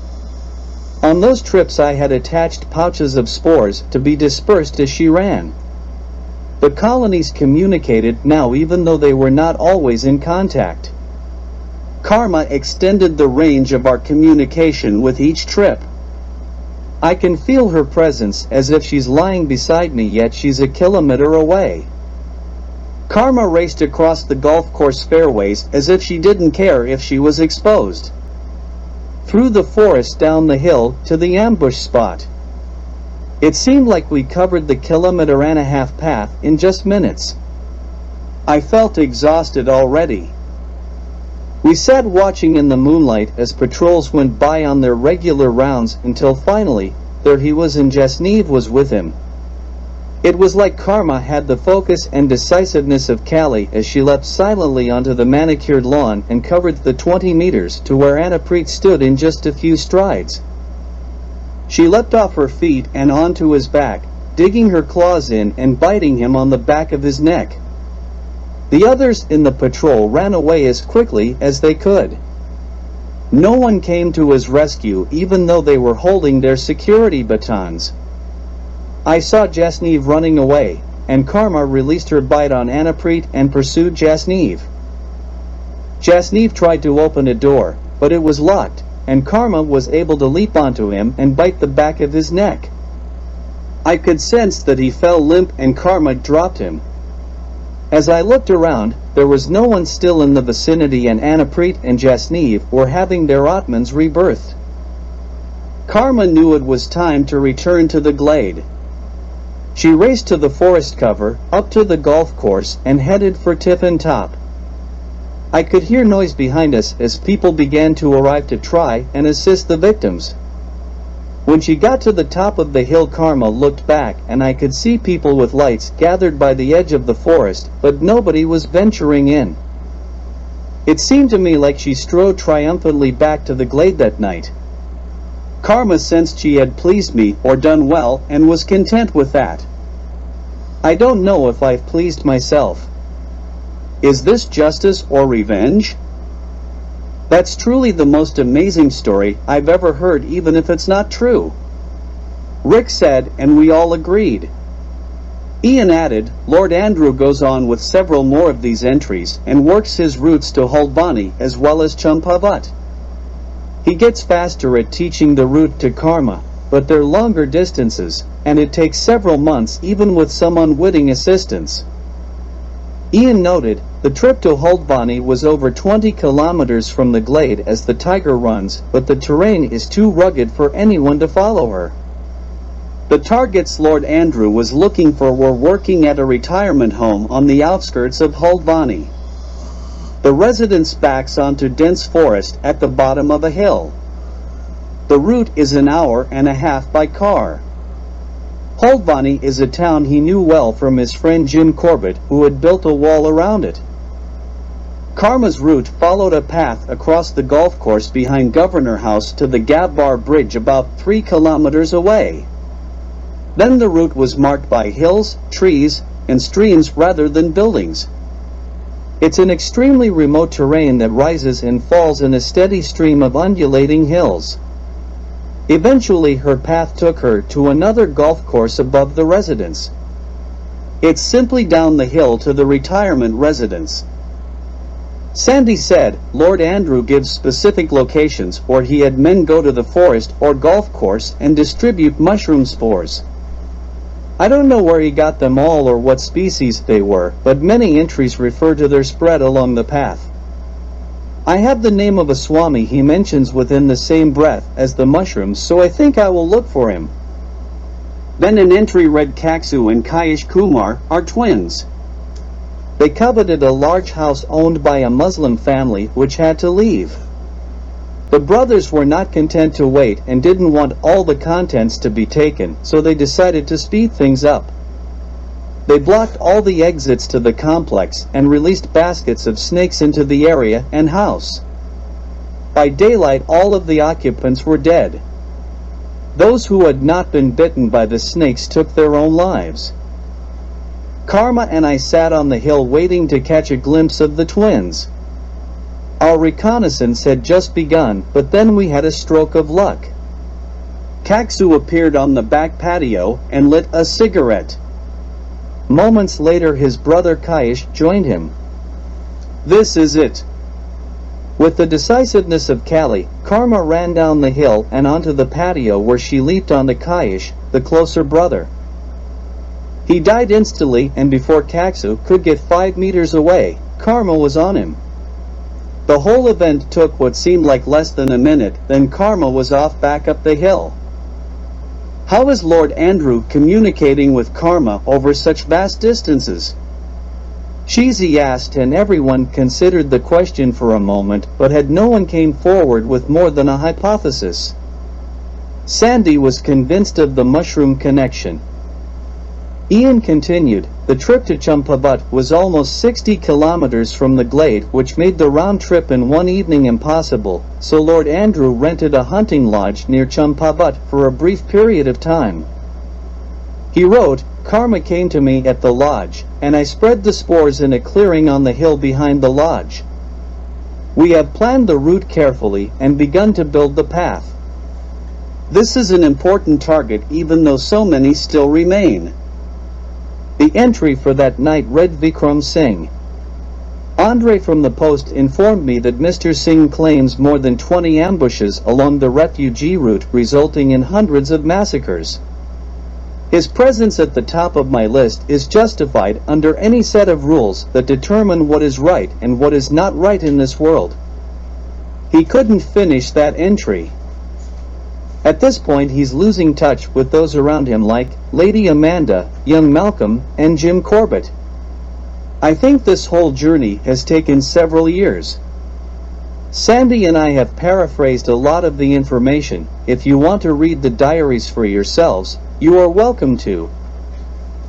On those trips I had attached pouches of spores to be dispersed as she ran. The colonies communicated now even though they were not always in contact. Karma extended the range of our communication with each trip. I can feel her presence as if she's lying beside me, yet she's a kilometer away. Karma raced across the golf course fairways as if she didn't care if she was exposed. Through the forest down the hill to the ambush spot. It seemed like we covered the kilometer-and-a-half path in just minutes. I felt exhausted already. We sat watching in the moonlight as patrols went by on their regular rounds until finally, there he was and Jasneev was with him. It was like Karma had the focus and decisiveness of Kali as she leapt silently onto the manicured lawn and covered the 20 meters to where Annapreet stood in just a few strides. She leapt off her feet and onto his back, digging her claws in and biting him on the back of his neck. The others in the patrol ran away as quickly as they could. No one came to his rescue even though they were holding their security batons. I saw Jasneev running away, and Karma released her bite on Anaprit and pursued Jasnev. Jasnev tried to open a door, but it was locked, and Karma was able to leap onto him and bite the back of his neck. I could sense that he fell limp and Karma dropped him. As I looked around, there was no one still in the vicinity, and Anaprit and Jasnev were having their Atmans rebirthed. Karma knew it was time to return to the glade. She raced to the forest cover, up to the golf course, and headed for Tiffin Top. I could hear noise behind us as people began to arrive to try and assist the victims. When she got to the top of the hill, Karma looked back, and I could see people with lights gathered by the edge of the forest, but nobody was venturing in. It seemed to me like she strode triumphantly back to the glade that night. Karma sensed she had pleased me or done well and was content with that. I don't know if I've pleased myself. Is this justice or revenge? That's truly the most amazing story I've ever heard, even if it's not true. Rick said, and we all agreed. Ian added, Lord Andrew goes on with several more of these entries and works his routes to Haldvani as well as Champavat. He gets faster at teaching the route to Karma, but they're longer distances, and it takes several months even with some unwitting assistance. Ian noted, the trip to Haldvani was over 20 kilometers from the glade as the tiger runs, but the terrain is too rugged for anyone to follow her. The targets Lord Andrew was looking for were working at a retirement home on the outskirts of Haldvani. The residence backs onto dense forest at the bottom of a hill. The route is an hour and a half by car. Haldvani is a town he knew well from his friend Jim Corbett, who had built a wall around it. Karma's route followed a path across the golf course behind Governor House to the Gabbar Bridge about 3 kilometers away. Then the route was marked by hills, trees, and streams rather than buildings. It's an extremely remote terrain that rises and falls in a steady stream of undulating hills. Eventually her path took her to another golf course above the residence. It's simply down the hill to the retirement residence. Sandy said Lord Andrew gives specific locations where he had men go to the forest or golf course and distribute mushroom spores. I don't know where he got them all or what species they were, but many entries refer to their spread along the path. I have the name of a Swami he mentions within the same breath as the mushrooms, so I think I will look for him. Then an entry read Kaksu and Kaish Kumar are twins. They coveted a large house owned by a Muslim family which had to leave. The brothers were not content to wait and didn't want all the contents to be taken, so they decided to speed things up. They blocked all the exits to the complex and released baskets of snakes into the area and house. By daylight, all of the occupants were dead. Those who had not been bitten by the snakes took their own lives. Karma and I sat on the hill waiting to catch a glimpse of the twins. Our reconnaissance had just begun, but then we had a stroke of luck. Kaksu appeared on the back patio and lit a cigarette. Moments later his brother Kaish joined him. This is it. With the decisiveness of Kali, Karma ran down the hill and onto the patio where she leaped onto Kaish, the closer brother. He died instantly, and before Kaksu could get 5 meters away, Karma was on him. The whole event took what seemed like less than a minute, then Karma was off back up the hill. How is Lord Andrew communicating with Karma over such vast distances? Shizi asked, and everyone considered the question for a moment, but had no one came forward with more than a hypothesis. Sandy was convinced of the mushroom connection. Ian continued, the trip to Champavat was almost 60 kilometers from the glade, which made the round trip in one evening impossible, so Lord Andrew rented a hunting lodge near Champavat for a brief period of time. He wrote, Karma came to me at the lodge, and I spread the spores in a clearing on the hill behind the lodge. We have planned the route carefully and begun to build the path. This is an important target even though so many still remain. The entry for that night read Vikram Singh. Andre from the Post informed me that Mr. Singh claims more than 20 ambushes along the refugee route, resulting in hundreds of massacres. His presence at the top of my list is justified under any set of rules that determine what is right and what is not right in this world. He couldn't finish that entry. At this point he's losing touch with those around him like Lady Amanda, young Malcolm, and Jim Corbett. I think this whole journey has taken several years. Sandy and I have paraphrased a lot of the information. If you want to read the diaries for yourselves, you are welcome to.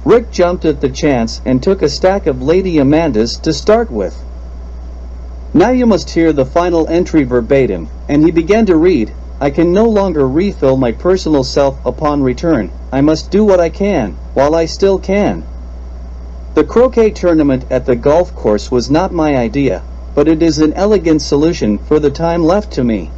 Rick jumped at the chance and took a stack of Lady Amanda's to start with. Now you must hear the final entry verbatim, and he began to read, I can no longer refill my personal self upon return. I must do what I can, while I still can. The croquet tournament at the golf course was not my idea, but it is an elegant solution for the time left to me.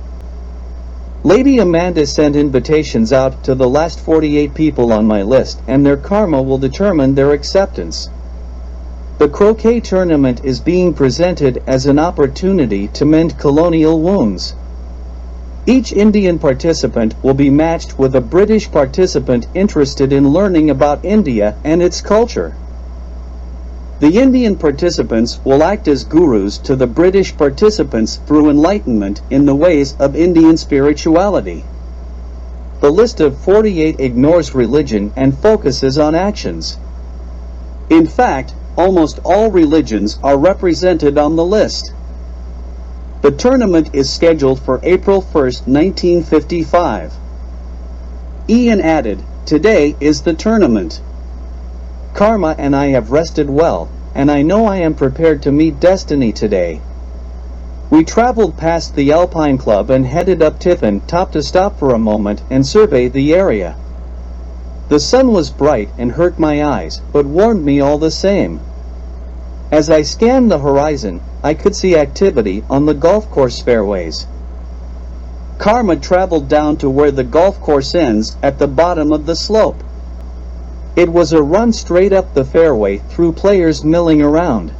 Lady Amanda sent invitations out to the last 48 people on my list, and their karma will determine their acceptance. The croquet tournament is being presented as an opportunity to mend colonial wounds. Each Indian participant will be matched with a British participant interested in learning about India and its culture. The Indian participants will act as gurus to the British participants through enlightenment in the ways of Indian spirituality. The list of 48 ignores religion and focuses on actions. In fact, almost all religions are represented on the list. The tournament is scheduled for April 1st, 1955. Ian added, today is the tournament. Karma and I have rested well, and I know I am prepared to meet destiny today. We traveled past the Alpine Club and headed up Tiffin top to stop for a moment and survey the area. The sun was bright and hurt my eyes, but warmed me all the same. As I scanned the horizon, I could see activity on the golf course fairways. Karma traveled down to where the golf course ends at the bottom of the slope. It was a run straight up the fairway through players milling around.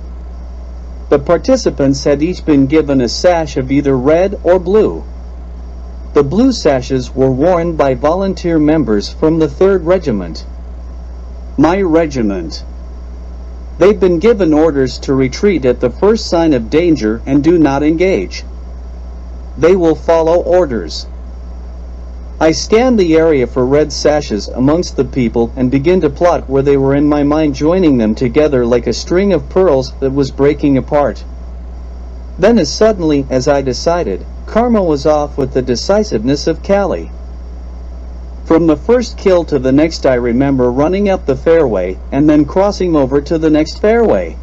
The participants had each been given a sash of either red or blue. The blue sashes were worn by volunteer members from the 3rd Regiment. My regiment. They've been given orders to retreat at the first sign of danger and do not engage. They will follow orders. I scanned the area for red sashes amongst the people and began to plot where they were in my mind, joining them together like a string of pearls that was breaking apart. Then as suddenly as I decided, Karma was off with the decisiveness of Callie. From the first kill to the next I remember running up the fairway and then crossing over to the next fairway.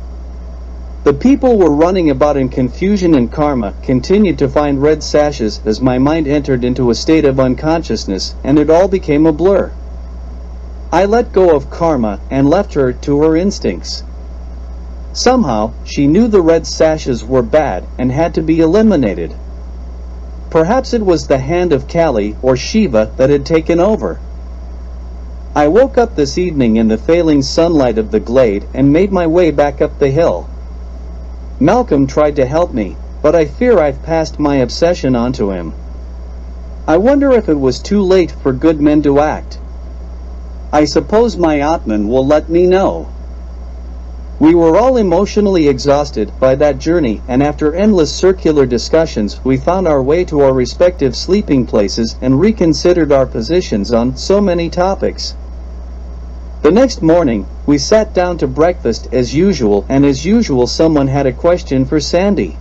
The people were running about in confusion, and Karma continued to find red sashes as my mind entered into a state of unconsciousness, and it all became a blur. I let go of Karma and left her to her instincts. Somehow, she knew the red sashes were bad and had to be eliminated. Perhaps it was the hand of Kali or Shiva that had taken over. I woke up this evening in the failing sunlight of the glade and made my way back up the hill. Malcolm tried to help me, but I fear I've passed my obsession onto him. I wonder if it was too late for good men to act. I suppose my Atman will let me know. We were all emotionally exhausted by that journey, and after endless circular discussions, we found our way to our respective sleeping places and reconsidered our positions on so many topics. The next morning, we sat down to breakfast as usual, and as usual someone had a question for Sandy.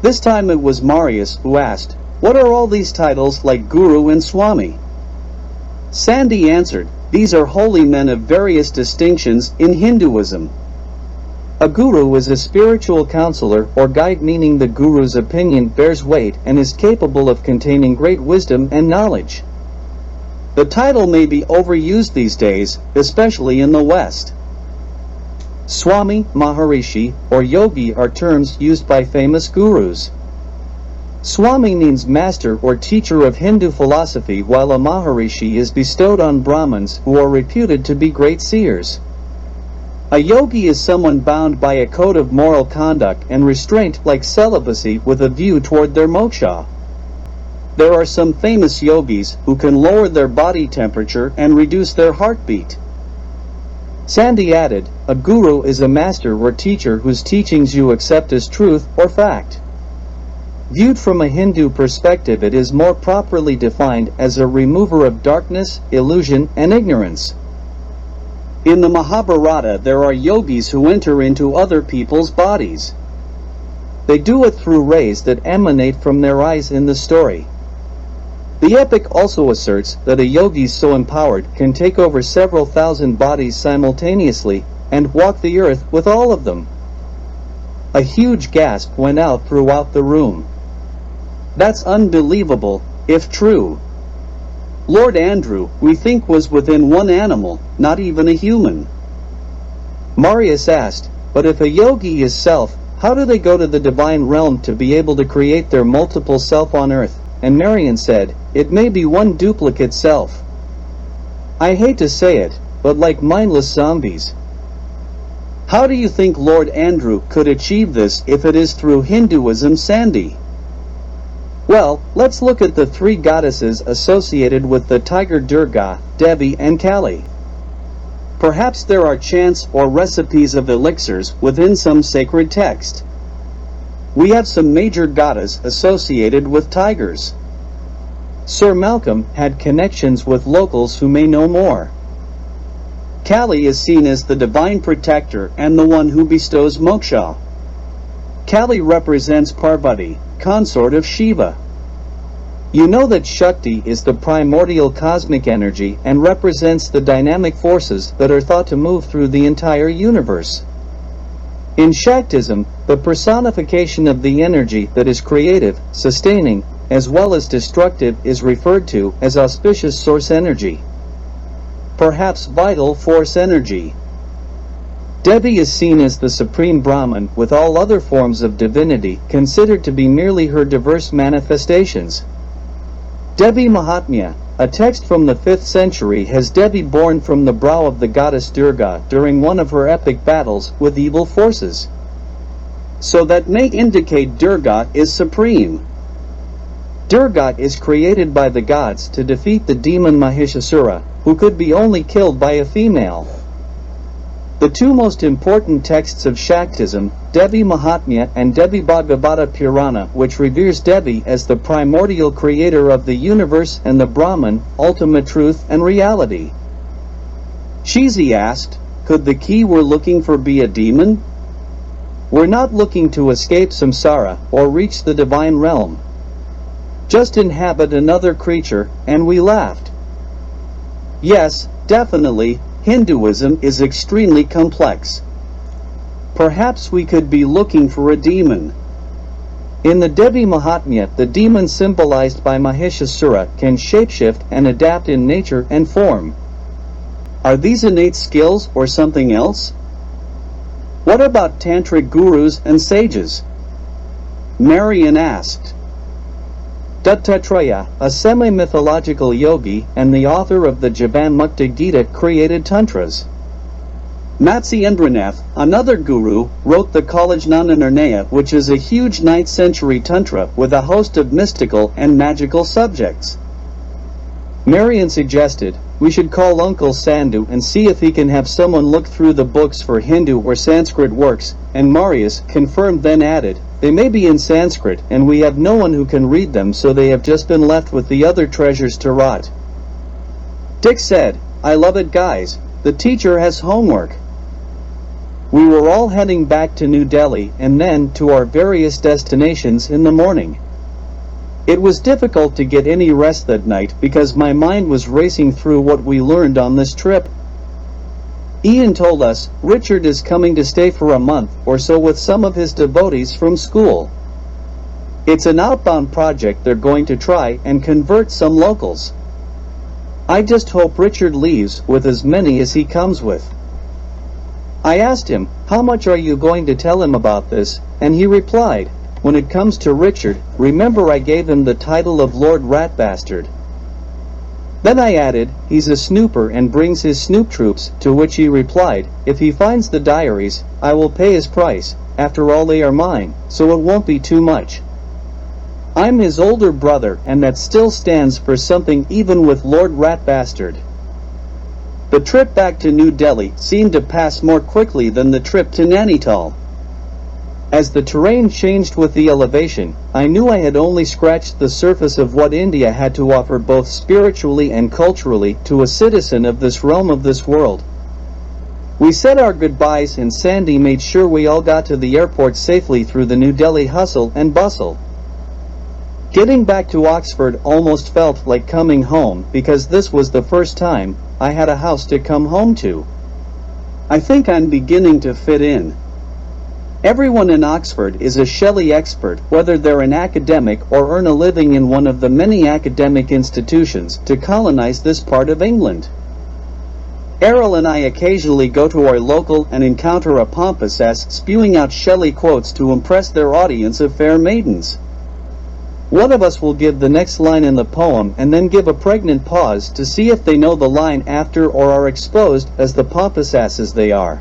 This time it was Marius who asked, "What are all these titles like Guru and Swami?" Sandy answered, "These are holy men of various distinctions in Hinduism. A guru is a spiritual counselor or guide, meaning the guru's opinion bears weight and is capable of containing great wisdom and knowledge. The title may be overused these days, especially in the West. Swami, Maharishi, or Yogi are terms used by famous gurus. Swami means master or teacher of Hindu philosophy, while a Maharishi is bestowed on Brahmins who are reputed to be great seers. A yogi is someone bound by a code of moral conduct and restraint like celibacy with a view toward their moksha. There are some famous yogis who can lower their body temperature and reduce their heartbeat. Sandy added, a guru is a master or teacher whose teachings you accept as truth or fact. Viewed from a Hindu perspective, it is more properly defined as a remover of darkness, illusion, and ignorance. In the Mahabharata, there are yogis who enter into other people's bodies. They do it through rays that emanate from their eyes in the story. The epic also asserts that a yogi so empowered can take over several thousand bodies simultaneously and walk the earth with all of them. A huge gasp went out throughout the room. That's unbelievable, if true. Lord Andrew, we think, was within one animal, not even a human. Marius asked, but if a yogi is self, how do they go to the divine realm to be able to create their multiple self on earth? And Marion said, it may be one duplicate self. I hate to say it, but like mindless zombies. How do you think Lord Andrew could achieve this if it is through Hinduism, Sandy? Well, let's look at the three goddesses associated with the tiger: Durga, Devi, and Kali. Perhaps there are chants or recipes of elixirs within some sacred text. We have some major goddess associated with tigers. Sir Malcolm had connections with locals who may know more. Kali is seen as the divine protector and the one who bestows moksha. Kali represents Parvati, consort of Shiva. You know that Shakti is the primordial cosmic energy and represents the dynamic forces that are thought to move through the entire universe. In Shaktism, the personification of the energy that is creative, sustaining, as well as destructive is referred to as auspicious source energy. Perhaps vital force energy. Devi is seen as the supreme Brahman, with all other forms of divinity considered to be merely her diverse manifestations. Devi Mahatmya, a text from the 5th century, has Devi born from the brow of the goddess Durga during one of her epic battles with evil forces. So that may indicate Durga is supreme. Durga is created by the gods to defeat the demon Mahishasura, who could be only killed by a female. The two most important texts of Shaktism, Devi Mahatmya and Devi Bhagavata Purana, which reveres Devi as the primordial creator of the universe and the Brahman, ultimate truth and reality. Shizi asked, could the key we're looking for be a demon? We're not looking to escape samsara or reach the divine realm. Just inhabit another creature, and we laughed. Yes, definitely. Hinduism is extremely complex. Perhaps we could be looking for a demon. In the Devi Mahatmya, the demon symbolized by Mahishasura can shapeshift and adapt in nature and form. Are these innate skills or something else? What about tantric gurus and sages? Marion asked. Dattatreya, a semi-mythological yogi and the author of the Jivanmukta Gita, created tantras. Matsyendranath, another guru, wrote the Kalajnana, which is a huge 9th century tantra with a host of mystical and magical subjects. Marion suggested, we should call Uncle Sandhu and see if he can have someone look through the books for Hindu or Sanskrit works, and Marius, confirmed, then added, they may be in Sanskrit, and we have no one who can read them, so they have just been left with the other treasures to rot. Dick said, I love it, guys. The teacher has homework. We were all heading back to New Delhi and then to our various destinations in the morning. It was difficult to get any rest that night because my mind was racing through what we learned on this trip. Ian told us Richard is coming to stay for a month or so with some of his devotees from school. It's an outbound project they're going to try and convert some locals. I just hope Richard leaves with as many as he comes with. I asked him, how much are you going to tell him about this? And he replied, when it comes to Richard, remember I gave him the title of Lord Ratbastard. Then I added, he's a snooper and brings his snoop troops, to which he replied, if he finds the diaries, I will pay his price, after all they are mine, so it won't be too much. I'm his older brother, and that still stands for something even with Lord Ratbastard. The trip back to New Delhi seemed to pass more quickly than the trip to Nainital. As the terrain changed with the elevation, I knew I had only scratched the surface of what India had to offer both spiritually and culturally to a citizen of this realm of this world. We said our goodbyes and Sandy made sure we all got to the airport safely through the New Delhi hustle and bustle. Getting back to Oxford almost felt like coming home because this was the first time I had a house to come home to. I think I'm beginning to fit in. Everyone in Oxford is a Shelley expert, whether they're an academic or earn a living in one of the many academic institutions to colonize this part of England. Errol and I occasionally go to our local and encounter a pompous ass spewing out Shelley quotes to impress their audience of fair maidens. One of us will give the next line in the poem and then give a pregnant pause to see if they know the line after or are exposed as the pompous asses they are.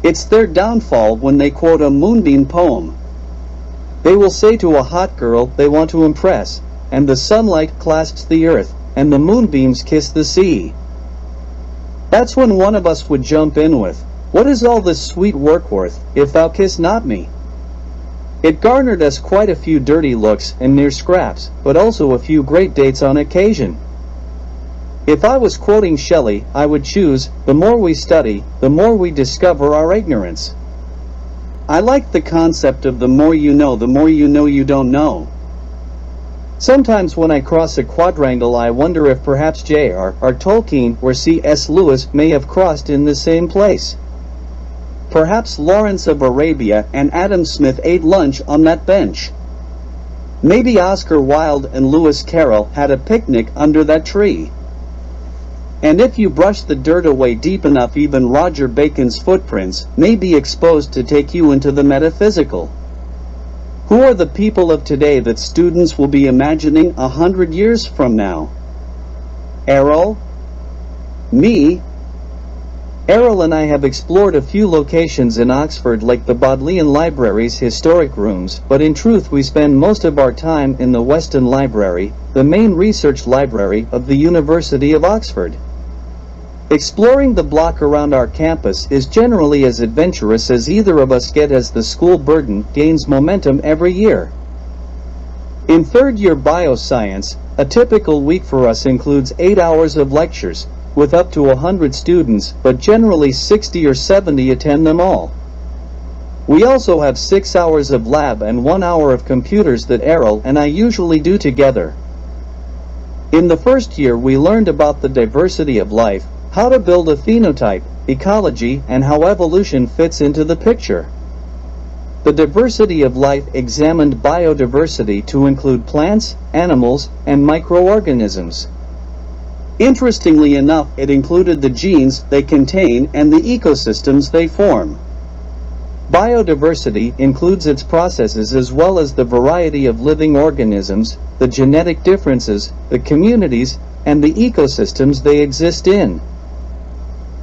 It's their downfall when they quote a moonbeam poem. They will say to a hot girl they want to impress, and the sunlight clasps the earth, and the moonbeams kiss the sea. That's when one of us would jump in with, what is all this sweet work worth, if thou kiss not me? It garnered us quite a few dirty looks and near scraps, but also a few great dates on occasion. If I was quoting Shelley, I would choose, the more we study, the more we discover our ignorance. I like the concept of the more you know you don't know. Sometimes when I cross a quadrangle I wonder if perhaps J.R.R. Tolkien or C.S. Lewis may have crossed in the same place. Perhaps Lawrence of Arabia and Adam Smith ate lunch on that bench. Maybe Oscar Wilde and Lewis Carroll had a picnic under that tree. And if you brush the dirt away deep enough, even Roger Bacon's footprints may be exposed to take you into the metaphysical. Who are the people of today that students will be imagining 100 years from now? Errol? Me? Errol and I have explored a few locations in Oxford like the Bodleian Library's historic rooms, but in truth we spend most of our time in the Weston Library, the main research library of the University of Oxford. Exploring the block around our campus is generally as adventurous as either of us get as the school burden gains momentum every year. In third-year bioscience, a typical week for us includes 8 hours of lectures, with up to 100 students, but generally 60 or 70 attend them all. We also have 6 hours of lab and 1 hour of computers that Errol and I usually do together. In the first year we learned about the diversity of life, how to build a phenotype, ecology, and how evolution fits into the picture. The diversity of life examined biodiversity to include plants, animals, and microorganisms. Interestingly enough, it included the genes they contain and the ecosystems they form. Biodiversity includes its processes as well as the variety of living organisms, the genetic differences, the communities, and the ecosystems they exist in.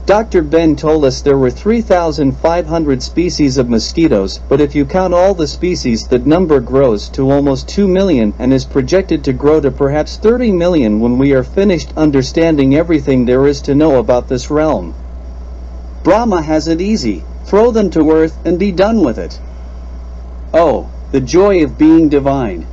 Dr. Ben told us there were 3,500 species of mosquitoes, but if you count all the species, that number grows to almost 2 million and is projected to grow to perhaps 30 million when we are finished understanding everything there is to know about this realm. Brahma has it easy. Throw them to earth and be done with it. Oh, the joy of being divine.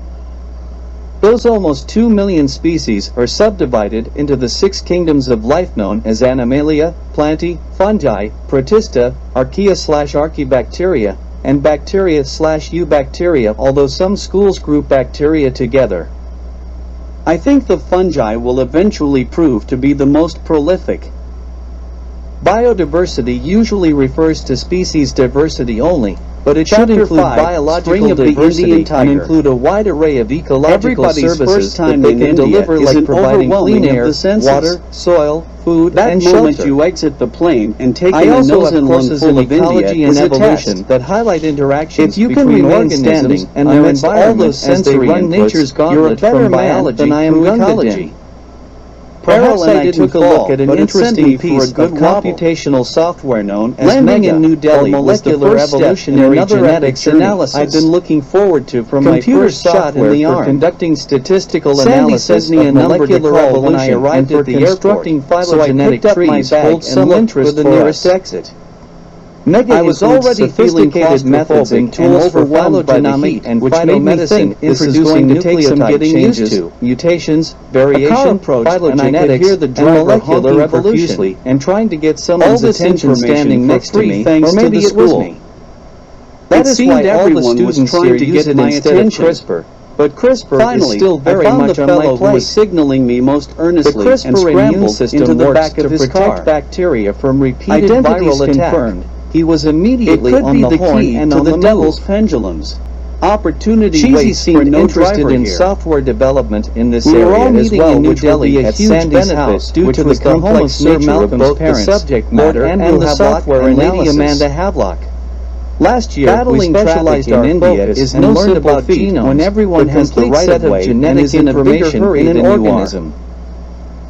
Those almost 2 million species are subdivided into the 6 kingdoms of life known as Animalia, Plantae, Fungi, Protista, Archaea/Archaebacteria, and Bacteria/Eubacteria, although some schools group bacteria together. I think the fungi will eventually prove to be the most prolific. Biodiversity usually refers to species diversity only, but it should include biological diversity and include a wide array of ecological services that they can deliver, like providing clean air, water, soil, food, and shelter. That moment you exit the plane and take in a nose and courses full in of ecology India and is a evolution test. that highlight interactions If you can between remain organisms standing and their amidst all environment those as they sensory run inputs, nature's you're a gauntlet better from man biology than I am through ecology. ecology. Perhaps and I took a look at an interesting piece of computational software known as Landing Mega in New Delhi or was the molecular first step evolutionary in another genetics epic journey analysis I've been looking forward to from Computer my first shot in software the for arm. Conducting statistical Sandy analysis sent me a of number to molecular call when I evolution arrived and at the constructing airport, so I phylogenetic picked up my trees bag hold and some looked interest for the for nearest us. exit. Mega I was includes already feeling sophisticated methods and claustrophobic tools and for overwhelmed by the phylogenomic heat, and which made me phytomedicine think this is introducing going to take some nucleotide getting used changes, to. mutations, A car variation, approached, and I could phylogenetics, hear the and driver molecular honking evolution, profusely, and trying to get all someone's this attention information standing for next to free me, thanks or to maybe the it was school. me. That It is seemed why all the everyone was students trying here to use get it my instead of attention. CRISPR. But CRISPR Finally, is still very I found much the on my fellow who plate. was signaling me most The earnestly and CRISPR immune scrambled system into the works back to of his protect car. bacteria from repeated Identities viral attack. confirmed. He was It immediately could on be the the horn key and to on the the devil's move. pendulums. Opportunity Cheesy waits for seemed no interested driver in here. software development in this We were area all as meeting well, in New which will be Delhi at at huge Sandy's benefit house due which to was the the home of complex Sir nature of Malcolm's both the parents, subject Lord matter Andrew and the Havelock software and Lady analysis. Amanda Havelock. Last year, Battling we specialized traffic our in India focus is and no learned simple about feat genomes, when everyone the has the complete right set of of way and genetic is in a bigger information hurry in an than you are. organism.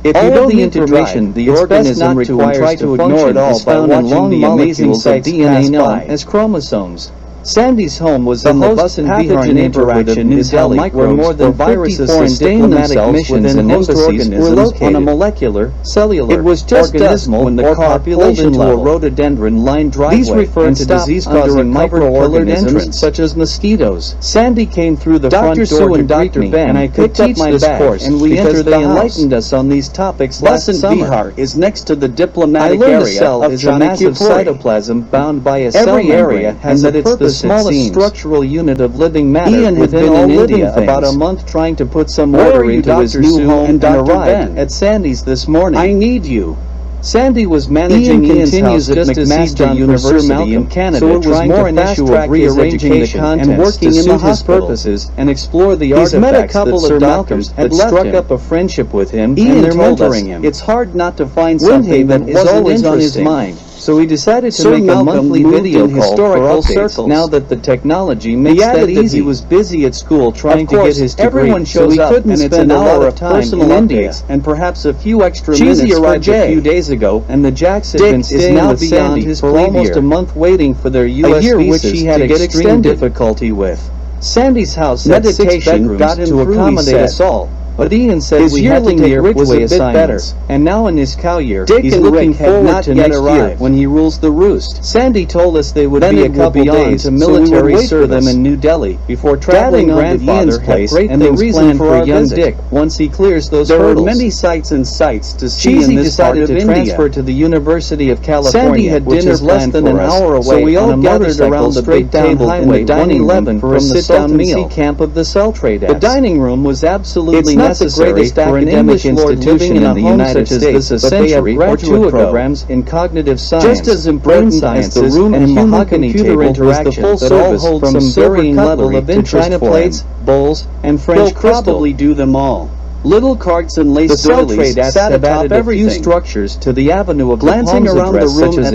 If All you of don't the need to information drive, the it's best organism not to requires try to to ignore function it all is by found in watching long the amazing molecules of sights DNA pass known by. as chromosomes. Sandy's home was The in the host Bus and Bihar pathogen neighborhood of interaction New is how Delhi, where microbes more than or viruses 54 sustain diplomatic themselves missions within and host embassies were organisms located on a molecular, cellular, It was just dusk organismal, when the or car pulled population into a level. rhododendron-lined driveway These refer and to stopped under disease-causing a covered pillared microorganisms entrance. such as mosquitoes. Sandy came through the Dr. front door Sue to and greet Dr. me, Ben and I could picked up teach my this bag, course and we because entered they the house. enlightened us on these topics Bus last and summer. Bihar is next to the I diplomatic learned a area cell of is a massive Chanakya. cytoplasm bound by a cell Every membrane, area has and that a it's the purpose, it smallest seems. structural unit of living matter Ian had within been all in living India things. about a month trying to put some Where order are you, into his Dr. new Sue home and Dr. arrived Ben? at Sandy's this morning. I need you. Sandy was managing Ian Ian's continues house at just as he'd McMaster done for Sir University Malcolm in Canada, so it was trying more to an issue of fast-track his rearranging the education contents and working to in the suit his hospital. purposes and explore the He's met a artifacts couple that of Sir doctors Malcolm had had left struck him. up a friendship with him, Ian and they're told us, mentoring him. it's hard not to find something that Windhaven is wasn't always on his interesting. mind, so we decided to Sir make a Malcolm monthly moved video in call for historical updates circles. now that the technology makes added that that easy. he He was busy at school trying Of to get course, his degree, everyone so shows he up, couldn't and it's spend an a lot hour of of time personal in India. updates and perhaps a few extra Cheesy minutes per arrived a day. few days ago, and the Jacks had Dick been is staying now with beyond Sandy his for plea almost year. a month waiting for their U.S. year which visas he had to get extreme extended. difficulty with. Sandy's house had 6 Meditation bedrooms got him to through, he accommodate said. us all, but Ian said His we had to yearling take year was Ridgeway a bit better. assignments, and now in his cow year, Dick he's and looking Rick had forward not to yet next year arrived. when he rules the roost. Sandy told us they would Then be a it will couple be on days to to military military wait for service. them in New Delhi before Dad's traveling on to grandfather Ian's had place, great and the things reason planned for for our a young visit. Dick once he clears those There hurdles. are many sights and sights to see Cheesy in this part decided of to India. transfer to the University of California, Sandy had which dinner is less planned than for an us, hour away so we all on a gathered motorcycle around the straight big down table in Highway the dining room 111 for from a the sit-down Salton meal. Sea camp of the Celtrade. The dining room was absolutely It's not the necessary greatest for an academic English lord institution living in in a the home United such as States, this a but they have century or graduate two ago. programs in cognitive science, just as important brain as the sciences, room and and human mahogany computer table interaction was the full that all service hold from some silver varying cutlery level of to interest china for plates, him. bowls, and He'll French crystal. probably do them all. Little carts and The lace doilies Celtrade sat have atop added a few everything. structures to the avenue of Glancing the palms around the address, room such as